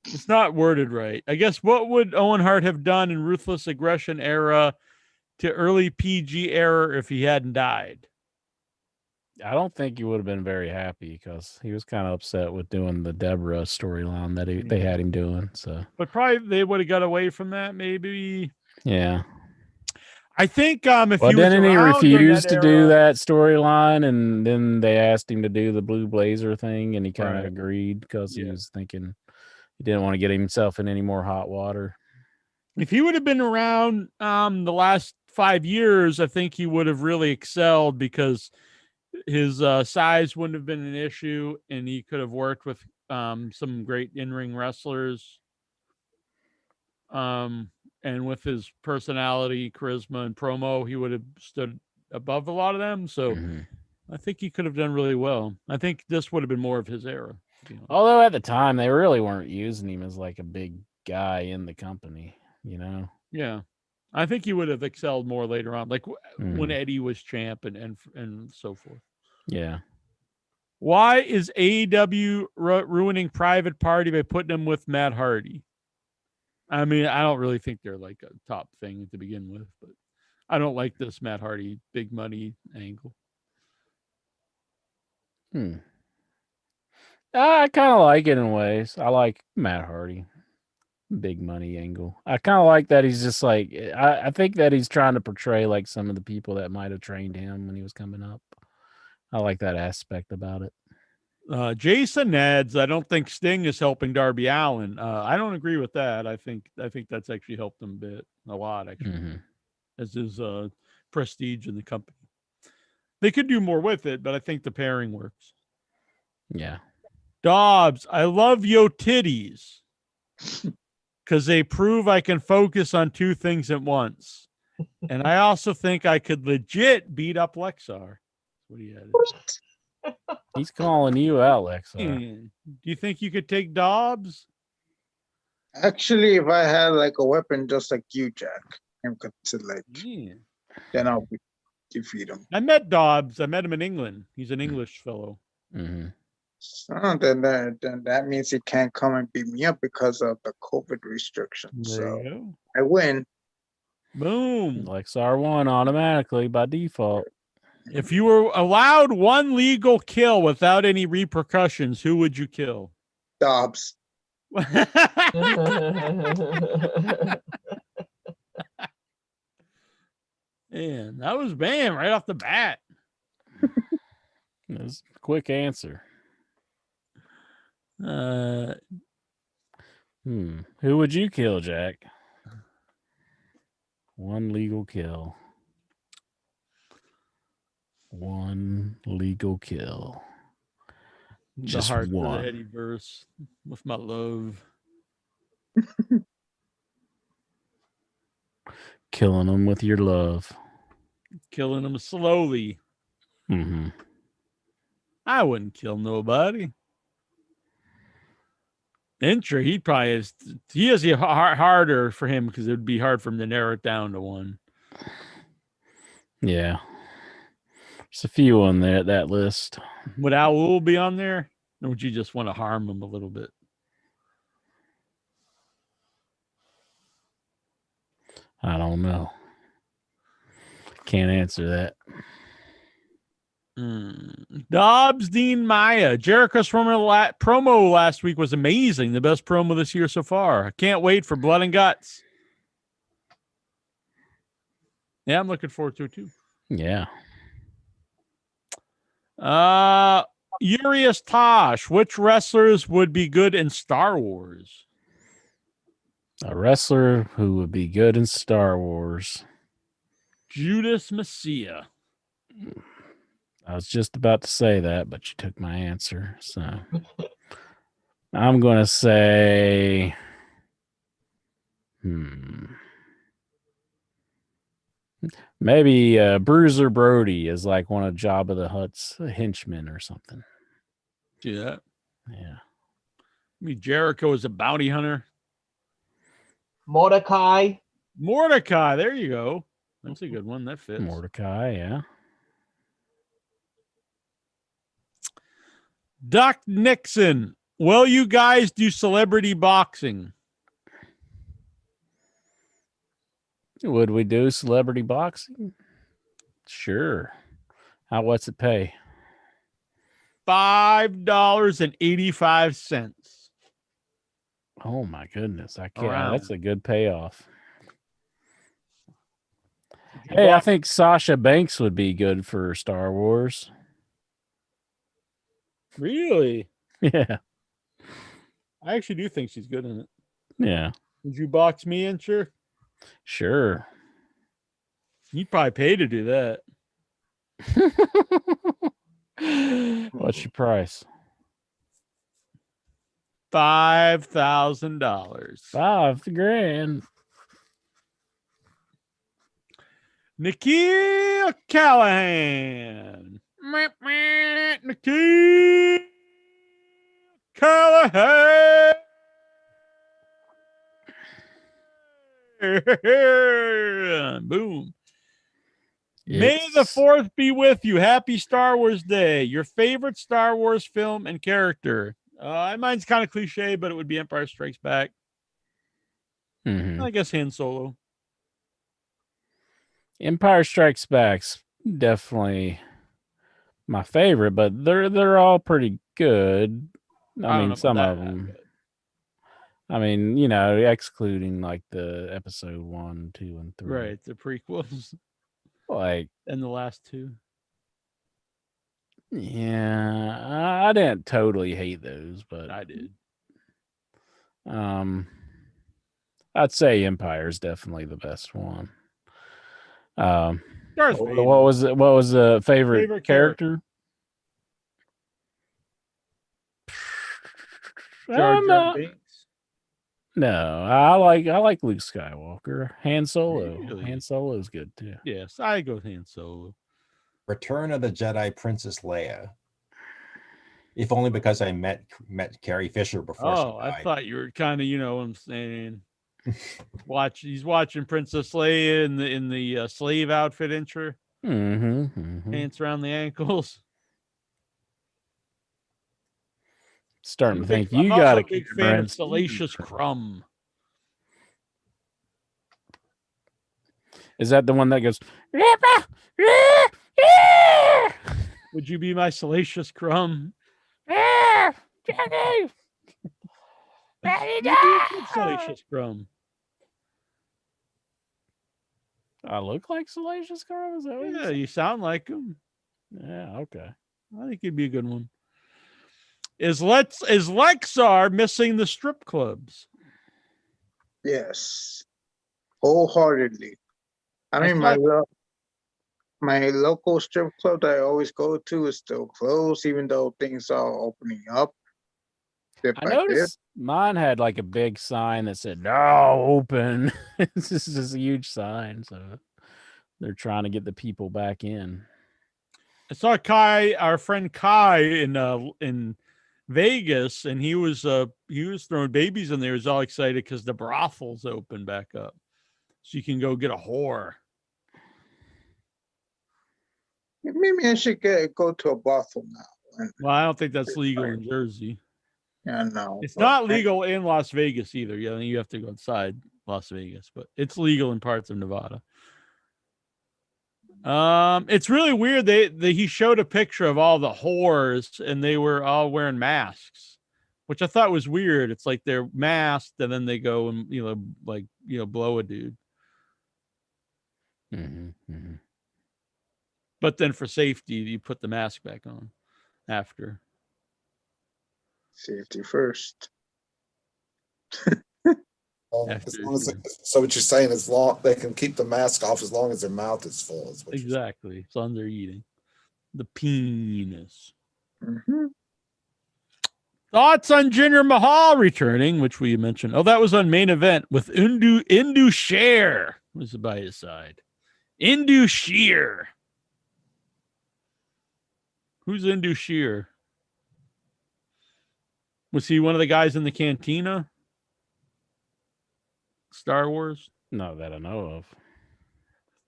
It's not worded right. I guess what would Owen Hart have done in Ruthless Aggression era to early PG era if he hadn't died? I don't think he would have been very happy because he was kind of upset with doing the Deborah storyline that they had him doing. So, but probably they would have got away from that. Maybe. Yeah. I think if well, he was didn't he around during refuse that to era, do that storyline, and then they asked him to do the Blue Blazer thing, and he kind of Right. agreed because he was thinking he didn't want to get himself in any more hot water. If he would have been around the last 5 years, I think he would have really excelled because his size wouldn't have been an issue, and he could have worked with some great in-ring wrestlers. And with his personality, charisma, and promo, he would have stood above a lot of them. So I think he could have done really well. I think this would have been more of his era. Although at the time, they really weren't using him as like a big guy in the company, you know? Yeah. I think he would have excelled more later on, like when Eddie was champ and so forth. Yeah. Why is AEW ruining Private Party by putting him with Matt Hardy? I mean, I don't really think they're like a top thing to begin with, but I don't like this Matt Hardy big money angle. I kind of like it in ways. I like Matt Hardy. Big money angle. I kind of like that he's just like, I think that he's trying to portray like some of the people that might have trained him when he was coming up. I like that aspect about it. Jason Neds, I don't think Sting is helping Darby Allin. I don't agree with that. I think that's actually helped him a lot, actually, as his prestige in the company. They could do more with it, but I think the pairing works. Yeah. Dobbs, I love yo titties because they prove I can focus on two things at once. And I also think I could legit beat up Lexar. That's what he added. He's calling you out, Lexar. Do you think you could take Dobbs? Actually, if I had like a weapon just like you, Jack, and could select, then I'll defeat him. I met Dobbs. I met him in England. He's an English fellow. So then that means he can't come and beat me up because of the COVID restrictions. There So you go. I win. Boom. Lexar won automatically by default. If you were allowed one legal kill without any repercussions, who would you kill? Dobbs. Man, that was bam right off the bat. It was a quick answer. Who would you kill, Jack? One legal kill. One legal kill. Just the heart one. of the Eddie verse with my love. Killing them with your love. Killing them slowly. I wouldn't kill nobody. Intra, he has it harder for him because it would be hard for him to narrow it down to one. Yeah. There's a few on there, that list. Would Al be on there? Or would you just want to harm him a little bit? I don't know. Can't answer that. Dobbs, Dean Maya. Jericho's promo last week was amazing. The best promo this year so far. I can't wait for Blood and Guts. Yeah, I'm looking forward to it too. Yeah. Urias Tosh. Which wrestlers would be good in Star Wars? A wrestler who would be good in Star Wars. Judas Messiah. I was just about to say that, but you took my answer. So I'm going to say, maybe Bruiser Brody is like one of Jabba the Hutt's henchmen or something. See that? Yeah. I mean, Jericho is a bounty hunter. Mordecai. There you go. That's a good one. That fits. Mordecai, yeah. Doc Nixon. Will you guys do celebrity boxing? Would we do celebrity boxing? Sure. What's it pay? $5.85. Oh my goodness. I can't. Around. That's a good payoff. Hey, I think Sasha Banks would be good for Star Wars. Really? Yeah. I actually do think she's good in it. Yeah. Would you box me in, sure? Sure. You'd probably pay to do that. What's your price? $5,000. $5,000. Nikhil Callihan. Nikhil Callihan. May the 4th be with you. Happy Star Wars Day. Your favorite Star Wars film and character. Mine's kind of cliche, but it would be Empire Strikes Back. I guess Han Solo. Empire Strikes Back's definitely my favorite, but they're all pretty good. I mean, some of them. I mean, you know, excluding like the episode 1, 2, and 3. Right, the prequels. Like, and the last 2. Yeah, I didn't totally hate those, but I did. I'd say Empire is definitely the best one. Darth Vader. What was the favorite character? Jar Jar Binks. No, I like Luke Skywalker. Han Solo. Really? Han Solo's good too. Yes, I go with Han Solo. Return of the Jedi Princess Leia. If only because I met Carrie Fisher before she died. I thought you were kind of, you know what I'm saying. He's watching Princess Leia in the slave outfit intro. Pants around the ankles. Starting to think you got a big fan of Salacious Crumb. Is that the one that goes? Would you be my Salacious Crumb? Salacious Crumb. I look like Salacious Crumb? Is that what you sound like him. Yeah, okay. I think he'd be a good one. Is Lexar missing the strip clubs? Yes, wholeheartedly. I mean, my local strip club that I always go to is still closed, even though things are opening up. I noticed mine had like a big sign that said "No open." This is a huge sign, so they're trying to get the people back in. I saw our friend Kai, in Vegas, and he was throwing babies in there. He was all excited because the brothel's open back up, so you can go get a whore. Maybe I should go to a brothel now. Well, I don't think that's legal in Jersey. Yeah, no, it's not legal in Las Vegas either. Yeah, you have to go outside Las Vegas, but it's legal in parts of Nevada. It's really weird. He showed a picture of all the whores, and they were all wearing masks, which I thought was weird. It's like they're masked, and then they go and blow a dude. But then for safety, you put the mask back on after. Safety first. So what you're saying is they can keep the mask off as long as their mouth is full. Is what exactly. As long as they're eating. The penis. Thoughts on Jinder Mahal returning, which we mentioned. Oh, that was on Main Event with Indu Sher was by his side. Indu Sher. Who's Indu Sher? Was he one of the guys in the cantina? Star Wars? Not that I know of.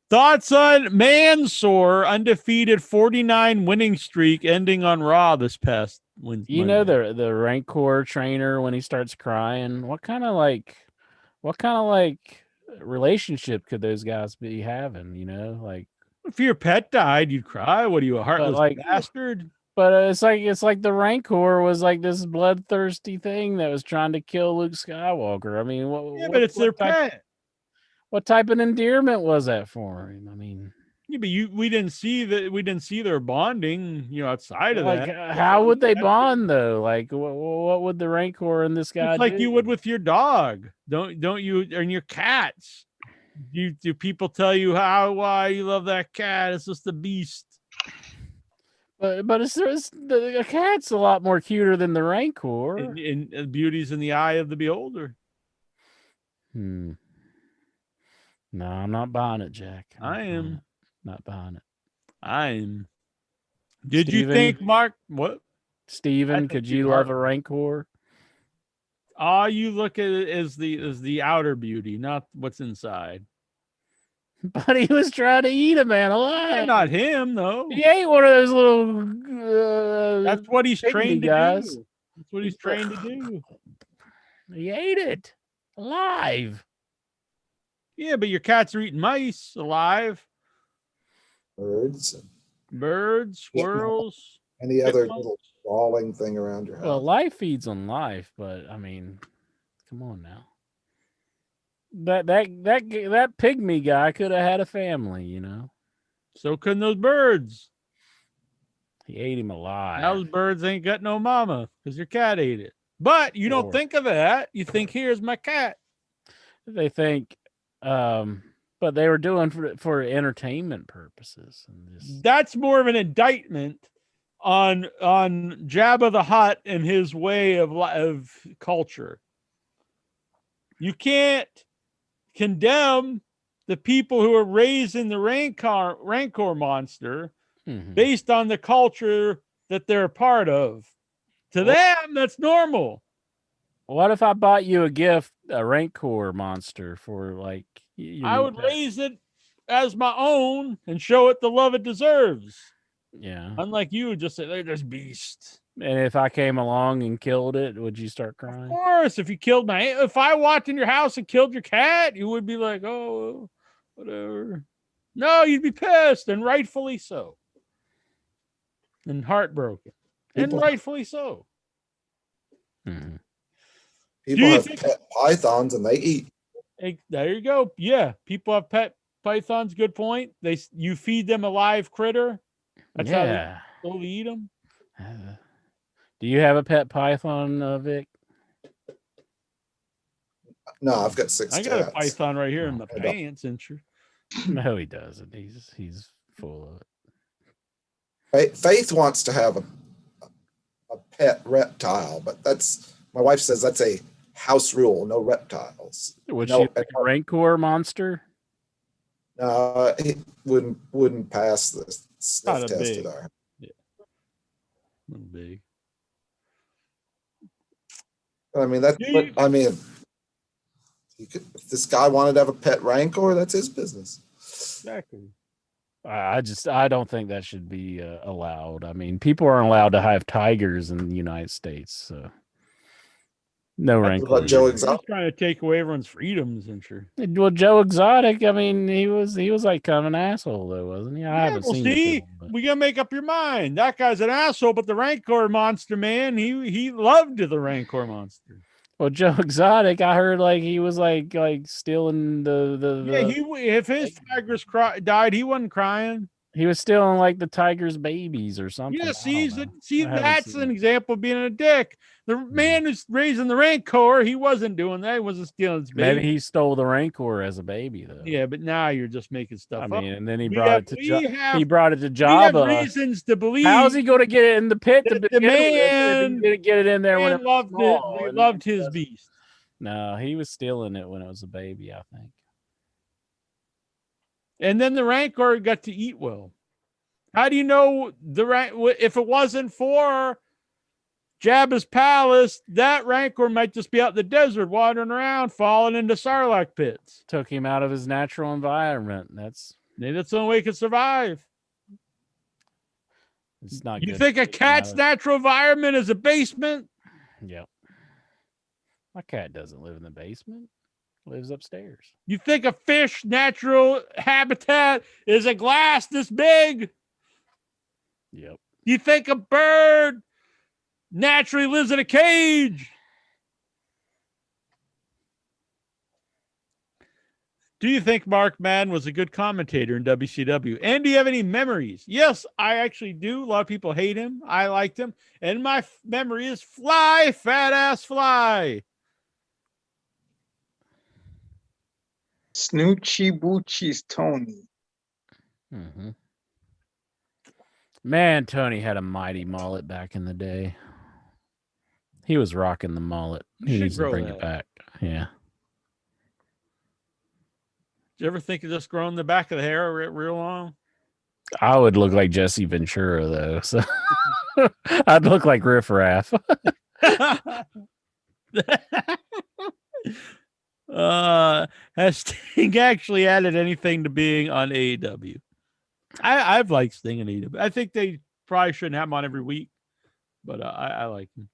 Thoughts on Mansoor undefeated 49 winning streak ending on Raw this past Wednesday. You know the Rancor trainer when he starts crying. What kind of relationship could those guys be having? You know, like if your pet died, you'd cry. What are you, a heartless bastard? But it's like the Rancor was like this bloodthirsty thing that was trying to kill Luke Skywalker. I mean, but it's their pet. What type of endearment was that for him? I mean, yeah, but we didn't see their bonding, outside of that. How would they bond though? Like, what would the Rancor and this guy it's like do? you would with your dog? Don't you and your cats? Do people tell you why you love that cat? It's just a beast. But the cat's a lot more cuter than the Rancor. And beauty's in the eye of the beholder. No, I'm not buying it, Jack. I am not buying it. I am. Did you think, Mark? What? Steven, could you love a Rancor? You look at it as the outer beauty, not what's inside. But he was trying to eat a man alive. Not him, though. He ate one of those little. That's what he's pygmy trained to guys. do. That's what he's trained to do. He ate it alive. Yeah, but your cats are eating mice alive. Birds. Birds, squirrels. Any other chipmunks. little crawling thing around your house. Well, life feeds on life, but I mean, come on now. That pygmy guy could have had a family, you know. So couldn't those birds. He ate him alive. Now those birds ain't got no mama because your cat ate it. But you don't think of that. You think, here's my cat. They think, but they were doing for entertainment purposes. And just... That's more of an indictment on Jabba the Hutt and his way of culture. You can't condemn the people who are raising the Rancor monster based on the culture that they're a part of. To them, that's normal. What if I bought you a gift, a Rancor monster for like... I would raise it as my own and show it the love it deserves. Yeah. Unlike you, just say, they're just beasts. And if I came along and killed it, would you start crying? Of course. If I walked in your house and killed your cat, you would be like, oh, whatever. No, you'd be pissed, and rightfully so. And heartbroken. And rightfully so. Mm-hmm. People have pet pythons and they eat. Hey, there you go. Yeah, people have pet pythons. Good point. You feed them a live critter. That's how they slowly eat them. Do you have a pet python, Vic? No, I've got 6 I cats. got a python right here in my pants, and sure. No, he doesn't. He's full of it. Faith wants to have a pet reptile, but my wife says that's a house rule, no reptiles. Would she like a Rancor monster? No, it wouldn't pass the sniff test at our. Yeah, not big. I mean if this guy wanted to have a pet Rancor, that's his business. Exactly. I don't think that should be allowed. I mean, people aren't allowed to have tigers in the United States, so no Rancor. What about Joe Exotic? He's trying to take away everyone's freedoms, and sure. Well, Joe Exotic, I mean, he was like kind of an asshole, though, wasn't he? I haven't seen. See, we gotta make up your mind. That guy's an asshole, but the Rancor monster, man, he loved the Rancor monster. Well, Joe Exotic, I heard like he was like stealing if his tigers died, he wasn't crying. He was stealing like the tiger's babies or something. Yeah, that's an example of being a dick. The man who's raising the Rancor, he wasn't doing that. He wasn't stealing his baby. Maybe he stole the Rancor as a baby, though. Yeah, but now you're just making stuff up. I mean, and then he brought it to Jabba. We have reasons to believe. How's he going to get it in the pit? The man get it in there when it loved it. He loved his beast. No, he was stealing it when it was a baby, I think. And then the Rancor got to eat well. How do you know if it wasn't for Jabba's palace, that Rancor might just be out in the desert wandering around, falling into Sarlacc pits. Took him out of his natural environment. Maybe that's the only way he could survive. It's not. You think a cat's natural environment is a basement? Yep. My cat doesn't live in the basement. Lives upstairs. You think a fish natural habitat is a glass this big? Yep. You think a bird naturally lives in a cage? Do you think Mark Madden was a good commentator in WCW? And do you have any memories? Yes, I actually do. A lot of people hate him. I liked him. And my memory is fly, fat ass fly. Snoochie Boochie's Tony. Mm-hmm. Man, Tony had a mighty mullet back in the day. He was rocking the mullet. He needs to bring it back. Yeah. Did you ever think of just growing the back of the hair real long? I would look like Jesse Ventura, though. So I'd look like Riff Raff. Has Sting actually added anything to being on AEW? I've liked Sting in AEW. I think they probably shouldn't have him on every week, but I like him.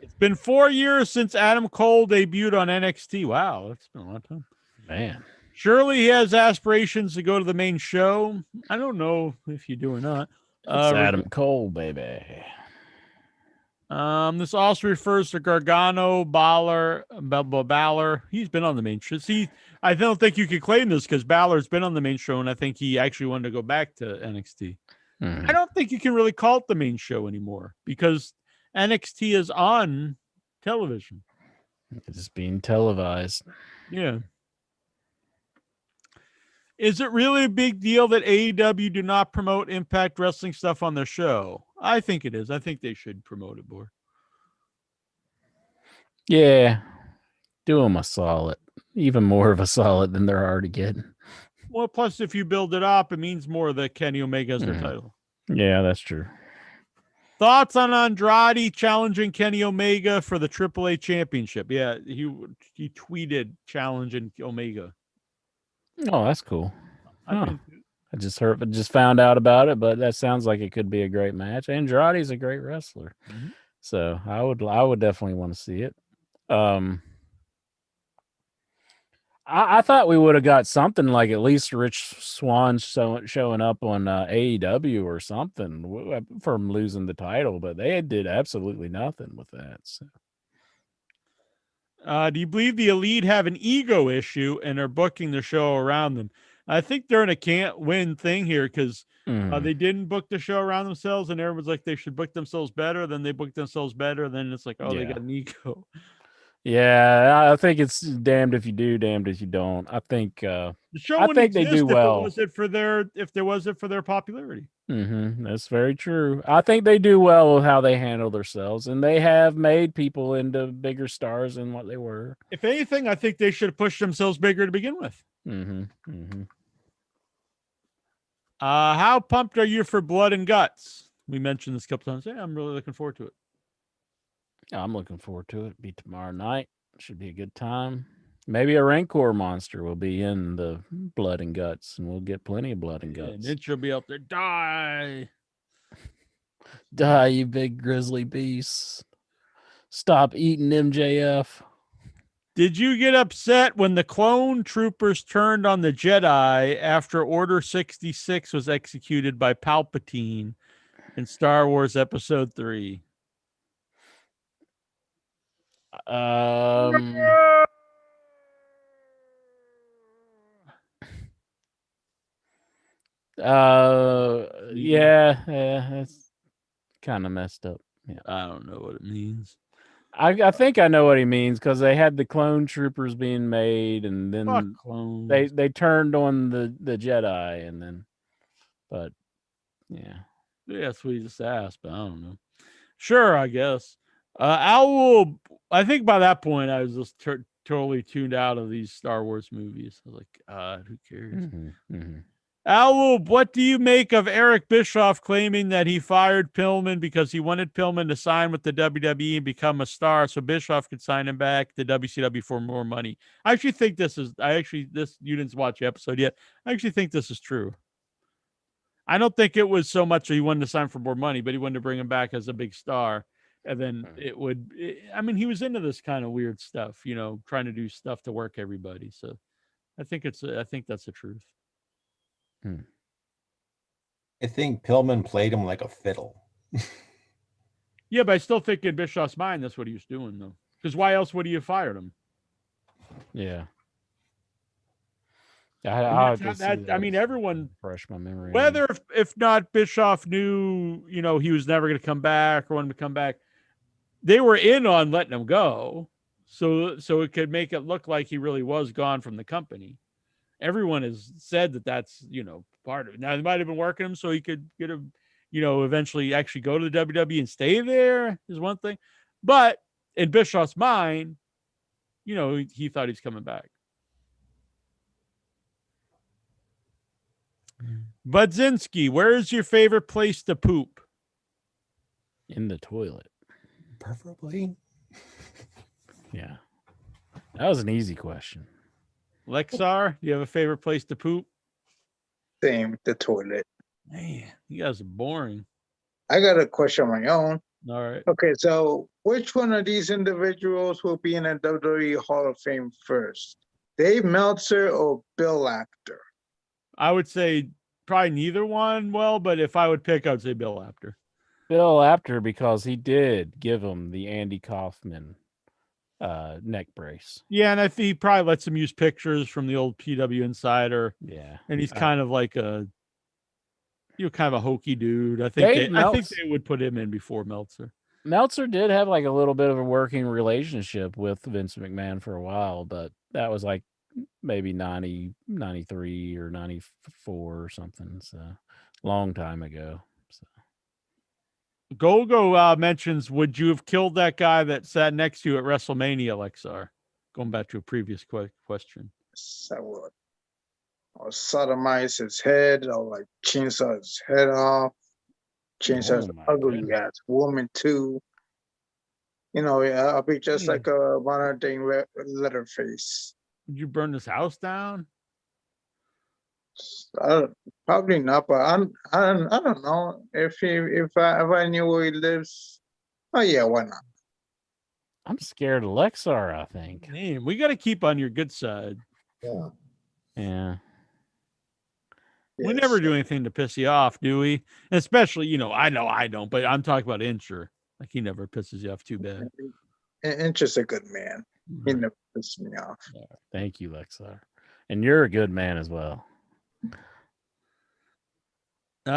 It's been 4 years since Adam Cole debuted on NXT. Wow, that's been a long time. Man. Surely he has aspirations to go to the main show. I don't know if you do or not. It's Adam Cole, baby. This also refers to Gargano, Balor. He's been on the main show. See, I don't think you could claim this because Balor's been on the main show, and I think he actually wanted to go back to NXT. I don't think you can really call it the main show anymore because NXT is on television. It's being televised. Yeah. Is it really a big deal that AEW do not promote Impact Wrestling stuff on their show? I think it is. I think they should promote it more. Yeah. Do them a solid. Even more of a solid than they're already getting. Well, plus, if you build it up, it means more that Kenny Omega has their title. Yeah, that's true. Thoughts on Andrade challenging Kenny Omega for the AAA championship? Yeah, he tweeted challenging Omega. Oh, that's cool. I just found out about it, but that sounds like it could be a great match. Andrade's a great wrestler, so I would definitely want to see it. I thought we would have got something like at least Rich Swann showing up on AEW or something from losing the title, but they did absolutely nothing with that. So. Do you believe the Elite have an ego issue and are booking the show around them? I think they're in a can't win thing here because they didn't book the show around themselves, and everyone's like they should book themselves better. Then they book themselves better. Then it's like, they got an ego. Yeah, I think it's damned if you do, damned if you don't. I think the show I think they do well. If there wasn't for their popularity. That's very true. I think they do well with how they handle themselves, and they have made people into bigger stars than what they were. If anything, I think they should have pushed themselves bigger to begin with. How pumped are you for Blood and Guts? We mentioned this a couple times. Yeah, I'm really looking forward to it. I'm looking forward to it. It'll be tomorrow night. Should be a good time. Maybe a Rancor monster will be in the Blood and Guts, and we'll get plenty of Blood and Guts. And it should be up there. Die, you big grizzly beast! Stop eating MJF. Did you get upset when the clone troopers turned on the Jedi after Order 66 was executed by Palpatine in Star Wars Episode 3? Yeah, that's kind of messed up. Yeah, I don't know what it means. I think I know what he means because they had the clone troopers being made, and then they turned on the Jedi, and then, but yeah, that's what he just asked, but I don't know. Sure, I guess. I think by that point I was just totally tuned out of these Star Wars movies. I was like, God, who cares? Al, what do you make of Eric Bischoff claiming that he fired Pillman because he wanted Pillman to sign with the WWE and become a star so Bischoff could sign him back to WCW for more money? I actually think you didn't watch the episode yet. I actually think this is true. I don't think it was so much that he wanted to sign for more money, but he wanted to bring him back as a big star. And then he was into this kind of weird stuff, trying to do stuff to work everybody. So I think that's the truth. I think Pillman played him like a fiddle. Yeah, but I still think in Bischoff's mind, that's what he was doing, though. Because why else would he have fired him? Yeah. Everyone fresh my memory. Whether if not Bischoff knew, he was never going to come back or wanted to come back, they were in on letting him go, so it could make it look like he really was gone from the company. Everyone has said that that's part of it. Now they might have been working him so he could get a, eventually actually go to the WWE and stay there is one thing, but in Bischoff's mind, he thought he's coming back. Budzinski, where is your favorite place to poop? In the toilet. Preferably. Yeah. That was an easy question. Lexar, do you have a favorite place to poop? Same with the toilet. Man, you guys are boring. I got a question of my own. All right. Okay, so which one of these individuals will be in the WWE Hall of Fame first? Dave Meltzer or Bill Apter? I would say probably neither one. Well, but if I would pick, I would say Bill Apter. Bill Apter, because he did give him the Andy Kaufman neck brace. Yeah, and I think he probably lets him use pictures from the old PW Insider. Yeah. And he's kind of like kind of a hokey dude. I think they would put him in before Meltzer. Meltzer did have like a little bit of a working relationship with Vince McMahon for a while, but that was like maybe 90, 93 or 94 or something. So long time ago. So. Gogo mentions, would you have killed that guy that sat next to you at WrestleMania, Lexar? Going back to a previous question. I would. Or sodomize his head, or like chainsaw his head off. Chainsaw his ugly ass woman too. You know, I'll be just like a modern day Leatherface. Would you burn this house down? Probably not, but I don't know if I knew where he lives. Oh yeah, why not? I'm scared of Lexar, I think. Man, we got to keep on your good side. Yeah. Yeah. We never do anything to piss you off, do we? Especially, I know I don't, but I'm talking about Incher. Like, he never pisses you off too bad. Incher's a good man. He never pisses me off. Yeah. Thank you, Lexar. And you're a good man as well. Dobbs,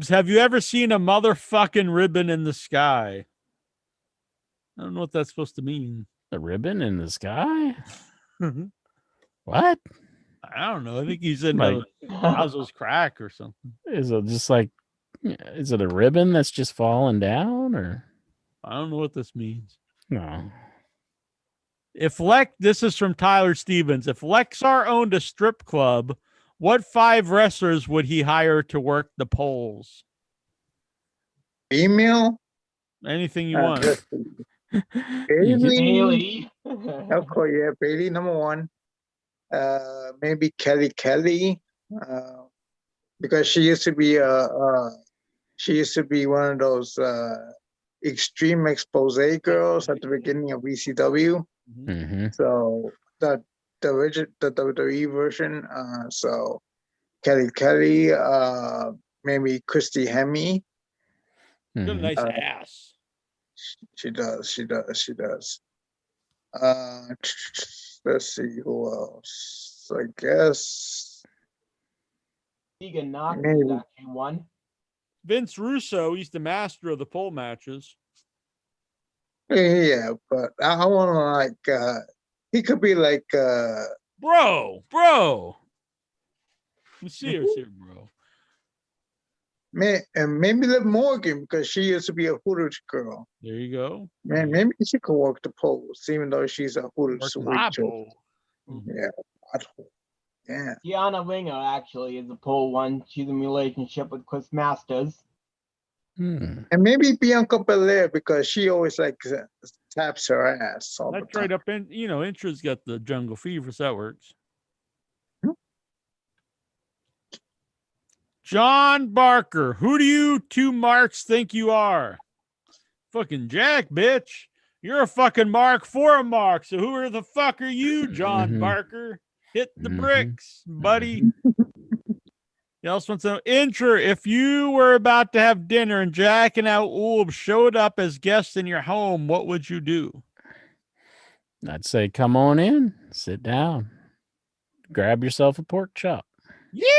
have you ever seen a motherfucking ribbon in the sky? I don't know what that's supposed to mean. A ribbon in the sky? What? I don't know. I think he's in like Oslo's crack or something. Is it just like, is it a ribbon that's just falling down, or? I don't know what this means. No. This is from Tyler Stevens. If Lexar owned a strip club, what 5 wrestlers would he hire to work the poles? Female? Anything you want. Bailey. Of course, yeah, Bailey #1. Maybe Kelly, because she used to be one of those extreme expose girls at the beginning of ECW. Mm-hmm. So the WWE version. So Kelly, maybe Christy Hemme. Got a nice ass. She does. Let's see who else. I guess Tegan Knox is actually one. Vince Russo, he's the master of the pole matches. Yeah, but I want to like he could be like bro. I'm serious here, bro. And maybe Liv Morgan, because she used to be a Hooters girl. There you go. Man, maybe she could work the poles, even though she's a Hooters waitress. Yeah. Yeah. Gianna Winger actually is a pole one. She's in relationship with Chris Masters. And maybe Bianca Belair, because she always like taps her ass. That's right up in, Intra's got the jungle fever, so that works. John Barker, who do you 2 marks think you are? Fucking Jack, bitch. You're a fucking mark for a mark. So who the fuck are you, John Barker? Hit the bricks, buddy. He also wants to know, Intra, if you were about to have dinner and Jack and Al Ulb showed up as guests in your home, what would you do? I'd say, come on in, sit down, grab yourself a pork chop. Yeah.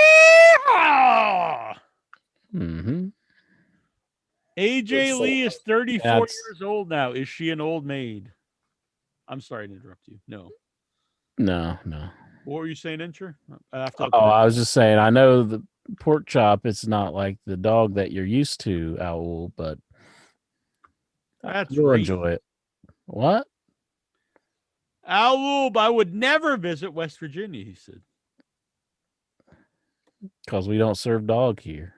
Mm-hmm. AJ Lee is 34 years old now. Is she an old maid? I'm sorry to interrupt you. No. What were you saying, Incher? I was just saying, I know the pork chop, it's not like the dog that you're used to, Owl, but you'll enjoy it. What? Owl, I would never visit West Virginia, he said. Because we don't serve dog here.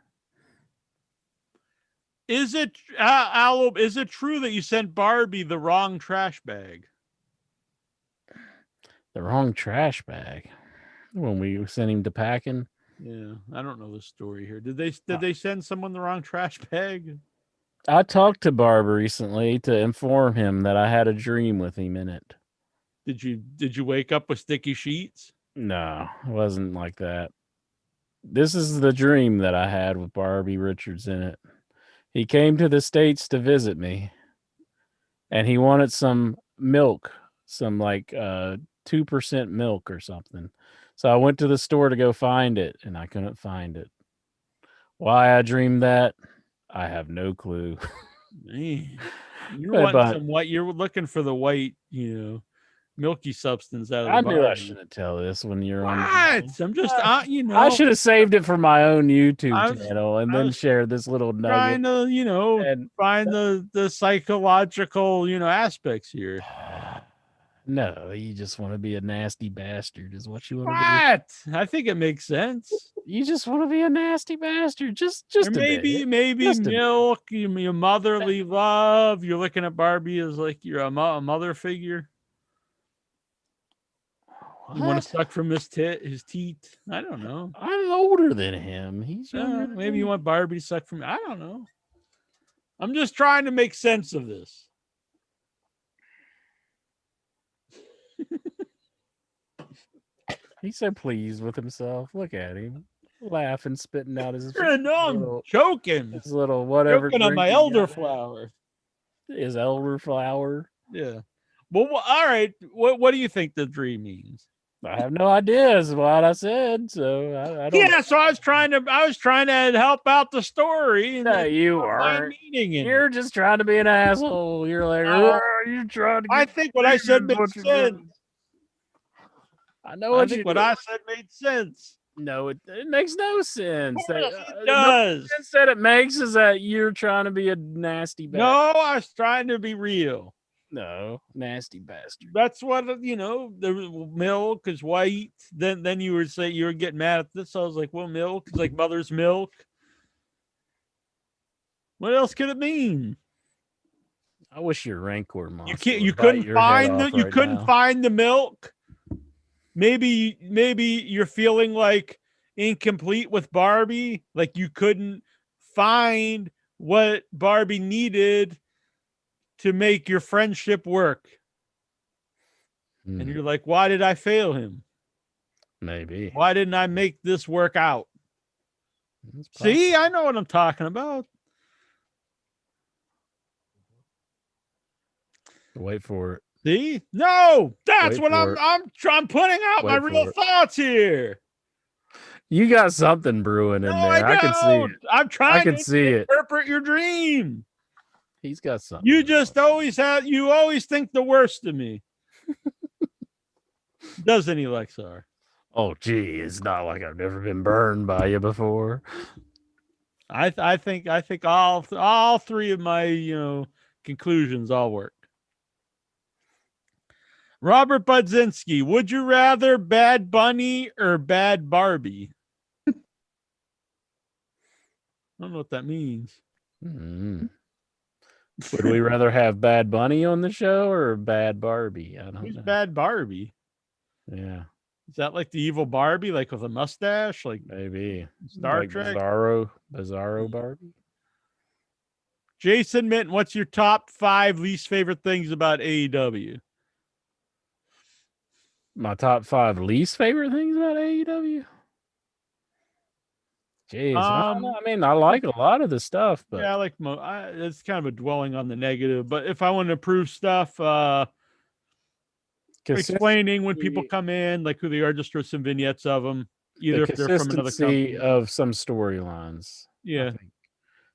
Is it is it true that you sent Barbie the wrong trash bag? The wrong trash bag when we sent him to packing. Yeah, I don't know the story here. Did they send someone the wrong trash bag? I talked to Barb recently to inform him that I had a dream with him in it. Did you wake up with sticky sheets? No, it wasn't like that. This is the dream that I had with Barbie Richards in it. He came to the States to visit me, and he wanted some milk, some like 2% milk or something. So I went to the store to go find it, and I couldn't find it. Why I dreamed that, I have no clue. Man, you're looking for the white, milky substance out of the I knew I Barbie. shouldn't tell this when you're on. What? I'm just, I should have saved it for my own YouTube channel and then was shared this little trying nugget. to, and find the psychological, aspects here. No, you just want to be a nasty bastard, is what you want to What? I think it makes sense. be. You just want to be a nasty bastard, just Or maybe milk, your motherly love. You're looking at Barbie as like you're a mother figure. What? You want to suck from his teat? I don't know. I'm older than him. He's younger. Maybe you want Barbie to suck from. I don't know. I'm just trying to make sense of this. He's so pleased with himself. Look at him, laughing, spitting out his. No, I'm choking. His little whatever. Choking on my elderflower. His elderflower. Yeah. Well, all right. What do you think the dream means? I have no idea. Is what I said. So I don't. Yeah. So I was trying to help out the story. No, you are. You're just trying to be an asshole. You're like, you're trying to. I think what I said made sense. I know what you. What I said made sense. No, it makes no sense. It does. The sense that it makes is that you're trying to be a nasty bastard. No, I was trying to be real. No, nasty bastard. That's what the milk is white. Then you were saying you were getting mad at this. I was like, well, milk is like mother's milk. What else could it mean? I wish your Rancor monster. You couldn't find the milk. Maybe you're feeling like incomplete with Barbie, like you couldn't find what Barbie needed to make your friendship work. And you're like, why did I fail him? Maybe. Why didn't I make this work out? See, I know what I'm talking about. Wait for it. See? No, that's what I'm putting out my real thoughts here. You got something brewing in there. I can see it. I'm trying to interpret your dream. He's got something. You just always think the worst of me. Doesn't he, Lexar? Oh, gee, it's not like I've never been burned by you before. I think all three of my conclusions all work. Robert Budzinski, would you rather Bad Bunny or Bad Barbie? I don't know what that means. Mm-hmm. Would we rather have Bad Bunny on the show or Bad Barbie? I don't know. Who's Bad Barbie? Yeah. Is that like the evil Barbie, like with a mustache? Like maybe Star like Trek? Bizarro Barbie? Jason Minton, what's your top 5 least favorite things about AEW? My top 5 least favorite things about AEW? Jeez, I don't know. I mean, I like a lot of the stuff, but yeah, I like it's kind of a dwelling on the negative. But if I want to improve stuff, explaining when people come in, like who they are, just throw some vignettes of them, either if they're from another company. Of some storylines. Yeah,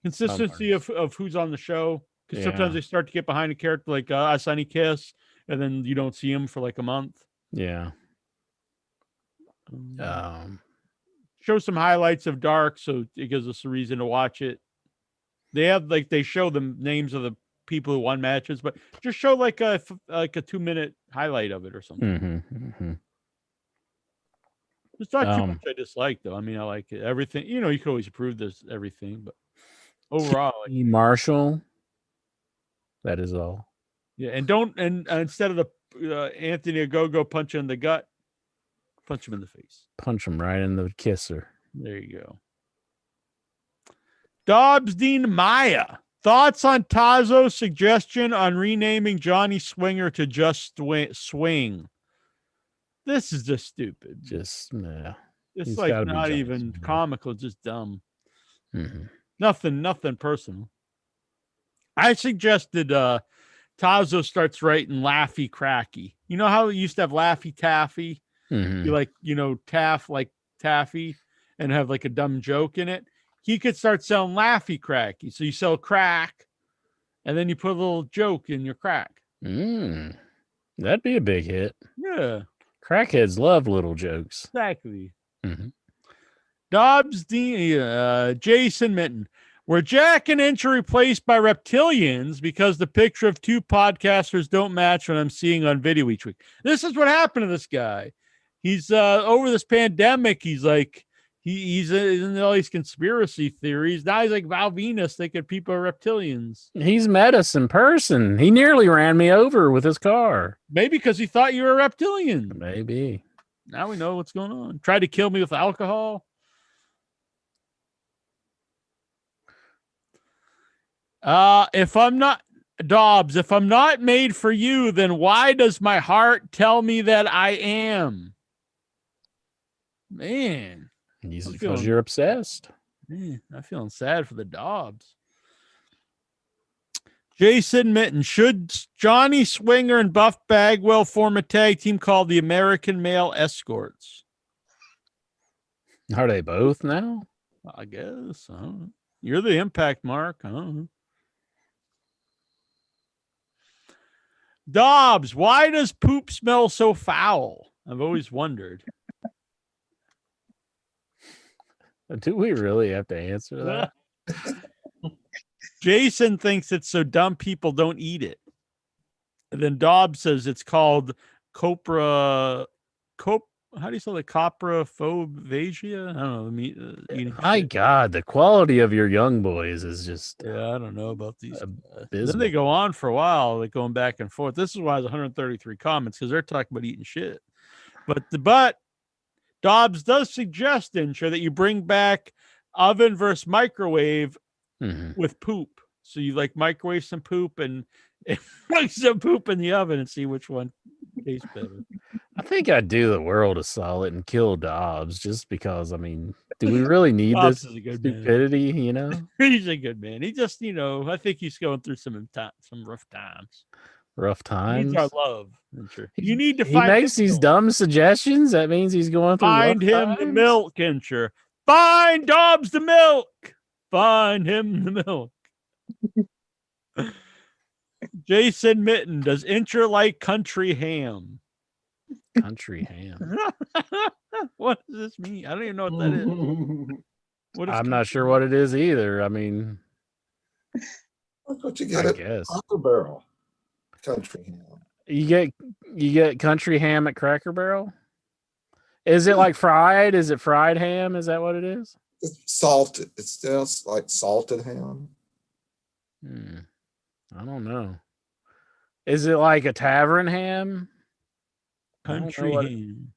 consistency of who's on the show. Because sometimes they start to get behind a character like Sunny Kiss, and then you don't see him for like a month. Yeah. Show some highlights of Dark, so it gives us a reason to watch it. They show the names of the people who won matches, but just show like a 2-minute highlight of it or something. It's not too much I dislike, though. I mean, I like it. Everything. You can always improve everything, but overall. E. Marshall. That is all. Yeah, and don't instead of the Anthony Ogogo punch in the gut, punch him in the face. Punch him right in the kisser. There you go. Dobbs Dean Maya. Thoughts on Tazo's suggestion on renaming Johnny Swinger to just Swing? This is just stupid. Just, yeah. It's He's like gotta be not Johnny even Swinger. comical, just dumb. Mm-hmm. Nothing personal. I suggested Tazo starts writing Laffy Cracky. You know how we used to have Laffy Taffy? Mm-hmm. You like, Taff like Taffy and have like a dumb joke in it. He could start selling Laffy Cracky. So you sell crack and then you put a little joke in your crack. That'd be a big hit. Yeah. Crackheads love little jokes. Exactly. Mm-hmm. Dobbs, Jason Minton. Were Jack and Inch replaced by reptilians because the picture of two podcasters don't match what I'm seeing on video each week? This is what happened to this guy. He's over this pandemic. He's like, he's in all these conspiracy theories. Now he's like Val Venus thinking people are reptilians. He's met us in person. He nearly ran me over with his car. Maybe because he thought you were a reptilian. Maybe. Now we know what's going on. Tried to kill me with alcohol. If I'm not Dobbs, if I'm not made for you, then why does my heart tell me that I am? Man, Because you're obsessed. Man, I'm feeling sad for the Dobbs. Jason Mitten, should Johnny Swinger and Buff Bagwell form a tag team called the American Male Escorts? Are they both now? I guess. I don't know. You're the Impact Mark. I don't know. Dobbs, why does poop smell so foul? I've always wondered. Do we really have to answer that? Jason thinks it's so dumb people don't eat it. And then Dobbs says it's called how do you say it? Coprophagia? I don't know. My God, the quality of your young boys is just I don't know about these. abysmal. Then they go on for a while, like going back and forth. This is why there's 133 comments, because they're talking about eating shit. But Dobbs does suggest, Incher, that you bring back oven versus microwave with poop. So you like microwave some poop and put some poop in the oven and see which one tastes better. I think I'd do the world a solid and kill Dobbs just because, I mean, do we really need Dobbs this is a good stupidity, He's a good man. He just, I think he's going through some rough times. Rough times? He needs our love. Incher. You need to He find makes these dumb suggestions. That means he's going through Find him rough the times? milk, Incher. Find Dobbs the milk. Find him the milk. Jason Mitten, does Incher like country ham? Country ham. What does this mean? I don't even know what that is. I'm not sure what it is either. I mean, Why don't you get I it? guess. Cracker Barrel. Country ham. You get country ham at Cracker Barrel? Is it like fried? Is it fried ham? Is that what it is? It's salted. It's just like salted ham. I don't know. Is it like a tavern ham? Country ham.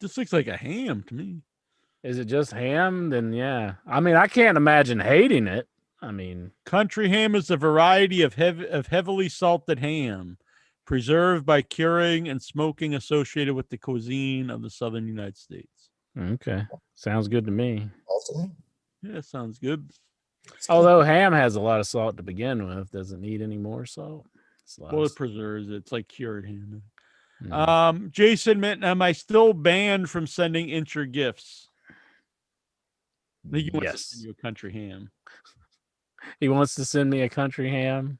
This looks like a ham to me. Is it just ham? Then yeah. I mean, I can't imagine hating it. I mean, country ham is a variety of heavily salted ham, preserved by curing and smoking, associated with the cuisine of the southern United States. Okay. Sounds good to me. Also, yeah, sounds good. Although ham has a lot of salt to begin with, doesn't need any more salt. Well, it preserves it. It's like cured ham. Jason Minton, am I still banned from sending Incher gifts? I think he wants to send you a country ham. He wants to send me a country ham.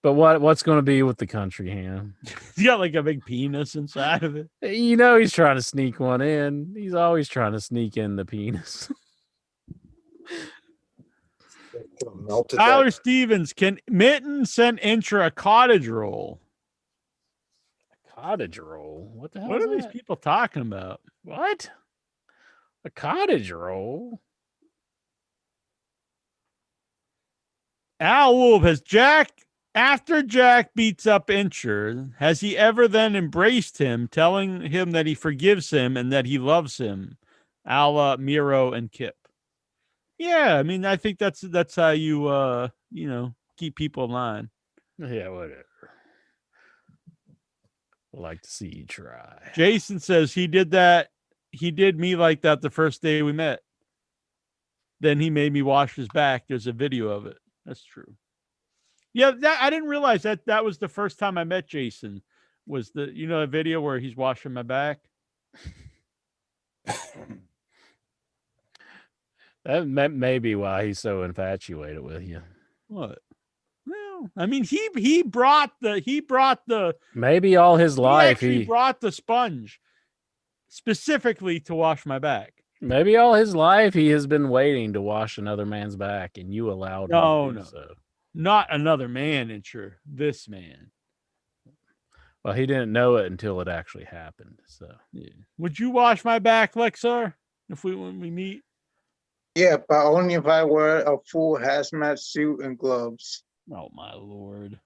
But what's going to be with the country ham? He's got like a big penis inside of it. He's trying to sneak one in. He's always trying to sneak in the penis. Tyler Stevens, can Mitten send Incher a cottage roll? A cottage roll? What the hell? What are these people talking about? What? A cottage roll? Al Wolf, after Jack beats up Incher, has he ever then embraced him, telling him that he forgives him and that he loves him, a la Miro and Kip? Yeah, I mean, I think that's how you keep people in line. Yeah, whatever. Like to see you try. Jason says he did that. He did me like that the first day we met. Then he made me wash his back. There's a video of it. That's true. Yeah, I didn't realize that was the first time I met Jason. Was the a video where he's washing my back? That may be why he's so infatuated with you. What? Well, I mean, he brought the maybe all his life he brought the sponge specifically to wash my back. Maybe all his life he has been waiting to wash another man's back, and you allowed him to do so. Not another man, Incher. This man. Well, he didn't know it until it actually happened. So, yeah. Would you wash my back, Lexar, when we meet? Yeah, but only if I wear a full hazmat suit and gloves. Oh my lord!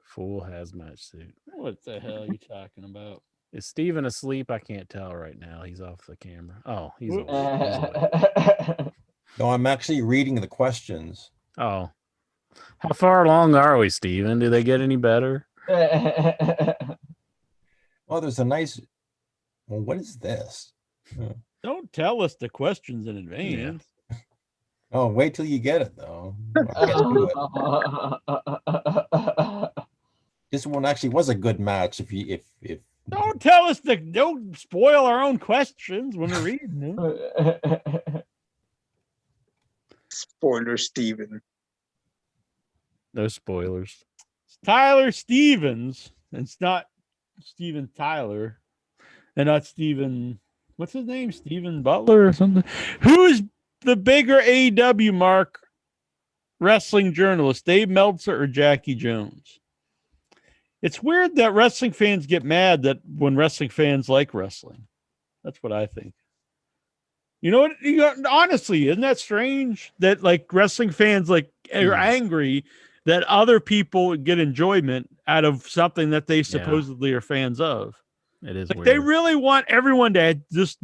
Full hazmat suit. What the hell are you talking about? Is Steven asleep? I can't tell right now. He's off the camera. Oh, he's awake. No, I'm actually reading the questions. Oh. How far along are we, Steven? Do they get any better? Oh, there's a nice... Well, what is this? Don't tell us the questions in advance. Yeah. Oh, wait till you get it, though. I'll get to it. This one actually was a good match. If don't tell us don't spoil our own questions when we're reading them. Spoiler, Steven. No spoilers. It's Tyler Stevens. It's not Steven Tyler. And not Steven. What's his name? Steven Butler or something? Who's the bigger AEW mark wrestling journalist, Dave Meltzer or Jackie Jones? It's weird that wrestling fans get mad that when wrestling fans like wrestling. That's what I think. You know what? Honestly, isn't that strange that like wrestling fans are angry that other people get enjoyment out of something that they supposedly are fans of? It is weird. They really want everyone to just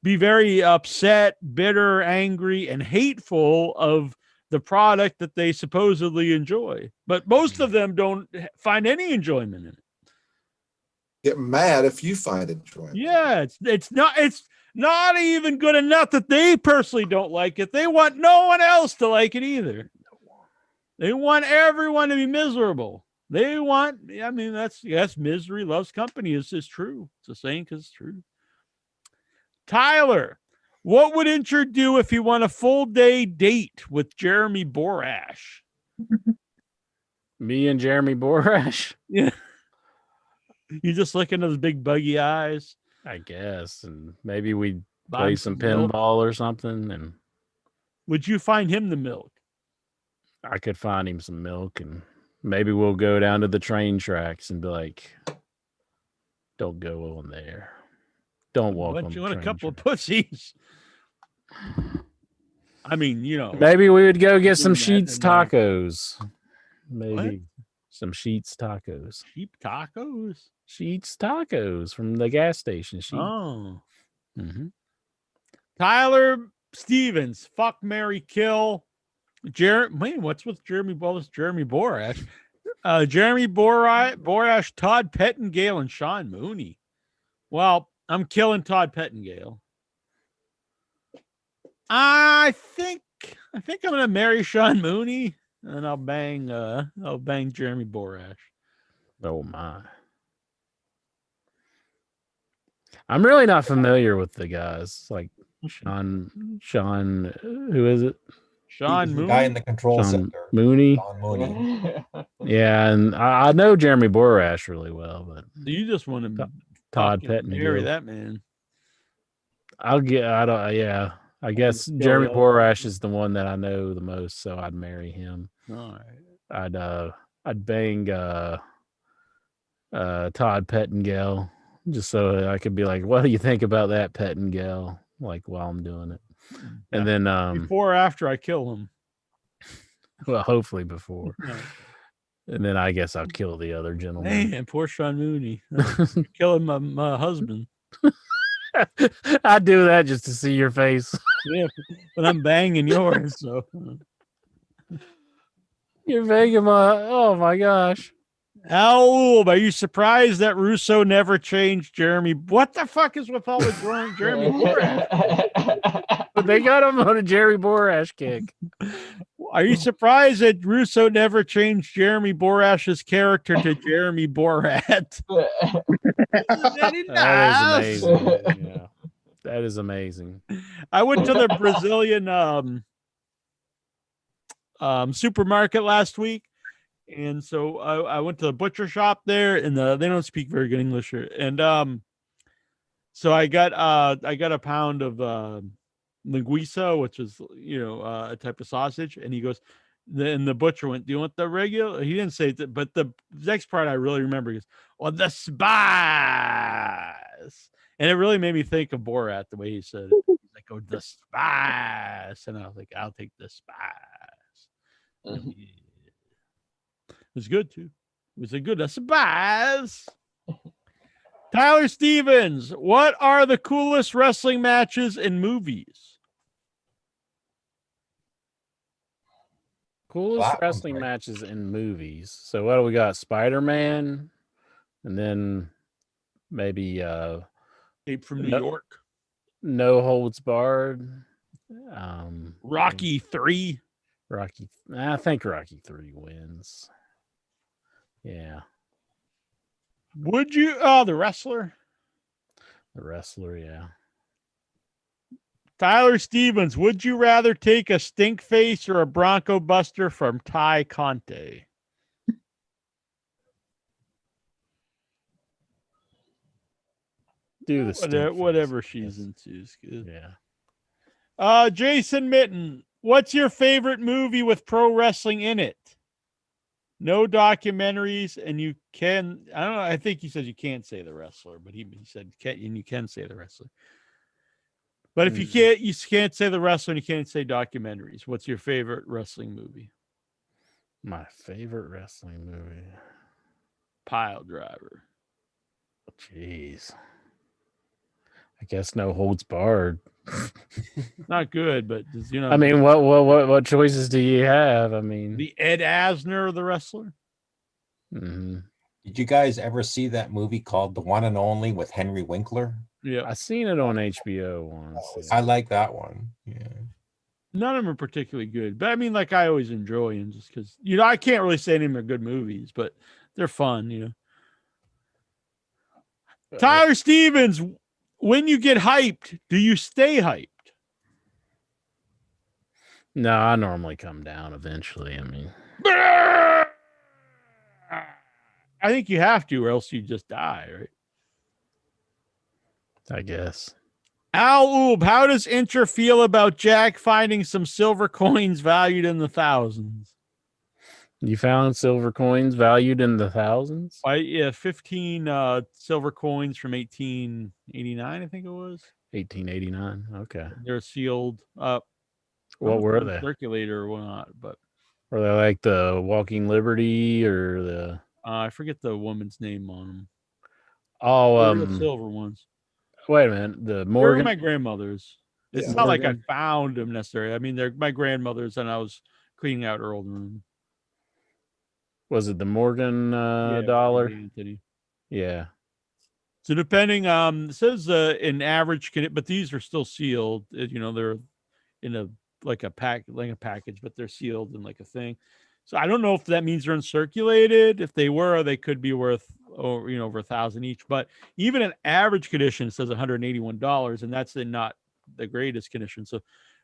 be very upset, bitter, angry, and hateful of the product that they supposedly enjoy. But most of them don't find any enjoyment in it. Get mad if you find enjoyment. Yeah, it's not even good enough that they personally don't like it. They want no one else to like it either. They want everyone to be miserable. They want, I mean, that's misery loves company. It's true. It's a saying because it's true. Tyler, what would Incher do if he won a full day date with Jeremy Borash? Me and Jeremy Borash? Yeah. You just look into those big buggy eyes. I guess. And maybe we'd play some pinball or something. And would you find him the milk? I could find him some milk, and maybe we'll go down to the train tracks and be like, don't go on there. Don't walk on the train. You want a couple of pussies? I mean, you know. Maybe we would go get some Sheets tacos. Maybe some Sheets tacos. Sheep tacos? Sheets tacos from the gas station. Sheets. Oh. Mm-hmm. Tyler Stevens, fuck, marry, kill. What's with Jeremy? Well, it's Jeremy Borash. Jeremy Borash, Todd Pettingale, and Sean Mooney. Well, I'm killing Todd Pettingale. I think I'm gonna marry Sean Mooney, and I'll bang Jeremy Borash. Oh my! I'm really not familiar with the guys like Sean. Who is it? Sean Mooney, the guy in the control center. Mooney. Sean Mooney. Yeah, and I know Jeremy Borash really well, but you just want to Todd Pettingale. Marry that man. I guess Jeremy Borash is the one that I know the most, so I'd marry him. All right. I'd bang Todd Pettingale just so I could be like, what do you think about that, Pettingale? Like while I'm doing it. And then before or after I kill him. Well, hopefully before. No. And then I guess I'll kill the other gentleman. Man, poor Sean Mooney. You're killing my husband. I do that just to see your face. Yeah, but I'm banging yours. So You're banging my. Oh my gosh. Al, are you surprised that Russo never changed Jeremy? What the fuck is with all the Jeremy Borash? But they got him on a Jerry Borash kick. Are you surprised that Russo never changed Jeremy Borash's character to Jeremy Borat? That is amazing. Yeah, that is amazing. I went to the Brazilian supermarket last week, and so I went to the butcher shop there, and they don't speak very good English, and so I got a pound of linguiça, which is a type of sausage, and he goes, and the butcher went, "Do you want the regular?" He didn't say it, but the next part I really remember is, "Oh, the spice," and it really made me think of Borat the way he said it. He's like, "Oh, the spice," and I was like, "I'll take the spice." Mhm. It was good too. It was a good spice. Tyler Stevens, what are the coolest wrestling matches in movies? Coolest wrestling matches in movies. So what do we got? Spider-Man, and then maybe Escape from New York. No Holds Barred. Rocky 3. I think Rocky 3 wins. Yeah. Would you? The Wrestler. The Wrestler, yeah. Tyler Stevens, would you rather take a stink face or a Bronco Buster from Ty Conte? Do the whatever she's into is good. Yeah. Jason Mitten, what's your favorite movie with pro wrestling in it? No documentaries, and you can. I don't know. I think he said you can't say The Wrestler, but he said and you can say The Wrestler. But if you can't say The Wrestler and you can't say documentaries. What's your favorite wrestling movie? My favorite wrestling movie. Pile Driver. Jeez. I guess No Holds Barred. Not good, but I mean, what choices do you have? I mean, the Ed Asner of The Wrestler. Mm-hmm. Did you guys ever see that movie called The One and Only with Henry Winkler? Yeah, I seen it on HBO once. I like that one. Yeah. None of them are particularly good, but I mean, like I always enjoy them just because I can't really say any of them are good movies, but they're fun. Tyler Stevens, when you get hyped, do you stay hyped? No, I normally come down eventually. I mean, I think you have to, or else you just die, right? I guess. Al Oob, how does Incher feel about Jack finding some silver coins valued in the thousands? You found silver coins valued in the thousands? 15 silver coins from 1889, I think it was. 1889. Okay. They're sealed up. What were they? Circulator or whatnot, but were they like the Walking Liberty or the? I forget the woman's name on them. Oh, the silver ones. Wait a minute. The Morgan. They're my grandmother's. It's not like I found them necessarily. I mean, they're my grandmother's, and I was cleaning out her old room. Was it the Morgan dollar? Anthony. Yeah. So depending, it says in average, but these are still sealed. They're in a package, but they're sealed in like a thing. So I don't know if that means they're uncirculated. If they were, they could be worth over $1,000 each. But even in average condition, it says $181, and that's in not the greatest condition. So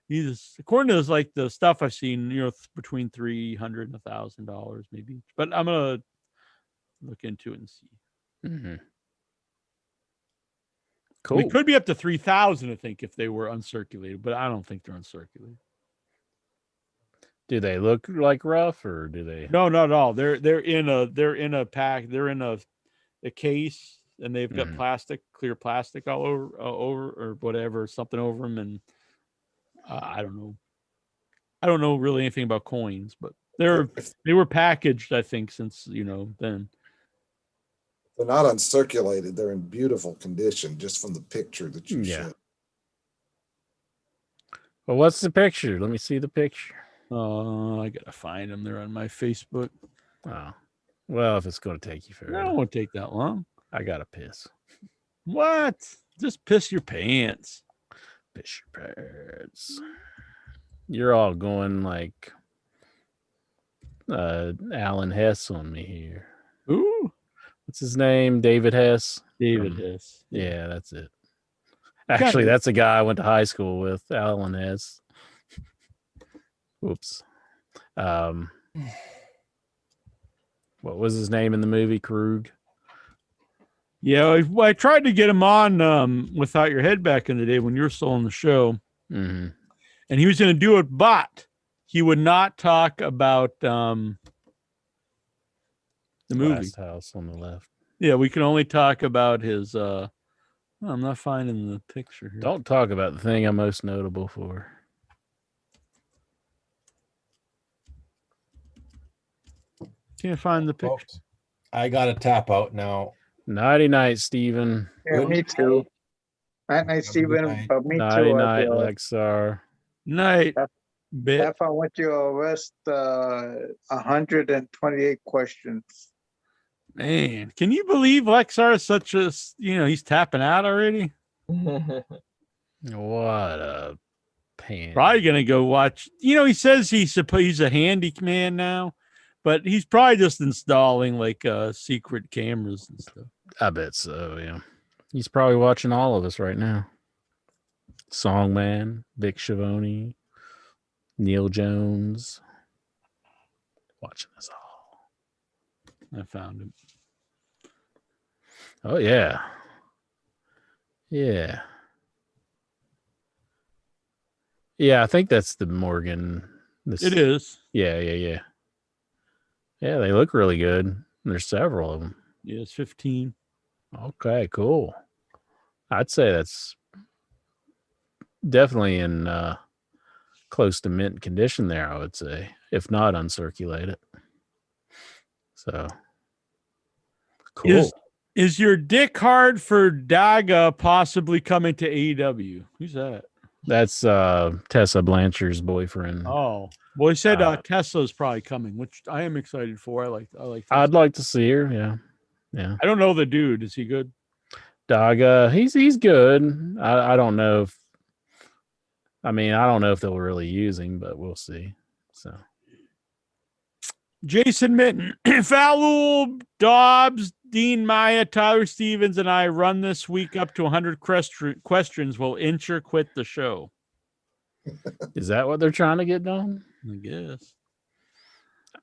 these, according to like the stuff I've seen, between $300 and $1,000 maybe. But I'm gonna look into it and see. Mm-hmm. Cool. They could be up to 3,000, I think, if they were uncirculated, but I don't think they're uncirculated. Do they look like rough, or do they? No, not at all. They're in a pack. They're in a case, and they've got clear plastic all over or whatever, something over them, and I don't know. I don't know really anything about coins, but they were packaged, I think, since then. They're not uncirculated. They're in beautiful condition, just from the picture that you showed. Well, what's the picture? Let me see the picture. I gotta find them. They're on my Facebook. Oh, well, if it's going to take you forever, No, it won't take that long. I gotta piss. What? Just piss your pants. Piss your pants. You're all going like Alan Hess on me here. Ooh. What's his name? David Hess? David Hess. Yeah, that's it. Actually, that's a guy I went to high school with, Alan Hess. Whoops. What was his name in the movie? Krug? Yeah, I tried to get him on Without Your Head back in the day when you were still on the show. Mm-hmm. And he was going to do it, but he would not talk about the movie. Last House on the Left. Yeah, we can only talk about his I'm not finding the picture here. Don't talk about the thing I'm most notable for. Can't find the picture. I got to tap out now. Nighty night, Steven. Yeah, me too. Night, Steven. But me Nighty too. night, Lexar. Night. If I want you to arrest 128 questions. Man, can you believe Lexar is such a, he's tapping out already? What a pain. Probably going to go watch. He says he's a handyman now, but he's probably just installing like secret cameras and stuff. I bet so, yeah. He's probably watching all of us right now. Songman, Vic Schiavone, Neil Jones. Watching us all. I found him. Oh, yeah. Yeah. Yeah, I think that's the Morgan. It is. Yeah. Yeah, they look really good. There's several of them. Yeah, it's 15. Okay, cool. I'd say that's definitely in close to mint condition there, I would say. If not, uncirculated. So, cool. Is your dick hard for Daga possibly coming to AEW? Who's that? That's Tessa Blanchard's boyfriend. Oh, well, he said Tessa's probably coming, which I am excited for. I like. Tessa. I'd like to see her. Yeah. I don't know the dude. Is he good? Daga, he's good. I don't know if. I don't know if they'll really use him, but we'll see. So. Jason Mitten, Falul, Dobbs, Dean Maya, Tyler Stevens, and I run this week up to 100 questions. Will Incher quit the show? Is that what they're trying to get done? I guess.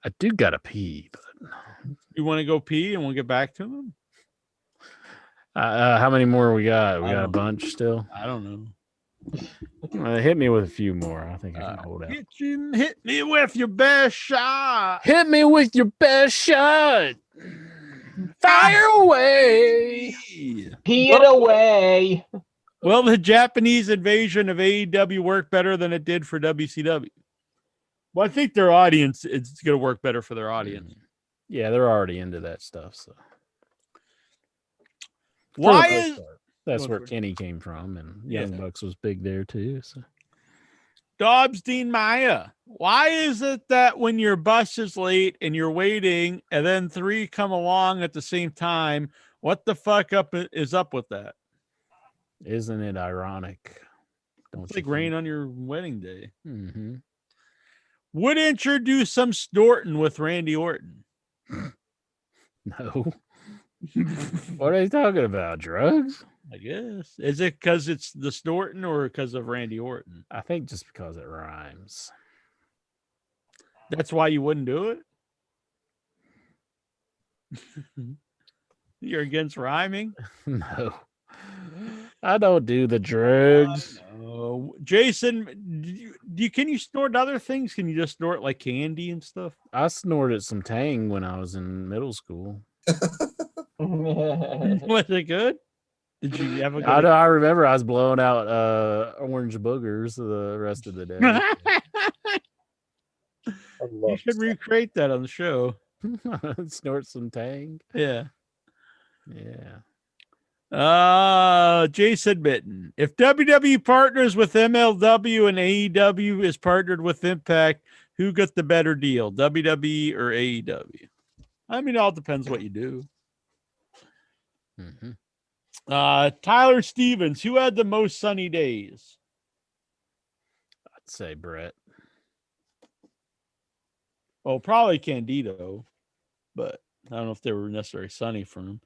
I do gotta pee, but you want to go pee and we'll get back to them? How many more we got? We got a bunch still. I don't know. Hit me with a few more. I think I can hold out. Hit me with your best shot. Hit me with your best shot. Fire away. Pee it away. Will the Japanese invasion of AEW work better than it did for WCW? Well, I think their audience, it's going to work better for their audience. Yeah, they're already into that stuff. So why is that's where Kenny came from, and Young Bucks was big there too. So Dobbs, Dean Maya, why is it that when your bus is late and you're waiting, and then 3 come along at the same time, what the fuck is up with that? Isn't it ironic? It's like rain on your wedding day. Mm-hmm. Would introduce some snorting with Randy Orton. No. What are you talking about? Drugs? I guess. Is it because it's the snorting or because of Randy Orton? I think just because it rhymes. That's why you wouldn't do it? You're against rhyming? No. I don't do the drugs. No. Jason, can you snort other things? Can you just snort like candy and stuff? I snorted some Tang when I was in middle school. Was it good? Did you have a good I remember I was blowing out orange boogers the rest of the day. You should recreate that on the show. Snort some Tang. Yeah. Yeah. Jason Mitten. If WWE partners with MLW and AEW is partnered with Impact, who got the better deal, WWE or AEW? I mean, it all depends what you do. Mm-hmm. Tyler Stevens, who had the most sunny days? I'd say Brett. Well, probably Candido, but I don't know if they were necessarily sunny for him.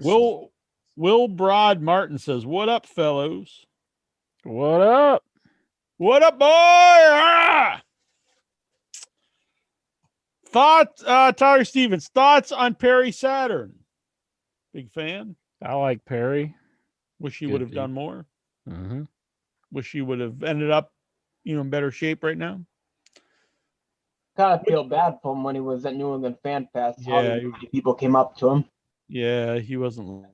Will Broad Martin says, "What up, fellows? What up? What up, boy? Ah! Thoughts, Tyler Stevens, thoughts on Perry Saturn? Big fan. I like Perry. Wish he Good would have dude. done more. Mm-hmm. Wish he would have ended up, in better shape right now. Kind of feel bad for him when he was at New England Fan Fest. Yeah, People came up to him. Yeah, he wasn't.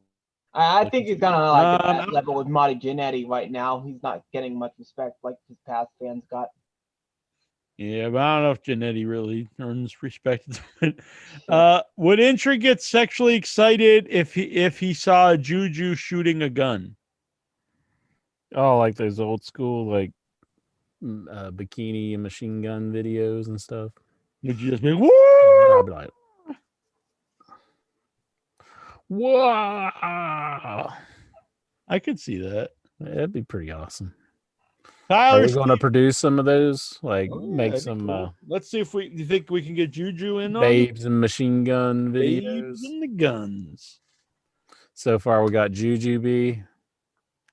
I think he's kind of like at that level with Marty Jannetty right now. He's not getting much respect like his past fans got. Yeah, but I don't know if Jannetty really earns respect. Would Intrigue get sexually excited if he saw Juju shooting a gun? Oh, like those old school like bikini and machine gun videos and stuff. Would you just be like, woo? I'd be like, wow. I could see that. That'd be pretty awesome. Tyler, are we going to produce some of those? Like make that'd be some cool. Let's see if you think we can get Juju in on babes and machine gun videos. Babes and the guns. So far, we got Juju B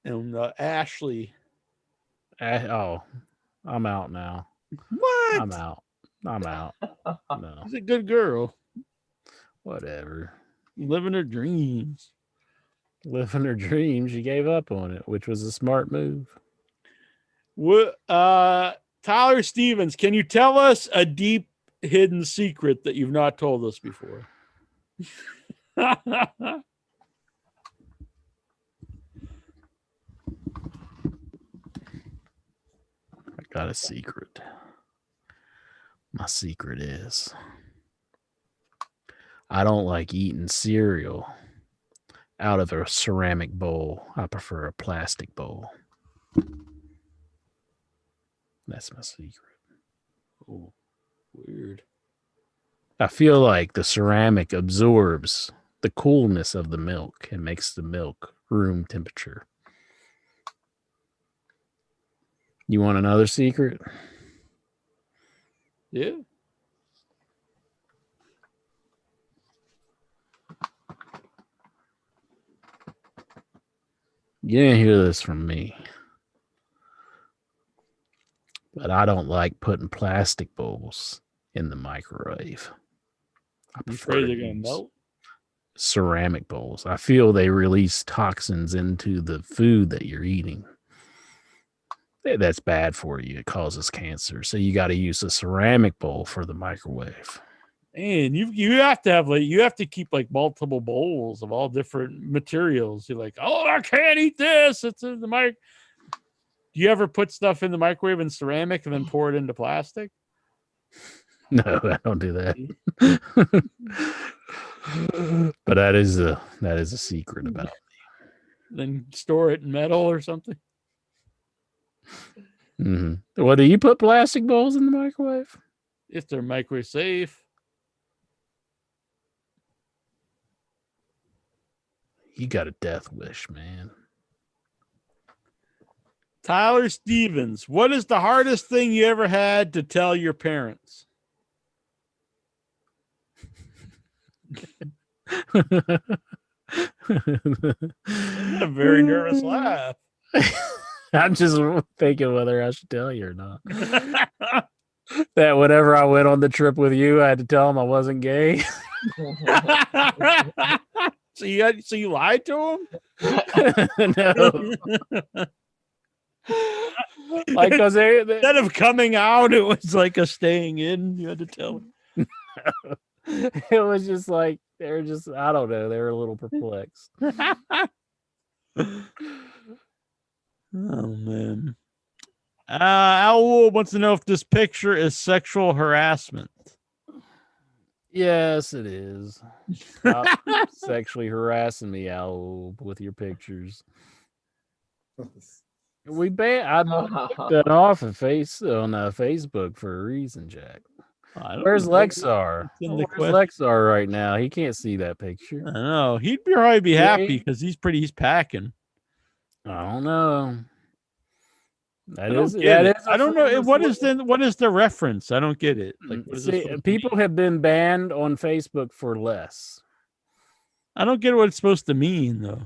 and Ashley. Oh, I'm out now. What? I'm out. No, she's a good girl. Whatever. Living her dreams. Living her dreams. She gave up on it, which was a smart move. What? Tyler Stevens, can you tell us a deep hidden secret that you've not told us before? I got a secret. My secret is I don't like eating cereal out of a ceramic bowl. I prefer a plastic bowl. That's my secret. Oh, weird. I feel like the ceramic absorbs the coolness of the milk and makes the milk room temperature. You want another secret? Yeah. You didn't hear this from me. But I don't like putting plastic bowls in the microwave. I prefer they're going to melt? Ceramic bowls. I feel they release toxins into the food that you're eating. That's bad for you. It causes cancer. So you got to use a ceramic bowl for the microwave. And you have to have you have to keep multiple bowls of all different materials. You're like, oh, I can't eat this. It's in the mic. Do you ever put stuff in the microwave in ceramic and then pour it into plastic? No, I don't do that. But that is a secret about me. Then store it in metal or something. Mm-hmm. Well, do you put plastic bowls in the microwave? If they're microwave safe. You got a death wish, man. Tyler Stevens, what is the hardest thing you ever had to tell your parents? A very nervous laugh. I'm just thinking whether I should tell you or not. That whenever I went on the trip with you, I had to tell them I wasn't gay. So you lied to him? No. Like, because instead of coming out, it was like a staying in. You had to tell them. It was just like they were just, I don't know, they were a little perplexed. Oh man. Al wants to know if this picture is sexual harassment. Yes, it is. Stop sexually harassing me, Al, with your pictures. I took that off of Facebook for a reason, Jack. Where's Lexar? Where's Lexar right now? He can't see that picture. I know. He'd probably be happy because he's packing. I don't know. I don't know. What is the reference? I don't get it. Like, people have been banned on Facebook for less. I don't get what it's supposed to mean, though.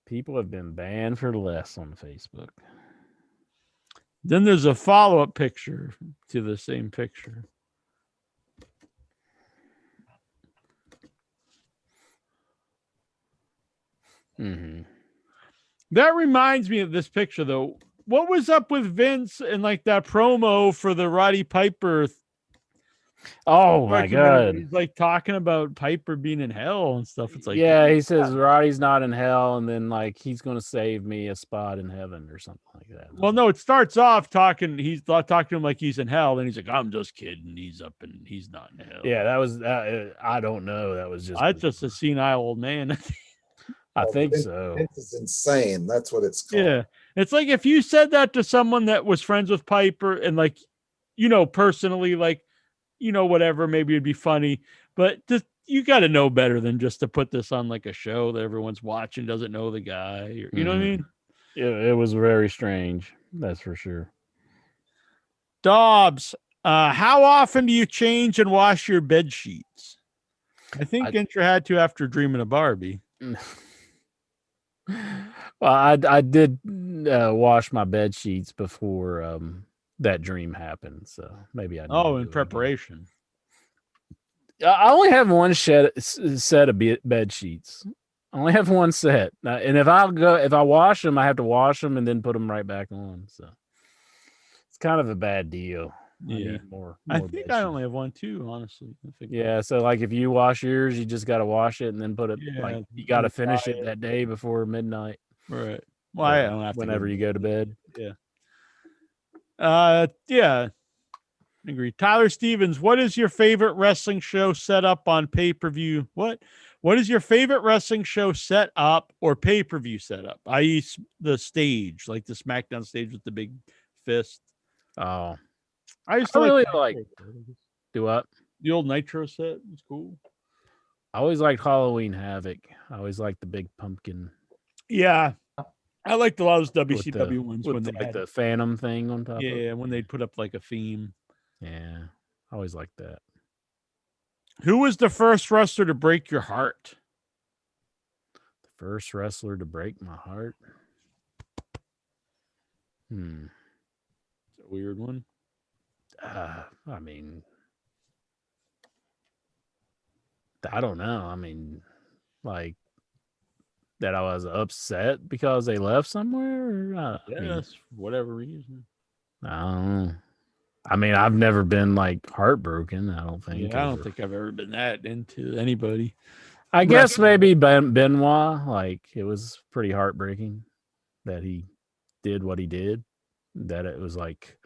People have been banned for less on Facebook. Then there's a follow-up picture to the same picture. Mm-hmm. That reminds me of this picture, though. What was up with Vince and like that promo for the Roddy Piper? Oh my God! He's like talking about Piper being in hell and stuff. It's like, yeah, he says Roddy's not in hell, and then like he's going to save me a spot in heaven or something like that. Well, no, it starts off talking. He's talking to him like he's in hell, and he's like, "I'm just kidding. He's up and he's not in hell." Yeah, that was. I don't know. That was just. That's just a senile old man. I think so. It's insane. That's what it's called. Yeah, it's like if you said that to someone that was friends with Piper and like, personally, like, whatever, maybe it'd be funny. But just you got to know better than just to put this on like a show that everyone's watching, doesn't know the guy. You know what I mean? Yeah, it was very strange. That's for sure. Dobbs, how often do you change and wash your bed sheets? I think Intra had to after Dreaming of Barbie. Well, I did wash my bed sheets before that dream happened, so maybe I. In preparation. I only have one set of bed sheets. I only have one set, and if I wash them, I have to wash them and then put them right back on. So it's kind of a bad deal. Yeah, more I think I only have one too, honestly. Yeah, so like if you wash yours, you just got to wash it and then put it. Like you got to finish it that day before midnight. Right. Well, I don't have to. Whenever you go to bed. Yeah. Yeah. Agree. Tyler Stevens, what is your favorite wrestling show set up on pay-per-view? What is your favorite wrestling show set up or pay-per-view setup? I.e. the stage, like the SmackDown stage with the big fist. Oh. I used to like do what? The old Nitro set was cool. I always liked Halloween Havoc. I always liked the big pumpkin. Yeah. I liked a lot of those WCW ones when they had the Phantom thing on top. Yeah, when they'd put up like a theme. Yeah, I always liked that. Who was the first wrestler to break your heart? The first wrestler to break my heart? It's a weird one. I mean, I don't know. I mean, like that I was upset because they left somewhere? Or, whatever reason. I don't know. I mean, I've never been like heartbroken. I don't think. Yeah, I don't think I've ever been that into anybody. I guess maybe Benoit. Like it was pretty heartbreaking that he did what he did. That it was like,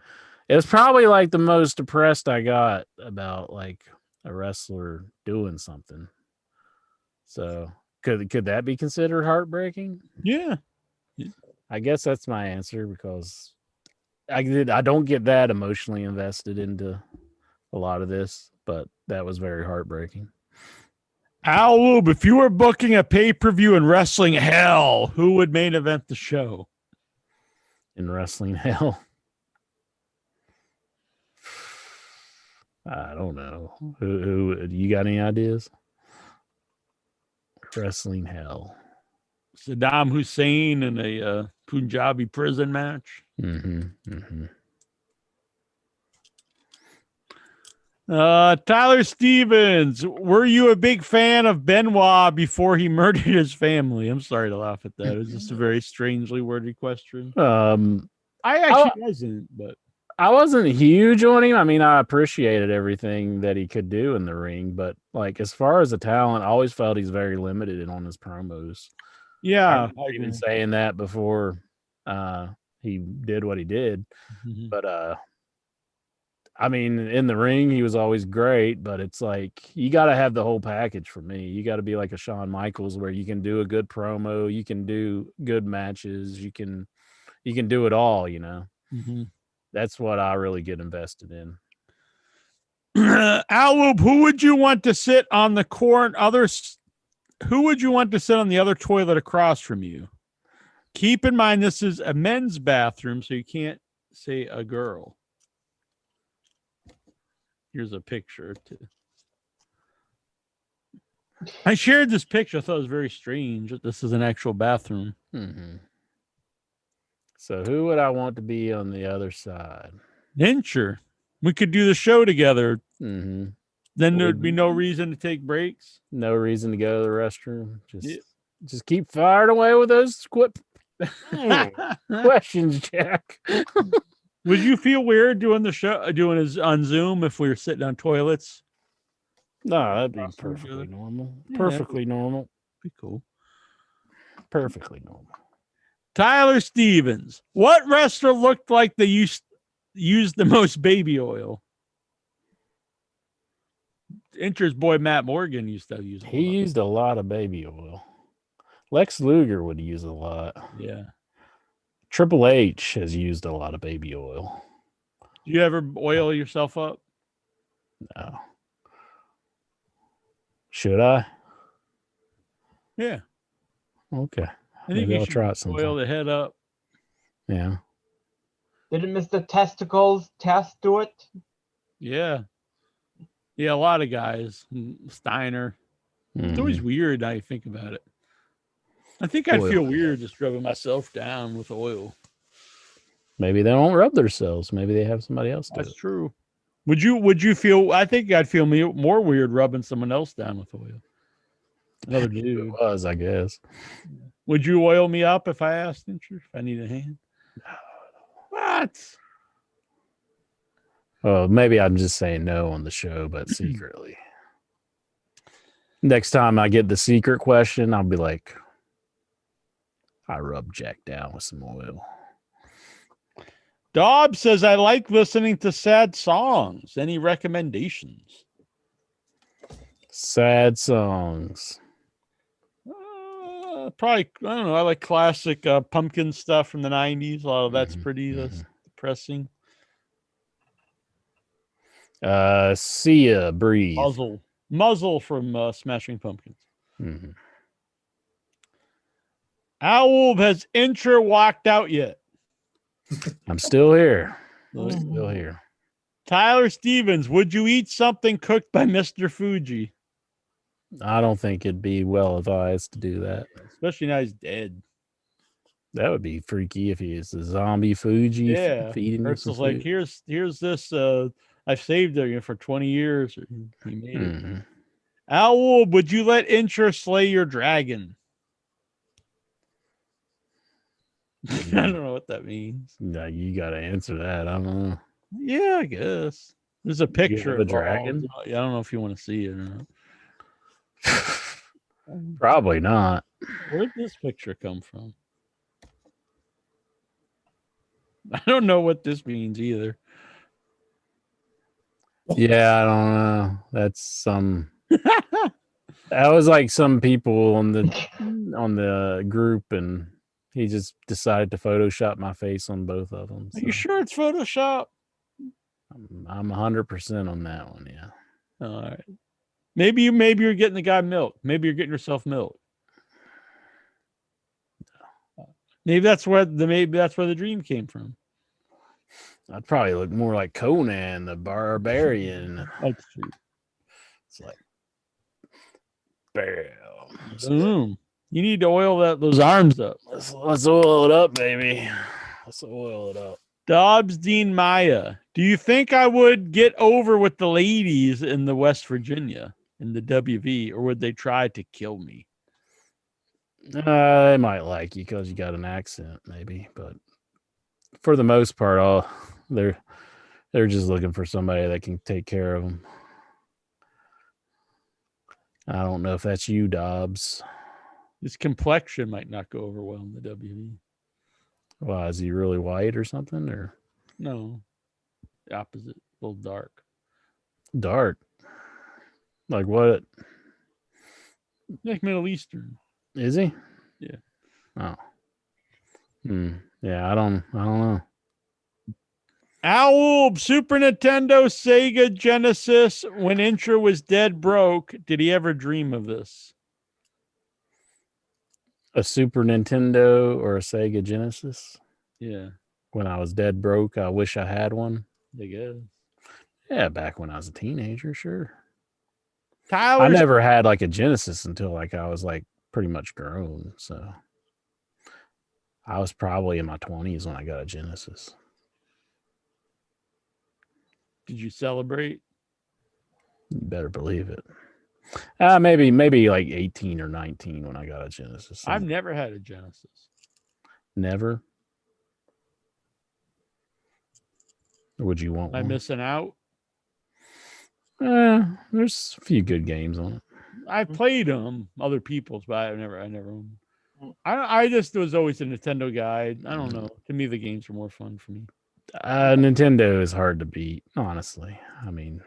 it was probably like the most depressed I got about like a wrestler doing something. So could that be considered heartbreaking? Yeah. I guess that's my answer because I don't get that emotionally invested into a lot of this, but that was very heartbreaking. Al Lube, if you were booking a pay-per-view in wrestling hell, who would main event the show? In wrestling hell? I don't know. Who you got any ideas? Wrestling hell. Saddam Hussein in a Punjabi prison match. Tyler Stevens, were you a big fan of Benoit before he murdered his family? I'm sorry to laugh at that. It was just a very strangely worded question. I actually wasn't, but I wasn't huge on him. I mean, I appreciated everything that he could do in the ring, but like as far as the talent, I always felt he's very limited on his promos. Yeah, I've been saying that before he did what he did. Mhm. But I mean, in the ring, he was always great, but it's like you got to have the whole package for me. You got to be like a Shawn Michaels where you can do a good promo, you can do good matches, you can do it all, you know. Mhm. That's what I really get invested in. Alwoob, who would you want to sit on the who would you want to sit on the other toilet across from you? Keep in mind this is a men's bathroom, so you can't say a girl. Here's a picture. I shared this picture. I thought it was very strange that this is an actual bathroom. Mm-hmm. So who would I want to be on the other side? Sure. We could do the show together. Mm-hmm. Then there'd be no reason to take breaks. No reason to go to the restroom. Just keep firing away with those questions, Jack. Would you feel weird doing the show, doing it on Zoom if we were sitting on toilets? No, that'd be perfectly normal. Yeah, Perfectly normal. Be cool. Perfectly normal. Tyler Stevens. What wrestler looked like they used the most baby oil? Incher's boy Matt Morgan used to use. He used a lot of baby oil. Lex Luger would use a lot. Yeah. Triple H has used a lot of baby oil. Do you ever oil yourself up? No. Should I? Yeah. Okay. I think Maybe you I'll should try it sometime. oil the head up. Yeah. Didn't Mr. Testicles test do it? Yeah. Yeah, a lot of guys. Steiner. It's always weird how you think about it. I think I'd feel weird just rubbing myself down with oil. Maybe they don't rub themselves. Maybe they have somebody else do it. That's true. Would you feel? I think I'd feel more weird rubbing someone else down with oil. Another dude. It was, I guess. Would you oil me up if I asked if I need a hand? What? Well, maybe I'm just saying no on the show, but secretly. Next time I get the secret question, I'll be like, I rub Jack down with some oil. Dobb says, I like listening to sad songs. Any recommendations? Sad songs. Probably, I don't know. I like classic pumpkin stuff from the 90s. A lot of that's pretty depressing. See ya, breathe. Muzzle from Smashing Pumpkins. Mm-hmm. Owl has Incher walked out yet? I'm still here. Still here. Tyler Stevens, would you eat something cooked by Mr. Fuji? I don't think it'd be well advised to do that. Especially now he's dead. That would be freaky if he's a zombie Fuji. Yeah. Feeding It's like, here's this. I've saved it for 20 years. He made it. Owl, would you let Incher slay your dragon? I don't know what that means. No, you got to answer that. I don't know. Yeah, I guess. There's a picture of a dragon. I don't know if you want to see it or not. Probably not. Where'd this picture come from? I don't know what this means either. Yeah, I don't know. That's some. That was like some people on the group, and he just decided to Photoshop my face on both of them. So. Are you sure it's Photoshop? I'm 100% on that one. Yeah. All right. Maybe you're getting the guy milk. Maybe you're getting yourself milk. Maybe that's where the dream came from. I'd probably look more like Conan the Barbarian. That's true. It's like, bam. Boom. You need to oil those arms up. Let's oil it up, baby. Let's oil it up. Dobbs Dean Maya. Do you think I would get over with the ladies in the West Virginia in the WV, or would they try to kill me? They might like you because you got an accent, maybe, but for the most part, they're just looking for somebody that can take care of them. I don't know if that's you, Dobbs. His complexion might not go over well in the WWE. Well, is he really white or something? Or No, the opposite, a little dark. Dark? Like what? Like Middle Eastern. Is he? Yeah. Oh. Yeah, I don't know. Owl, Super Nintendo, Sega, Genesis. When Intra was dead broke, did he ever dream of this? A Super Nintendo or a Sega Genesis? Yeah, When I was dead broke, I wish I had one. I guess. Yeah, back when I was a teenager, sure. Tyler, I never had like a Genesis until like I was like pretty much grown. So I was probably in my 20s when I got a Genesis. did you celebrate? You better believe it. Maybe like 18 or 19 when I got a Genesis. I've never had a Genesis. Never. Or would you want Am I one? missing out? There's a few good games on it. I played them, other people's, but I never owned. I just was always a Nintendo guy. I don't know. To me, the games were more fun for me. Nintendo is hard to beat, honestly. I mean,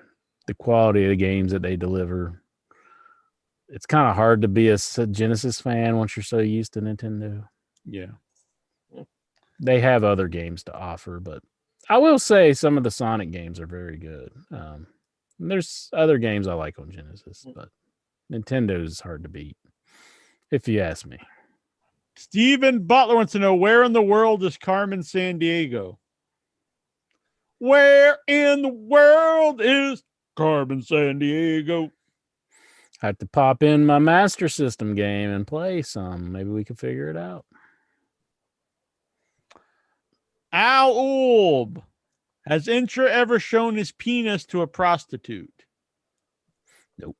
the quality of the games that they deliver. It's kind of hard to be a Genesis fan once you're so used to Nintendo. Yeah. They have other games to offer, but I will say some of the Sonic games are very good. There's other games I like on Genesis, but Nintendo is hard to beat, if you ask me. Steven Butler wants to know, where in the world is Carmen Sandiego? Where in the world is Carmen Sandiego? I have to pop in my Master System game and play some. Maybe we can figure it out. Al Ulb, has Intra ever shown his penis to a prostitute? Nope.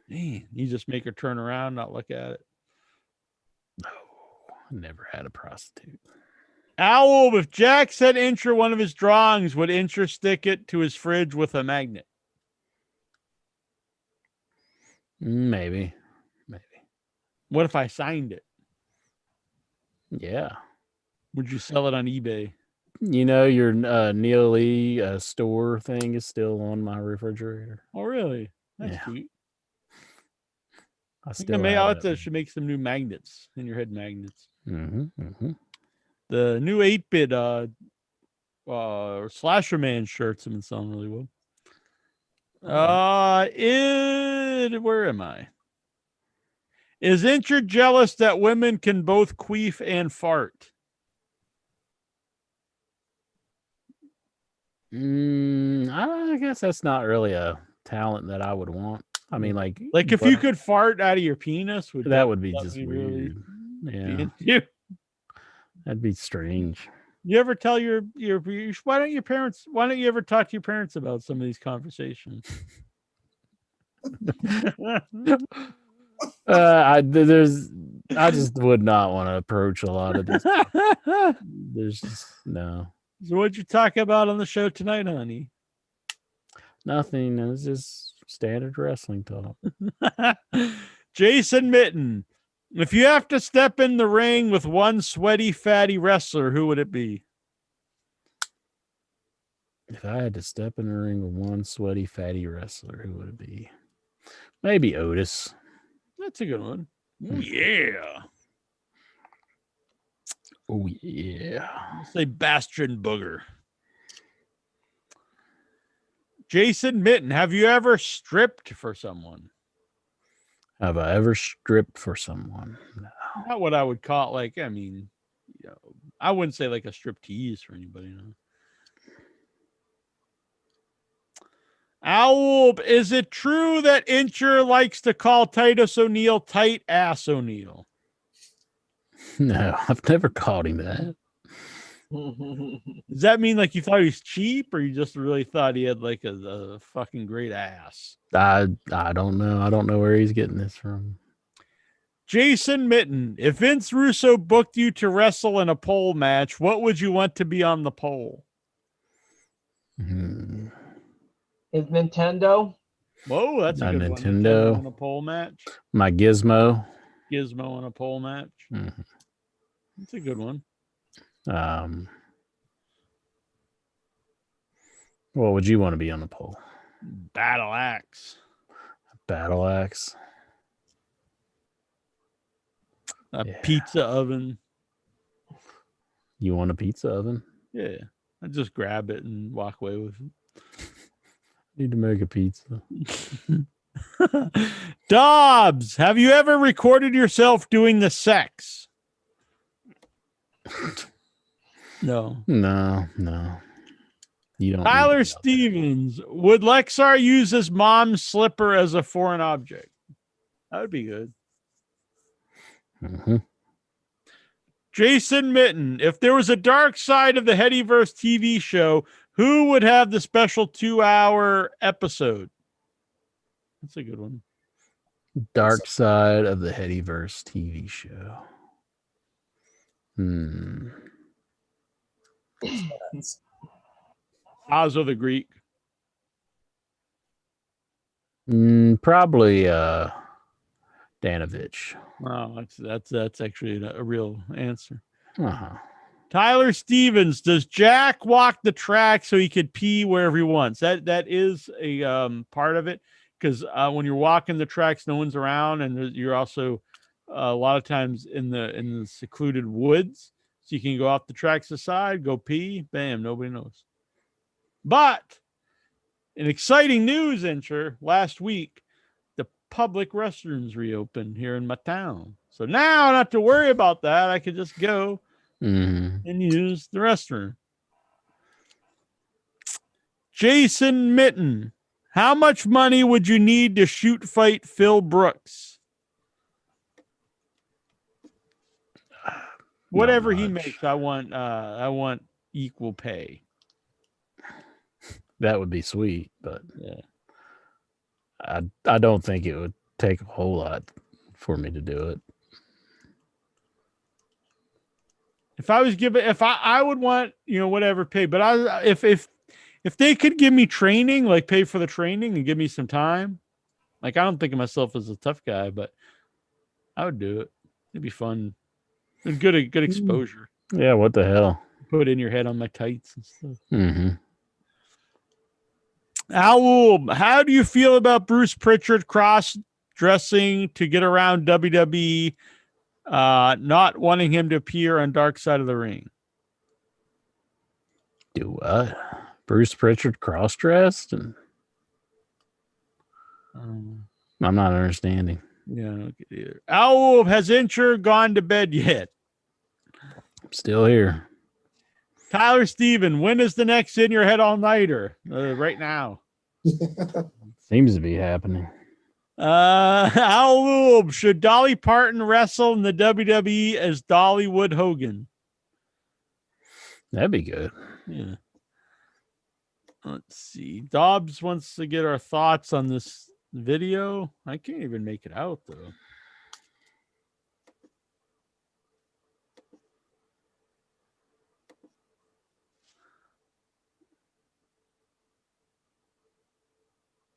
Man, you just make her turn around, not look at it. No, I never had a prostitute. Al Ulb, if Jack said Intra one of his drawings, would Intra stick it to his fridge with a magnet? Maybe. What if I signed it? Yeah. Would you sell it on eBay? You know, your Neil Lee store thing is still on my refrigerator. Oh, really? That's Yeah. sweet. I think still have should make some new magnets, in your head magnets. Mm-hmm. The new 8-bit Slasher Man shirts have been selling really well. Where am I? Is Intra jealous that women can both queef and fart? I guess that's not really a talent that I would want. I mean, like if you could fart out of your penis, that would be just weird. Yeah, that'd be strange. You ever tell your why don't you ever talk to your parents about some of these conversations? I just would not want to approach a lot of this. There's just no. So what'd you talk about on the show tonight, honey? Nothing. It was just standard wrestling talk. Jason Mitten, if you have to step in the ring with one sweaty, fatty wrestler, who would it be? If I had to step in the ring with one sweaty, fatty wrestler, who would it be? Maybe Otis. That's a good one. Oh, yeah. Oh, yeah. I'll say Bastion Booger. Jason Mitten, have you ever stripped for someone? Have I ever stripped for someone? No. Not what I would call I wouldn't say like a strip tease for anybody. No. Owl, is it true that Incher likes to call Titus O'Neil tight ass O'Neil? No, I've never called him that. Does that mean like you thought he was cheap, or you just really thought he had like a fucking great ass? I don't know. I don't know where he's getting this from. Jason Mitten, if Vince Russo booked you to wrestle in a pole match, what would you want to be on the pole? Is Nintendo? Whoa, that's a good Nintendo. one. On a pole match. My Gizmo. Gizmo in a pole match. Mm-hmm. It's a good one. What would you want to be on the pole? Battle Axe. Battle Axe. A pizza oven. You want a pizza oven? Yeah. I just grab it and walk away with it. Need to make a pizza. Dobbs, have you ever recorded yourself doing the sex? No. No. You don't. Tyler Stevens, would Lexar use his mom's slipper as a foreign object? That would be good. Mm-hmm. Jason Mitten, if there was a dark side of the Headyverse TV show, who would have the special 2-hour episode? That's a good one. Dark side of the Headyverse TV show. Ozo the Greek. Probably Danovich. Oh, that's actually a real answer. Uh-huh. Tyler Stevens, does Jack walk the track so he could pee wherever he wants? That is a part of it, because when you're walking the tracks, no one's around, and you're also a lot of times in the secluded woods, so you can go off the tracks aside, go pee, bam, nobody knows. But in exciting news, Incher, last week, the public restrooms reopened here in my town. So now, not to worry about that, I could just go and use the restroom. Jason Mitten, how much money would you need to shoot fight Phil Brooks? Whatever he makes, I want equal pay. That would be sweet, but yeah, I don't think it would take a whole lot for me to do it. If I was given, I would want, whatever pay, but if they could give me training, like pay for the training and give me some time, like I don't think of myself as a tough guy, but I would do it. It'd be fun. Good exposure. Yeah, what the hell? Put in your head on my tights and stuff. Mm-hmm. Owl, how do you feel about Bruce Pritchard cross-dressing to get around WWE, not wanting him to appear on Dark Side of the Ring? Do what? Bruce Pritchard cross-dressed? And I'm not understanding. Yeah, I don't get it either. Owl, has Incher gone to bed yet? I'm still here. Tyler Steven, when is the next In Your Head All-Nighter? Right now. Seems to be happening. Owl, should Dolly Parton wrestle in the WWE as Dollywood Hogan? That'd be good. Yeah. Let's see. Dobbs wants to get our thoughts on this video. I can't even make it out, though.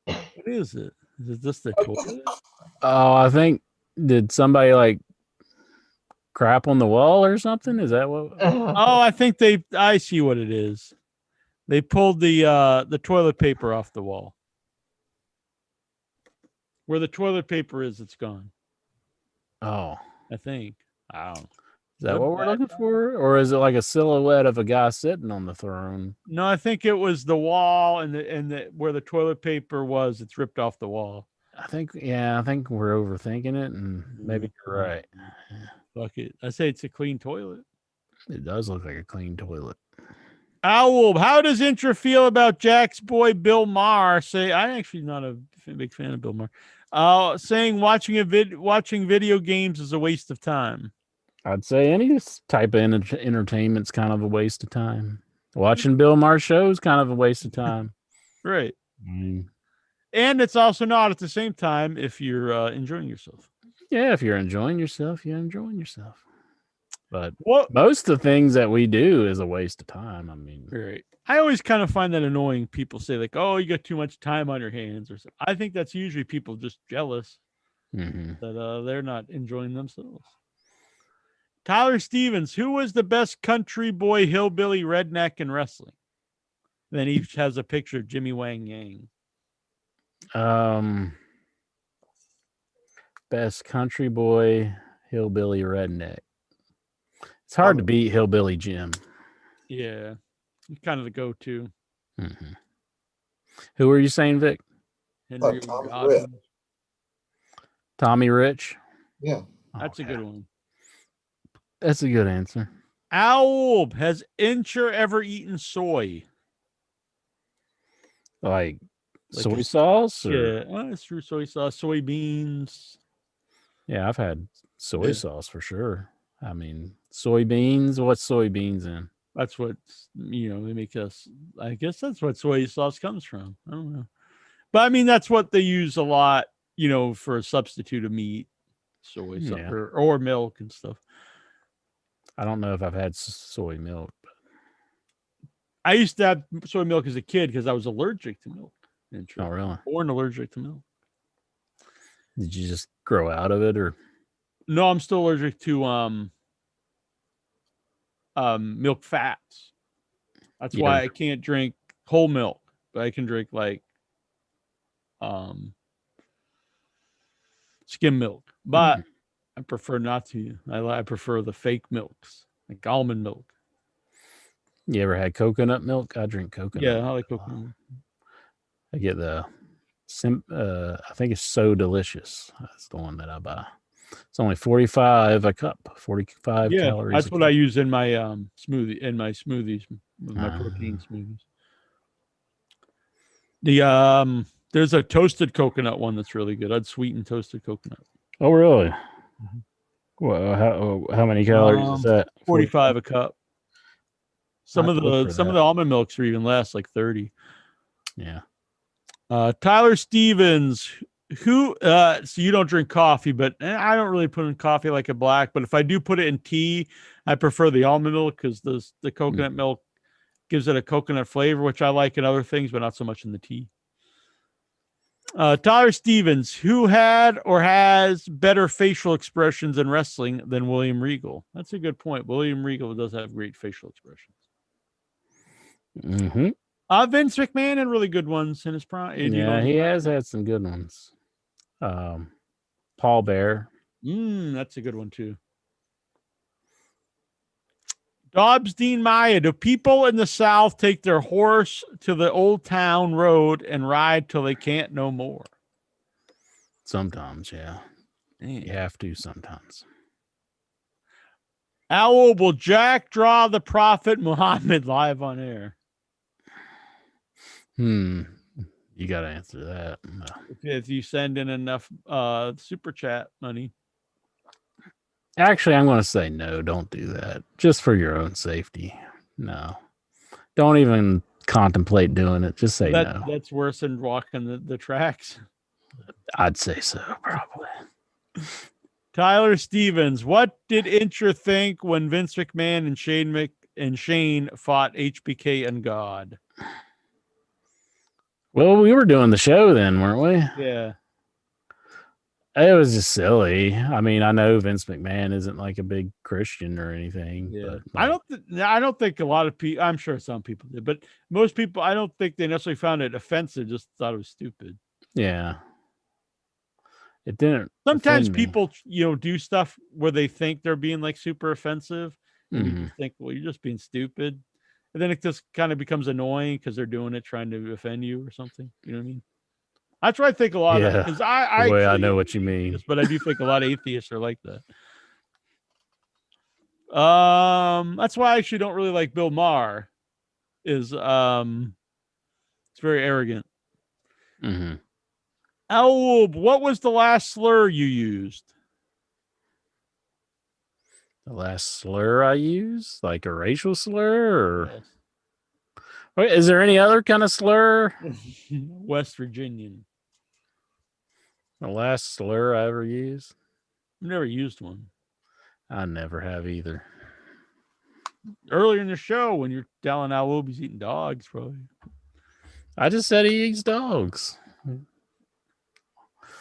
What is it? Is it just the toilet? Oh, I think, did somebody like crap on the wall or something? Is that what? Oh, I think I see what it is. They pulled the toilet paper off the wall. Where the toilet paper is, it's gone. Oh, I think. I don't know. Is that what we're looking for? Or is it like a silhouette of a guy sitting on the throne? No, I think it was the wall and the where the toilet paper was, it's ripped off the wall. I think we're overthinking it, and maybe you're right. Fuck it. I say it's a clean toilet. It does look like a clean toilet. Owl, how does Intra feel about Jack's boy Bill Maher? I'm actually not a big fan of Bill Maher. Saying watching video games is a waste of time. I'd say any type of entertainment's kind of a waste of time. Watching Bill Maher shows kind of a waste of time. Right. And it's also not at the same time if you're enjoying yourself. Yeah, if you're enjoying yourself, you're enjoying yourself. But most of the things that we do is a waste of time. I mean, right. I always kind of find that annoying. People say like, "Oh, you got too much time on your hands," or something. I think that's usually people just jealous. that they're not enjoying themselves. Tyler Stevens, who was the best country boy, hillbilly, redneck in wrestling? Then each has a picture of Jimmy Wang Yang. Best country boy, hillbilly, redneck. It's hard to beat Hillbilly Jim. Yeah, he's kind of the go-to. Who were you saying, Vic? Henry Tommy Rich. Tommy Rich? Yeah. That's a good one. That's a good answer. Owl, has Incher ever eaten soy? Like soy sauce? Or? Yeah, it's true. Soy sauce, soybeans. Yeah, I've had soy sauce for sure. I mean, soybeans. What's soybeans in? That's what, they make us. I guess that's what soy sauce comes from. I don't know. But I mean, that's what they use a lot, for a substitute of meat, soy sauce or milk and stuff. I don't know if I've had soy milk. But I used to have soy milk as a kid because I was allergic to milk. Oh, really? Born allergic to milk. Did you just grow out of it, or? No, I'm still allergic to milk fats. That's why I can't drink whole milk, but I can drink like skim milk. But I prefer not to. I prefer the fake milks, like almond milk. You ever had coconut milk? I drink coconut. Yeah, I like coconut milk. I get the I think it's So Delicious. That's the one that I buy. It's only 45 a cup, 45 calories. That's what I use in my smoothie, my protein smoothies. There's a toasted coconut one that's really good. I'd sweeten toasted coconut. Oh, really? Well, how many calories is that? 45 a cup. Some of the almond milks are even less, like 30. Yeah. Tyler Stevens, who so you don't drink coffee, but I don't really put in coffee like a black, but if I do put it in tea, I prefer the almond milk because the coconut milk gives it a coconut flavor, which I like in other things, but not so much in the tea. Tyler Stevens, who had or has better facial expressions in wrestling than William Regal? That's a good point. William Regal does have great facial expressions. Vince McMahon had really good ones in his prime. Yeah, he has had some good ones. Paul Bear. That's a good one too. Dobbs Dean Maya. Do people in the South take their horse to the old town road and ride till they can't no more? Sometimes, yeah. You have to sometimes. Owl, will Jack draw the Prophet Muhammad live on air? You got to answer that. If you send in enough super chat money. Actually, I'm going to say no, don't do that. Just for your own safety. No. Don't even contemplate doing it. Just say no. That's worse than walking the tracks. I'd say so, probably. Tyler Stevens, what did Incher think when Vince McMahon and Shane fought HBK and God? Well, we were doing the show then, weren't we? Yeah. It was just silly. I mean, I know Vince McMahon isn't like a big Christian or anything. Yeah. But I don't think a lot of people, I'm sure some people did, but most people, I don't think they necessarily found it offensive, just thought it was stupid. Yeah. It didn't. Sometimes people, do stuff where they think they're being like super offensive. And you just think, well, you're just being stupid. And then it just kind of becomes annoying because they're doing it trying to offend you or something. You know what I mean? That's what I think a lot of, because I know what you mean. But I do think a lot of atheists are like that. That's why I actually don't really like Bill Maher. It's very arrogant. Owl, what was the last slur you used? The last slur I used? Like a racial slur? Or... Yes. Wait, is there any other kind of slur? West Virginian. The last slur I ever used? I've never used one. I never have either. Earlier in the show, when you're telling Owl he's eating dogs, probably. I just said he eats dogs.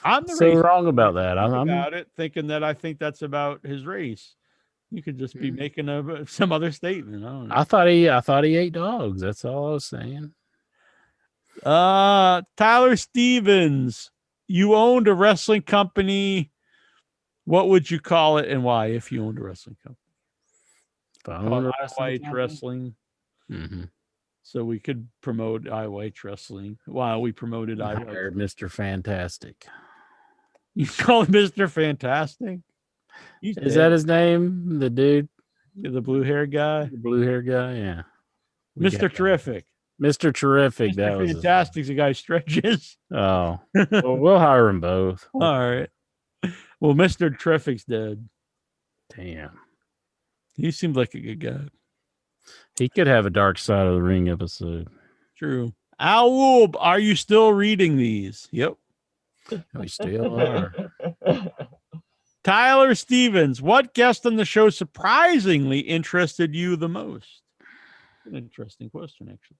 I'm the so racist. wrong about that. I'm About it, thinking that I think that's about his race. You could just be making some other statement. I don't know. I thought he ate dogs. That's all I was saying. Tyler Stevens, you owned a wrestling company. What would you call it and why if you owned a wrestling company? IYH Wrestling. Mm-hmm. So we could promote IYH Wrestling while we promoted IYH. Mr. Fantastic. You call him Mr. Fantastic? Is that his name? The dude? The blue hair guy? The blue hair guy, yeah. Mr. Terrific. Mr. Terrific. Mr. Fantastic's the guy who stretches. Oh. Well, we'll hire them both. All right. Well, Mr. Terrific's dead. Damn. He seemed like a good guy. He could have a Dark Side of the Ring episode. True. Al Wolb, are you still reading these? Yep. We still are. Tyler Stevens, what guest on the show surprisingly interested you the most? An interesting question, actually.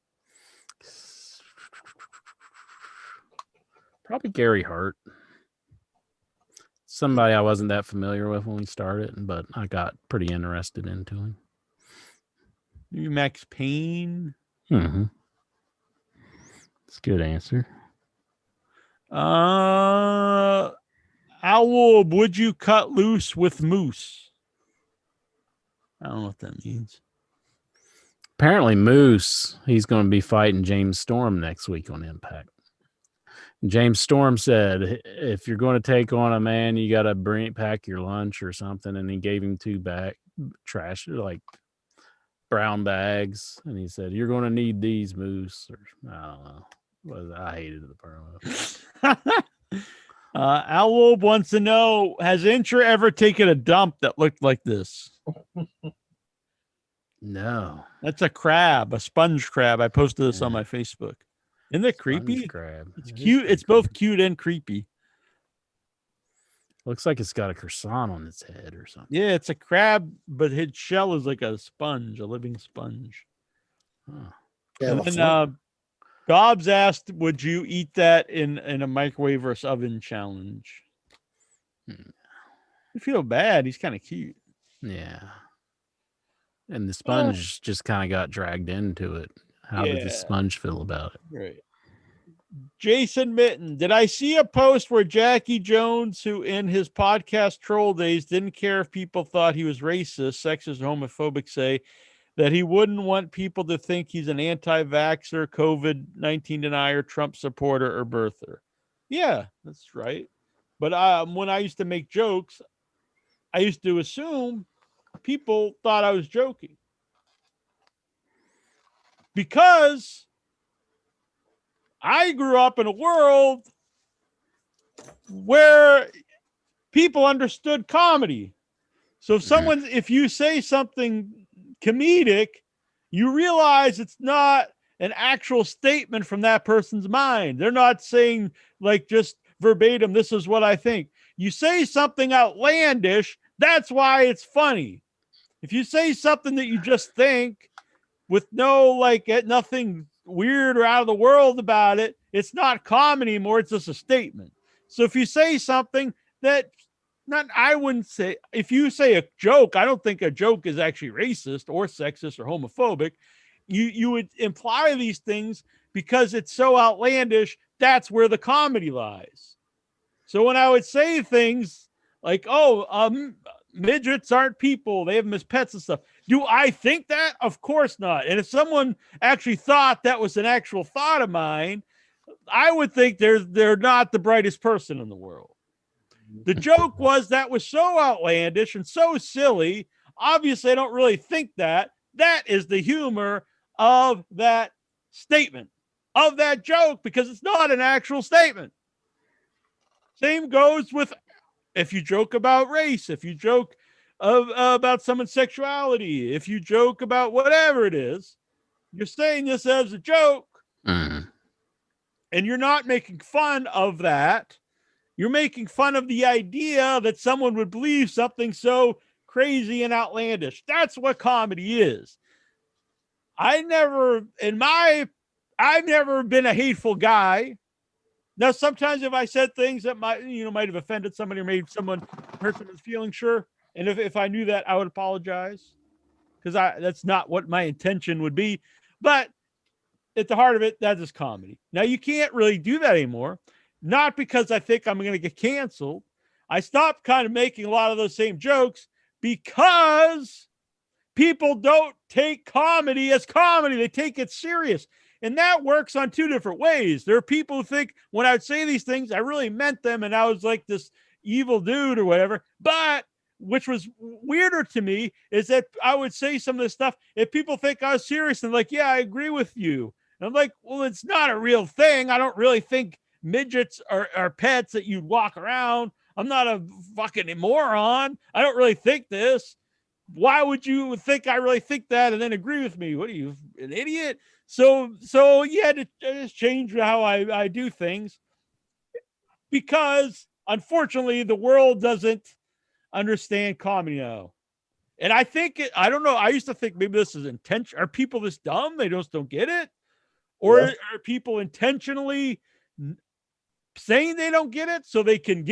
Probably Gary Hart. Somebody I wasn't that familiar with when we started, but I got pretty interested into him. Maybe Max Payne. Mm-hmm. That's a good answer. Al Wolb, would you cut loose with Moose? I don't know what that means. Apparently, Moose, he's going to be fighting James Storm next week on Impact. James Storm said, if you're going to take on a man, you got to pack your lunch or something. And he gave him 2 trash, like brown bags. And he said, you're going to need these, Moose. Or I don't know. I hated the promo. Al Wolb wants to know, has Intra ever taken a dump that looked like this? No. That's a crab, a sponge crab. I posted this on my Facebook. Isn't that creepy? Sponge crab. It's cute. It's both cute and creepy. Looks like it's got a croissant on its head or something. Yeah, it's a crab, but its shell is like a sponge, a living sponge. Huh. Yeah, And then Dobbs asked, would you eat that in a microwave versus oven challenge? I feel bad. He's kind of cute. Yeah. And the sponge just kind of got dragged into it. How did the sponge feel about it? Right. Jason Mitten, did I see a post where Jackie Jones, who in his podcast troll days didn't care if people thought he was racist, sexist, or homophobic, say that he wouldn't want people to think he's an anti-vaxxer, COVID-19 denier, Trump supporter, or birther? Yeah, that's right. But when I used to make jokes, I used to assume people thought I was joking. Because I grew up in a world where people understood comedy. So if you say something comedic, you realize it's not an actual statement from that person's mind. They're not saying like just verbatim, this is what I think. You say something outlandish, that's why it's funny. If you say something that you just think with nothing weird or out of the world about it, it's not comedy anymore. It's just a statement. So if you say something that I wouldn't say, if you say a joke, I don't think a joke is actually racist or sexist or homophobic. You would imply these things because it's so outlandish. That's where the comedy lies. So when I would say things like, midgets aren't people, they have them as pets and stuff. Do I think that? Of course not. And if someone actually thought that was an actual thought of mine, I would think they're not the brightest person in the world. The joke was that was so outlandish and so silly. Obviously, I don't really think that. That is the humor of that statement, of that joke, because it's not an actual statement. Same goes with if you joke about race, if you joke about someone's sexuality, if you joke about whatever it is, you're saying this as a joke, and you're not making fun of that. You're making fun of the idea that someone would believe something so crazy and outlandish. That's what comedy is. I've never been a hateful guy. Now, sometimes if I said things that might have offended somebody or made someone hurt someone's feelings, sure. And if I knew that, I would apologize, because that's not what my intention would be. But at the heart of it, that is comedy. Now, you can't really do that anymore. Not because I think I'm going to get canceled. I stopped kind of making a lot of those same jokes because people don't take comedy as comedy. They take it serious. And that works on two different ways. There are people who think when I would say these things, I really meant them and I was like this evil dude or whatever. But which was weirder to me is that I would say some of this stuff if people think I was serious and like, yeah, I agree with you. And I'm like, well, it's not a real thing. I don't really think midgets are pets that you'd walk around. I'm not a fucking moron. I don't really think this. Why would you think I really think that and then agree with me? What are you, an idiot? So you had to just change how I do things, because unfortunately the world doesn't understand comedy now. And I think I don't know. I used to think maybe this is intention. Are people this dumb? They just don't get it? Or are people intentionally saying they don't get it so they can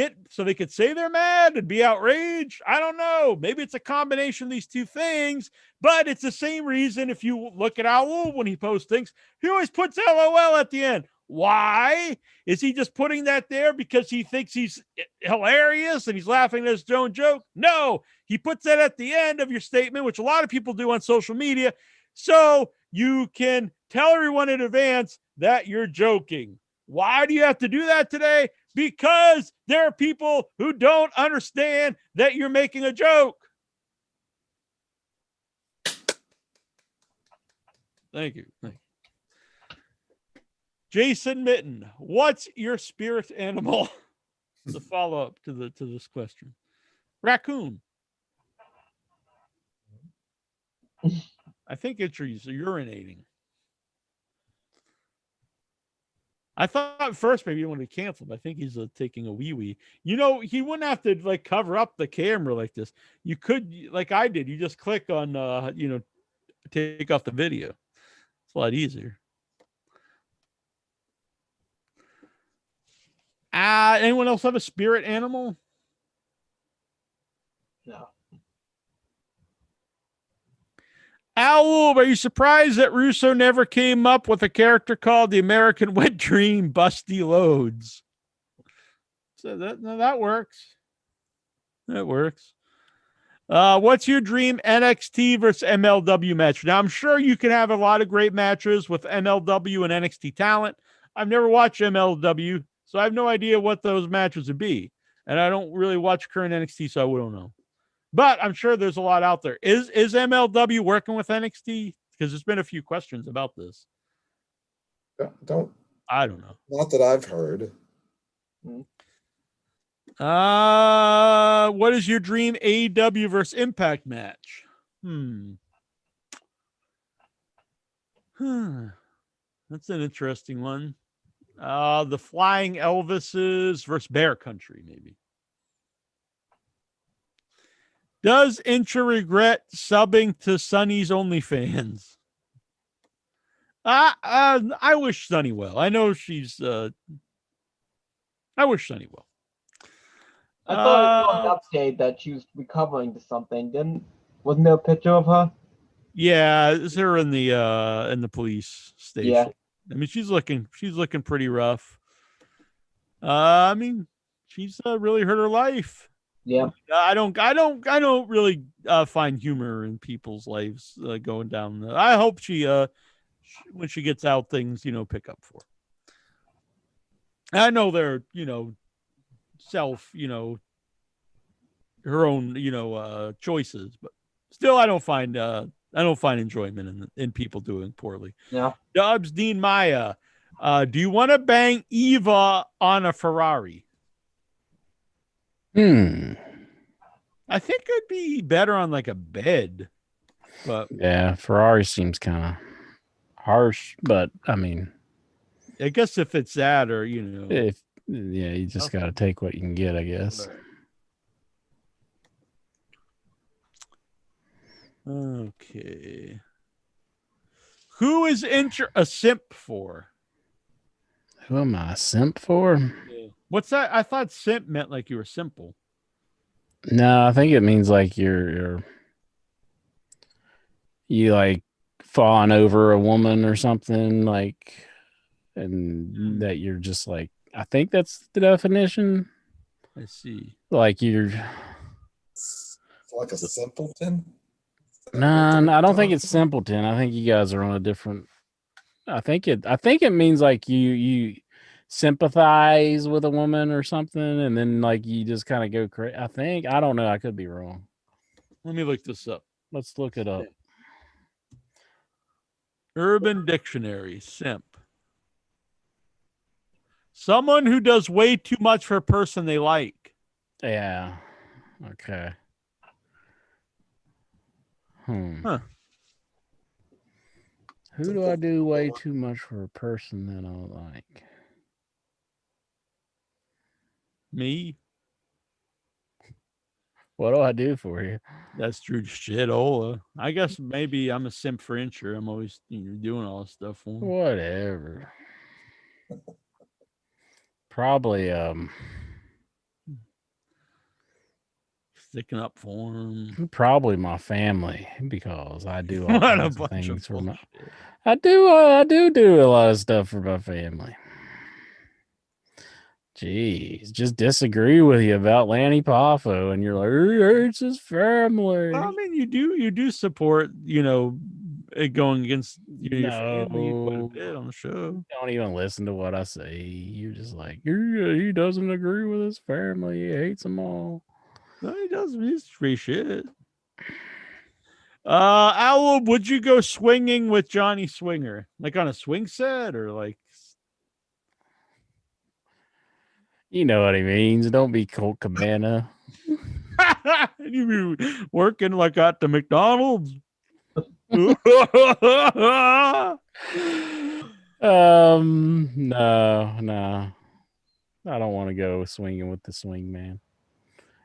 say they're mad and be outraged? I don't know. Maybe it's a combination of these two things, but it's the same reason. If you look at Owl when he posts things, he always puts LOL at the end. Why? Is he just putting that there because he thinks he's hilarious and he's laughing at his own joke? No, he puts that at the end of your statement, which a lot of people do on social media, so you can tell everyone in advance that you're joking. Why do you have to do that today? Because there are people who don't understand that you're making a joke. Thank you. Jason Mitten, what's your spirit animal? The follow-up to this question. Raccoon. I think it's urinating. I thought first maybe he wanted to cancel, but I think he's taking a wee-wee. He wouldn't have to like cover up the camera like this. You could, like I did, you just click on, take off the video. It's a lot easier. Anyone else have a spirit animal? No. Owl, are you surprised that Russo never came up with a character called the American Wet Dream Busty Loads? So that works. That works. What's your dream NXT versus MLW match? Now, I'm sure you can have a lot of great matches with MLW and NXT talent. I've never watched MLW, so I have no idea what those matches would be. And I don't really watch current NXT, so I wouldn't know. But I'm sure there's a lot out there. Is MLW working with NXT? Because there's been a few questions about this. I don't know. Not that I've heard. What is your dream AEW versus Impact match? That's an interesting one. The Flying Elvises versus Bear Country, maybe. Does Intra regret subbing to Sunny's OnlyFans? I wish Sunny well. I know she's. I wish Sunny well. I thought I saw an update that she was recovering to something. Wasn't there a picture of her? Yeah, it's her in the police station. Yeah. I mean, she's looking pretty rough. I mean, she's really hurt her life. Yeah. I don't really find humor in people's lives going down. I hope she when she gets out, things pick up for her. I know they're self her own choices, but still I don't find enjoyment in people doing poorly. Yeah. Dubs Dean Maya, do you want to bang Eva on a Ferrari? I think it'd be better on like a bed, but yeah, Ferrari seems kind of harsh, but I mean, I guess if it's that, or you just got to take what you can get, I guess. Right. Okay. Who is a simp for? Who am I a simp for? Yeah. What's that? I thought simp meant like you were simple. No, I think it means like you like fawn over a woman or something, like, and that you're just like, I think that's the definition. I see. Like you're It's like a simpleton. no, I don't think it's simpleton. I think you guys are on a different. I think it means like you sympathize with a woman or something, and then like you just kind of go crazy. I don't know. I could be wrong. Let me look this up. Let's look it up. Urban Dictionary, simp. Someone who does way too much for a person they like. Yeah. Okay. Huh. Who do I do way too much for a person that I like? Me? What do I do for you? That's true shit, Ola. I guess maybe I'm a simp for Incher. I'm always doing all this stuff for him. Whatever. Probably sticking up for him. Probably my family, because I do all What a kinds of bunch things of for my. bullshit. I do a lot of stuff for my family. Jeez, just disagree with you about Lanny Poffo, and you're like, he hates his family. Well, I mean, you do support, it going against your family quite a bit on the show. Don't even listen to what I say. You're just like, he doesn't agree with his family. He hates them all. No, he doesn't. He's free shit. Owl, would you go swinging with Johnny Swinger? Like on a swing set, or like? You know what he means. Don't be Colt Cabana. You be working like at the McDonald's? No. I don't want to go swinging with the swing man.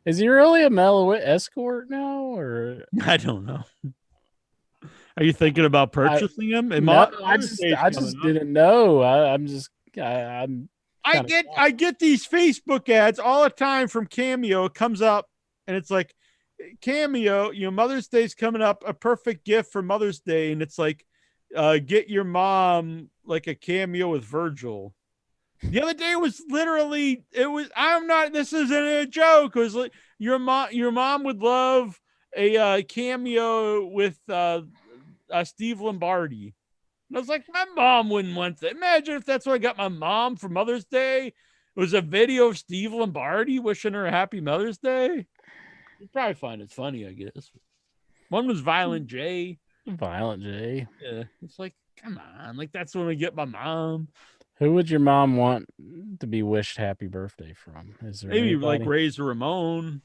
Is he really a mellow escort now, or I don't know. Are you thinking about purchasing him? I just didn't know. I get these Facebook ads all the time from Cameo. It comes up and it's like, Cameo, Mother's Day's coming up, a perfect gift for Mother's Day, and it's like, get your mom like a cameo with Virgil. The other day was literally, this isn't a joke. It was like, your mom would love a cameo with Steve Lombardi. And I was like, my mom wouldn't want that. Imagine if that's what I got my mom for Mother's Day. It was a video of Steve Lombardi wishing her a happy Mother's Day. You'd probably find it funny, I guess. One was Violent J. Violent J. Yeah. It's like, come on. Like, that's when I get my mom. Who would your mom want to be wished happy birthday from? Is there maybe anybody? Like Razor Ramon?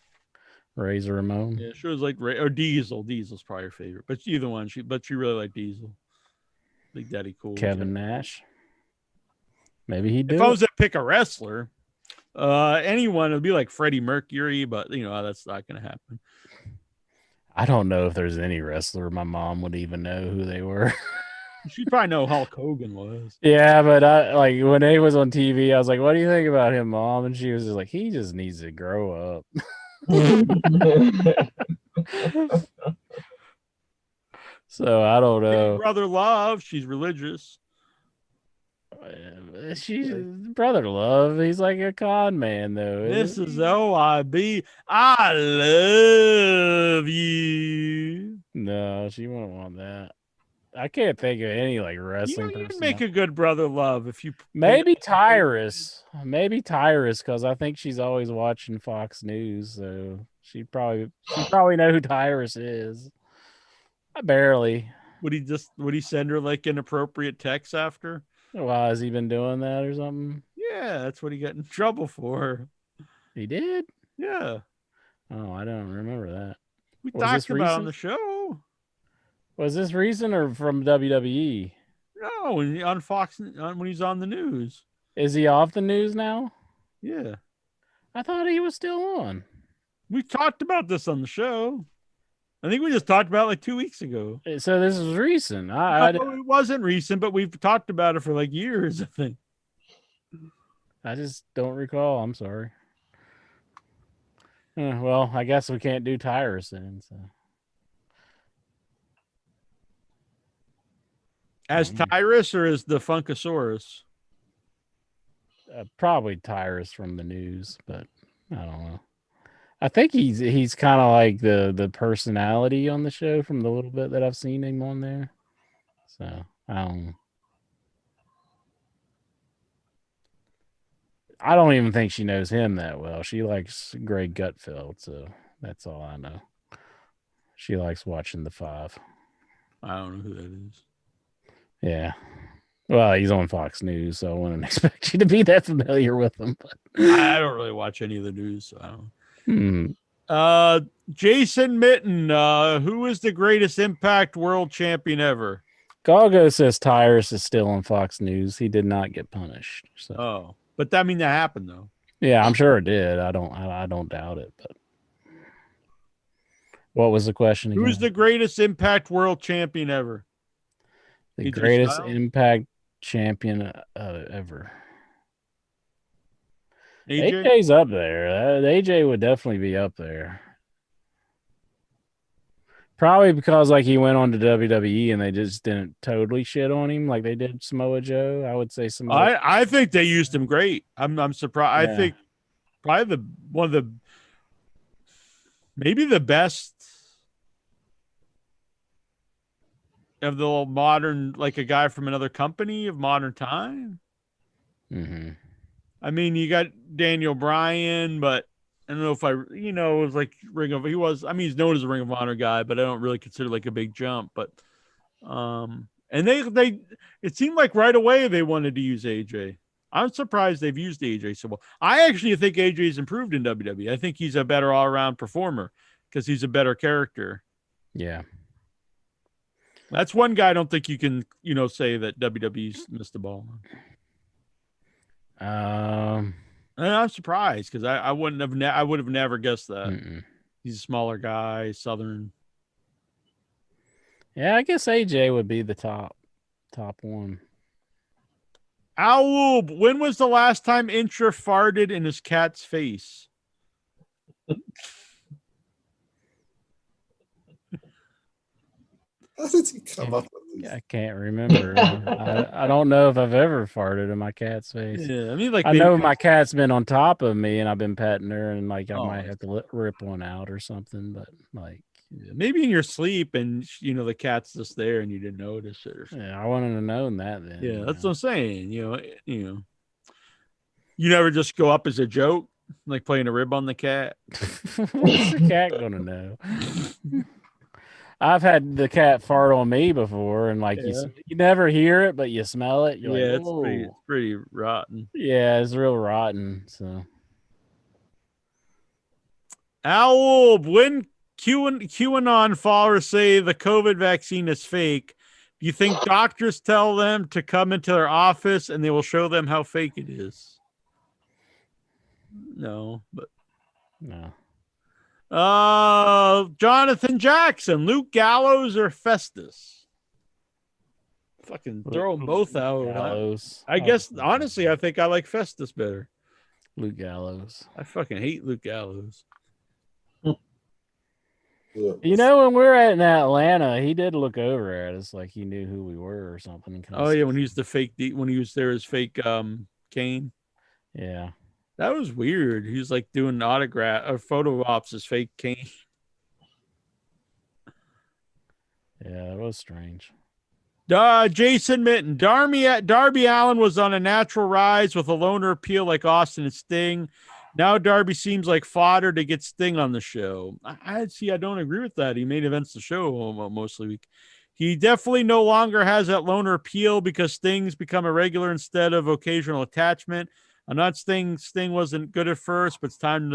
Yeah, she was like or Diesel. Diesel's probably her favorite, but either one. She really liked Diesel. Big Daddy Cool. Kevin Nash. Maybe he'd do if I was to pick a wrestler, anyone, it'd be like Freddie Mercury, but that's not going to happen. I don't know if there's any wrestler my mom would even know who they were. She'd probably know Hulk Hogan was. Yeah, but like when he was on TV, I was like, "What do you think about him, Mom?" And she was just like, "He just needs to grow up." So I don't know. Brother Love, she's religious. She's Brother Love. He's like a con man, though. This is OIB. I love you. No, she won't want that. I can't think of any like wrestling person. You'd make a good Brother Love if you maybe Tyrus. Maybe Tyrus, because I think she's always watching Fox News, so she'd probably know who Tyrus is. I barely. Would he send her like inappropriate texts after? Why has he been doing that or something? Yeah, that's what he got in trouble for. He did? Yeah. Oh, I don't remember that. We talked about it on the show. Was this recent or from WWE? No, on Fox, when he's on the news. Is he off the news now? Yeah. I thought he was still on. We talked about this on the show. I think we just talked about it like 2 weeks ago. So this is recent. It wasn't recent, but we've talked about it for like years, I think. I just don't recall. I'm sorry. Well, I guess we can't do Tyrus then. So. As Tyrus or as the Funkasaurus? Probably Tyrus from the news, but I don't know. I think he's kind of like the personality on the show from the little bit that I've seen him on there. So I don't even think she knows him that well. She likes Greg Gutfeld, so that's all I know. She likes watching the Five. I don't know who that is. Yeah. Well, he's on Fox News, so I wouldn't expect you to be that familiar with him. But I don't really watch any of the news, so I don't. Jason Mitten, who is the greatest Impact World Champion ever? Galgo says Tyrus is still on Fox News. He did not get punished. So. But that mean that happened though. Yeah, I'm sure it did. I don't doubt it. But what was the question again? Who's the greatest Impact World Champion ever? The greatest Impact champion ever. AJ's up there. AJ would definitely be up there. Probably because like he went on to WWE and they just didn't totally shit on him like they did Samoa Joe. I would say Samoa. I think they used him great. I'm surprised. Yeah. I think probably one of the maybe the best of the modern, like a guy from another company of modern time. Mm-hmm. I mean, you got Daniel Bryan, but I don't know if it was like he's known as a Ring of Honor guy, but I don't really consider like a big jump. But, and it seemed like right away they wanted to use AJ. I'm surprised they've used AJ so well. I actually think AJ's improved in WWE. I think he's a better all-around performer because he's a better character. Yeah. That's one guy I don't think you can, say that WWE's missed the ball on. And I'm surprised because I would have never guessed that. Mm-mm. He's a smaller guy, Southern. Yeah, I guess AJ would be the top one. Owl, when was the last time Intra farted in his cat's face? How did he come up with this? I can't remember. I don't know if I've ever farted in my cat's face. Yeah, I mean, like I know my cat's been on top of me and I've been petting her, and like I might have to rip one out or something. But like maybe in your sleep, and the cat's just there and you didn't notice it. Or something. Yeah, I wouldn't have known that then. Yeah, that's what I'm saying. You never just go up as a joke, like playing a rib on the cat. What's the cat gonna know? I've had the cat fart on me before, and like you never hear it, but you smell it. You're like, it's pretty rotten. Yeah, it's real rotten. So, Owl, when QAnon followers say the COVID vaccine is fake, do you think doctors tell them to come into their office and they will show them how fake it is? No, but no. Jonathan Jackson, Luke Gallows or Festus? Fucking throw them both out. Gallows. I guess honestly, I think I like Festus better. Luke Gallows. I fucking hate Luke Gallows. When we were in Atlanta, he did look over at us like he knew who we were or something. Oh yeah, when he was when he was there as fake Kane. Yeah. That was weird. He was like doing autograph or photo ops as fake Kane. Yeah, it was strange. Jason Mitten. Darby Allin was on a natural rise with a loner appeal like Austin and Sting. Now Darby seems like fodder to get Sting on the show. I don't agree with that. He main events the show mostly week. He definitely no longer has that loner appeal because Sting's become a regular instead of occasional attachment. I'm not saying Sting wasn't good at first, but it's time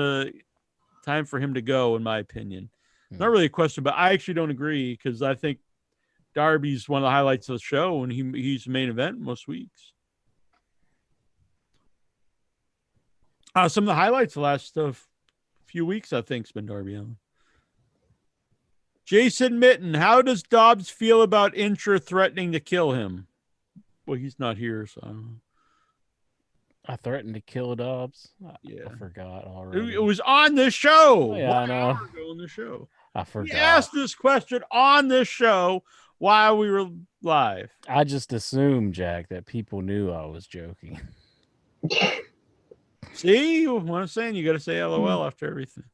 for him to go, in my opinion. Not really a question, but I actually don't agree because I think Darby's one of the highlights of the show, and he's the main event most weeks. Some of the highlights the last few weeks, I think, has been Darby Allin. Jason Mitten, how does Dobbs feel about Intra threatening to kill him? Well, he's not here, so I don't know. I threatened to kill Dobbs. Yeah. I forgot already. It was on this show. Yeah, I know. On the show. I forgot. He asked this question on this show while we were live. I just assumed, Jack, that people knew I was joking. See what I'm saying? You got to say LOL after everything.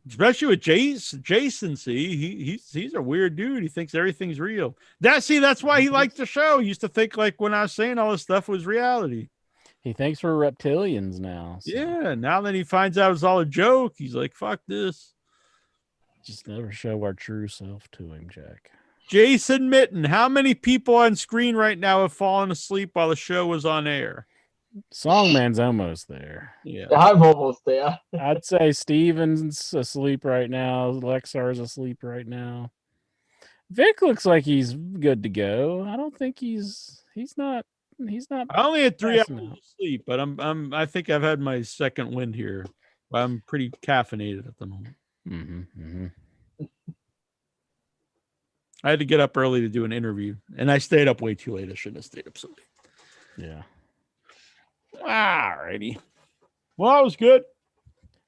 Especially with Jason. See, he's a weird dude. He thinks everything's real. That's why he liked the show. He used to think like when I was saying all this stuff was reality. He thinks we're reptilians now. So. Yeah. Now that he finds out it's all a joke, he's like, "Fuck this." Just never show our true self to him, Jack. Jason Mitten, how many people on screen right now have fallen asleep while the show was on air? Songman's almost there. Yeah, I'm almost there. I'd say Steven's asleep right now. Lexar's asleep right now. Vic looks like he's good to go. I don't think he's not. I only had 3 hours passing out. of sleep, but I think I've had my second wind here. I'm pretty caffeinated at the moment. I had to get up early to do an interview, and I stayed up way too late. I shouldn't have stayed up so late. Yeah. Alrighty. Well, that was good.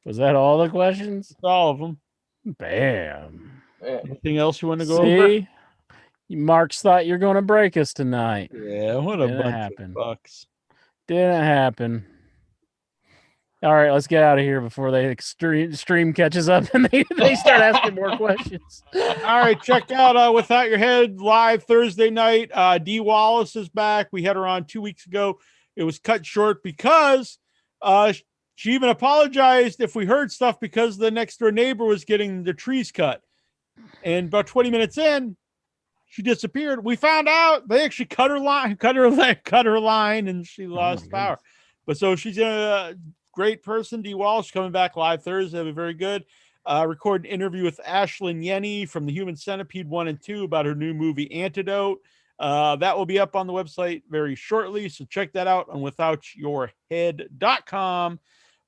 Was that all the questions? All of them. Bam. Anything else you want to go over? See? Marks thought you're going to break us tonight. Yeah, what a bunch of bucks. Didn't happen. All right, let's get out of here before the stream catches up and they start asking more questions. All right, check out Without Your Head live Thursday night. Dee Wallace is back. We had her on 2 weeks ago. It was cut short because she even apologized if we heard stuff because the next door neighbor was getting the trees cut. And about 20 minutes in, she disappeared. We found out they actually cut her line, and she lost power. But so she's a great person. Dee Wallace coming back live Thursday. It'll be very good. Record an interview with Ashlyn Yenny from the Human Centipede 1 and 2 about her new movie Antidote. That will be up on the website very shortly. So check that out on withoutyourhead.com.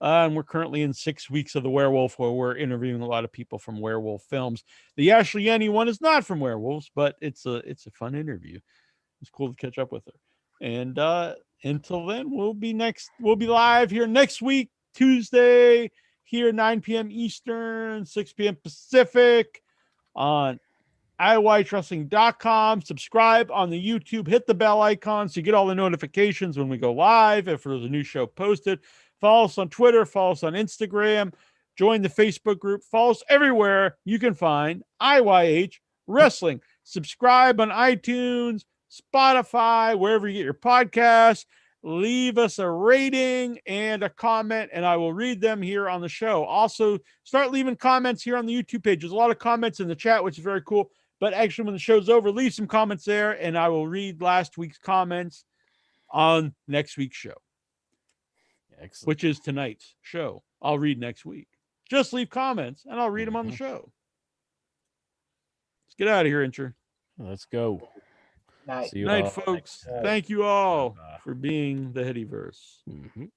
And we're currently in 6 weeks of The Werewolf, where we're interviewing a lot of people from werewolf films. The Ashley Yenny one is not from werewolves, but it's a fun interview. It's cool to catch up with her. And until then, we'll be live here next week, Tuesday, here 9 p.m. Eastern, 6 p.m. Pacific on iWatchWrestling.com. Subscribe on the YouTube. Hit the bell icon so you get all the notifications when we go live. If there's a new show posted, follow us on Twitter. Follow us on Instagram. Join the Facebook group. Follow us everywhere you can find IYH Wrestling. Subscribe on iTunes, Spotify, wherever you get your podcasts. Leave us a rating and a comment, and I will read them here on the show. Also, start leaving comments here on the YouTube page. There's a lot of comments in the chat, which is very cool. But actually, when the show's over, leave some comments there, and I will read last week's comments on next week's show. Excellent. Which is tonight's show. I'll read next week. Just leave comments, and I'll read them on the show. Let's get out of here, Incher. Let's go. Night. See you night, folks. Thank you all for being the Headyverse.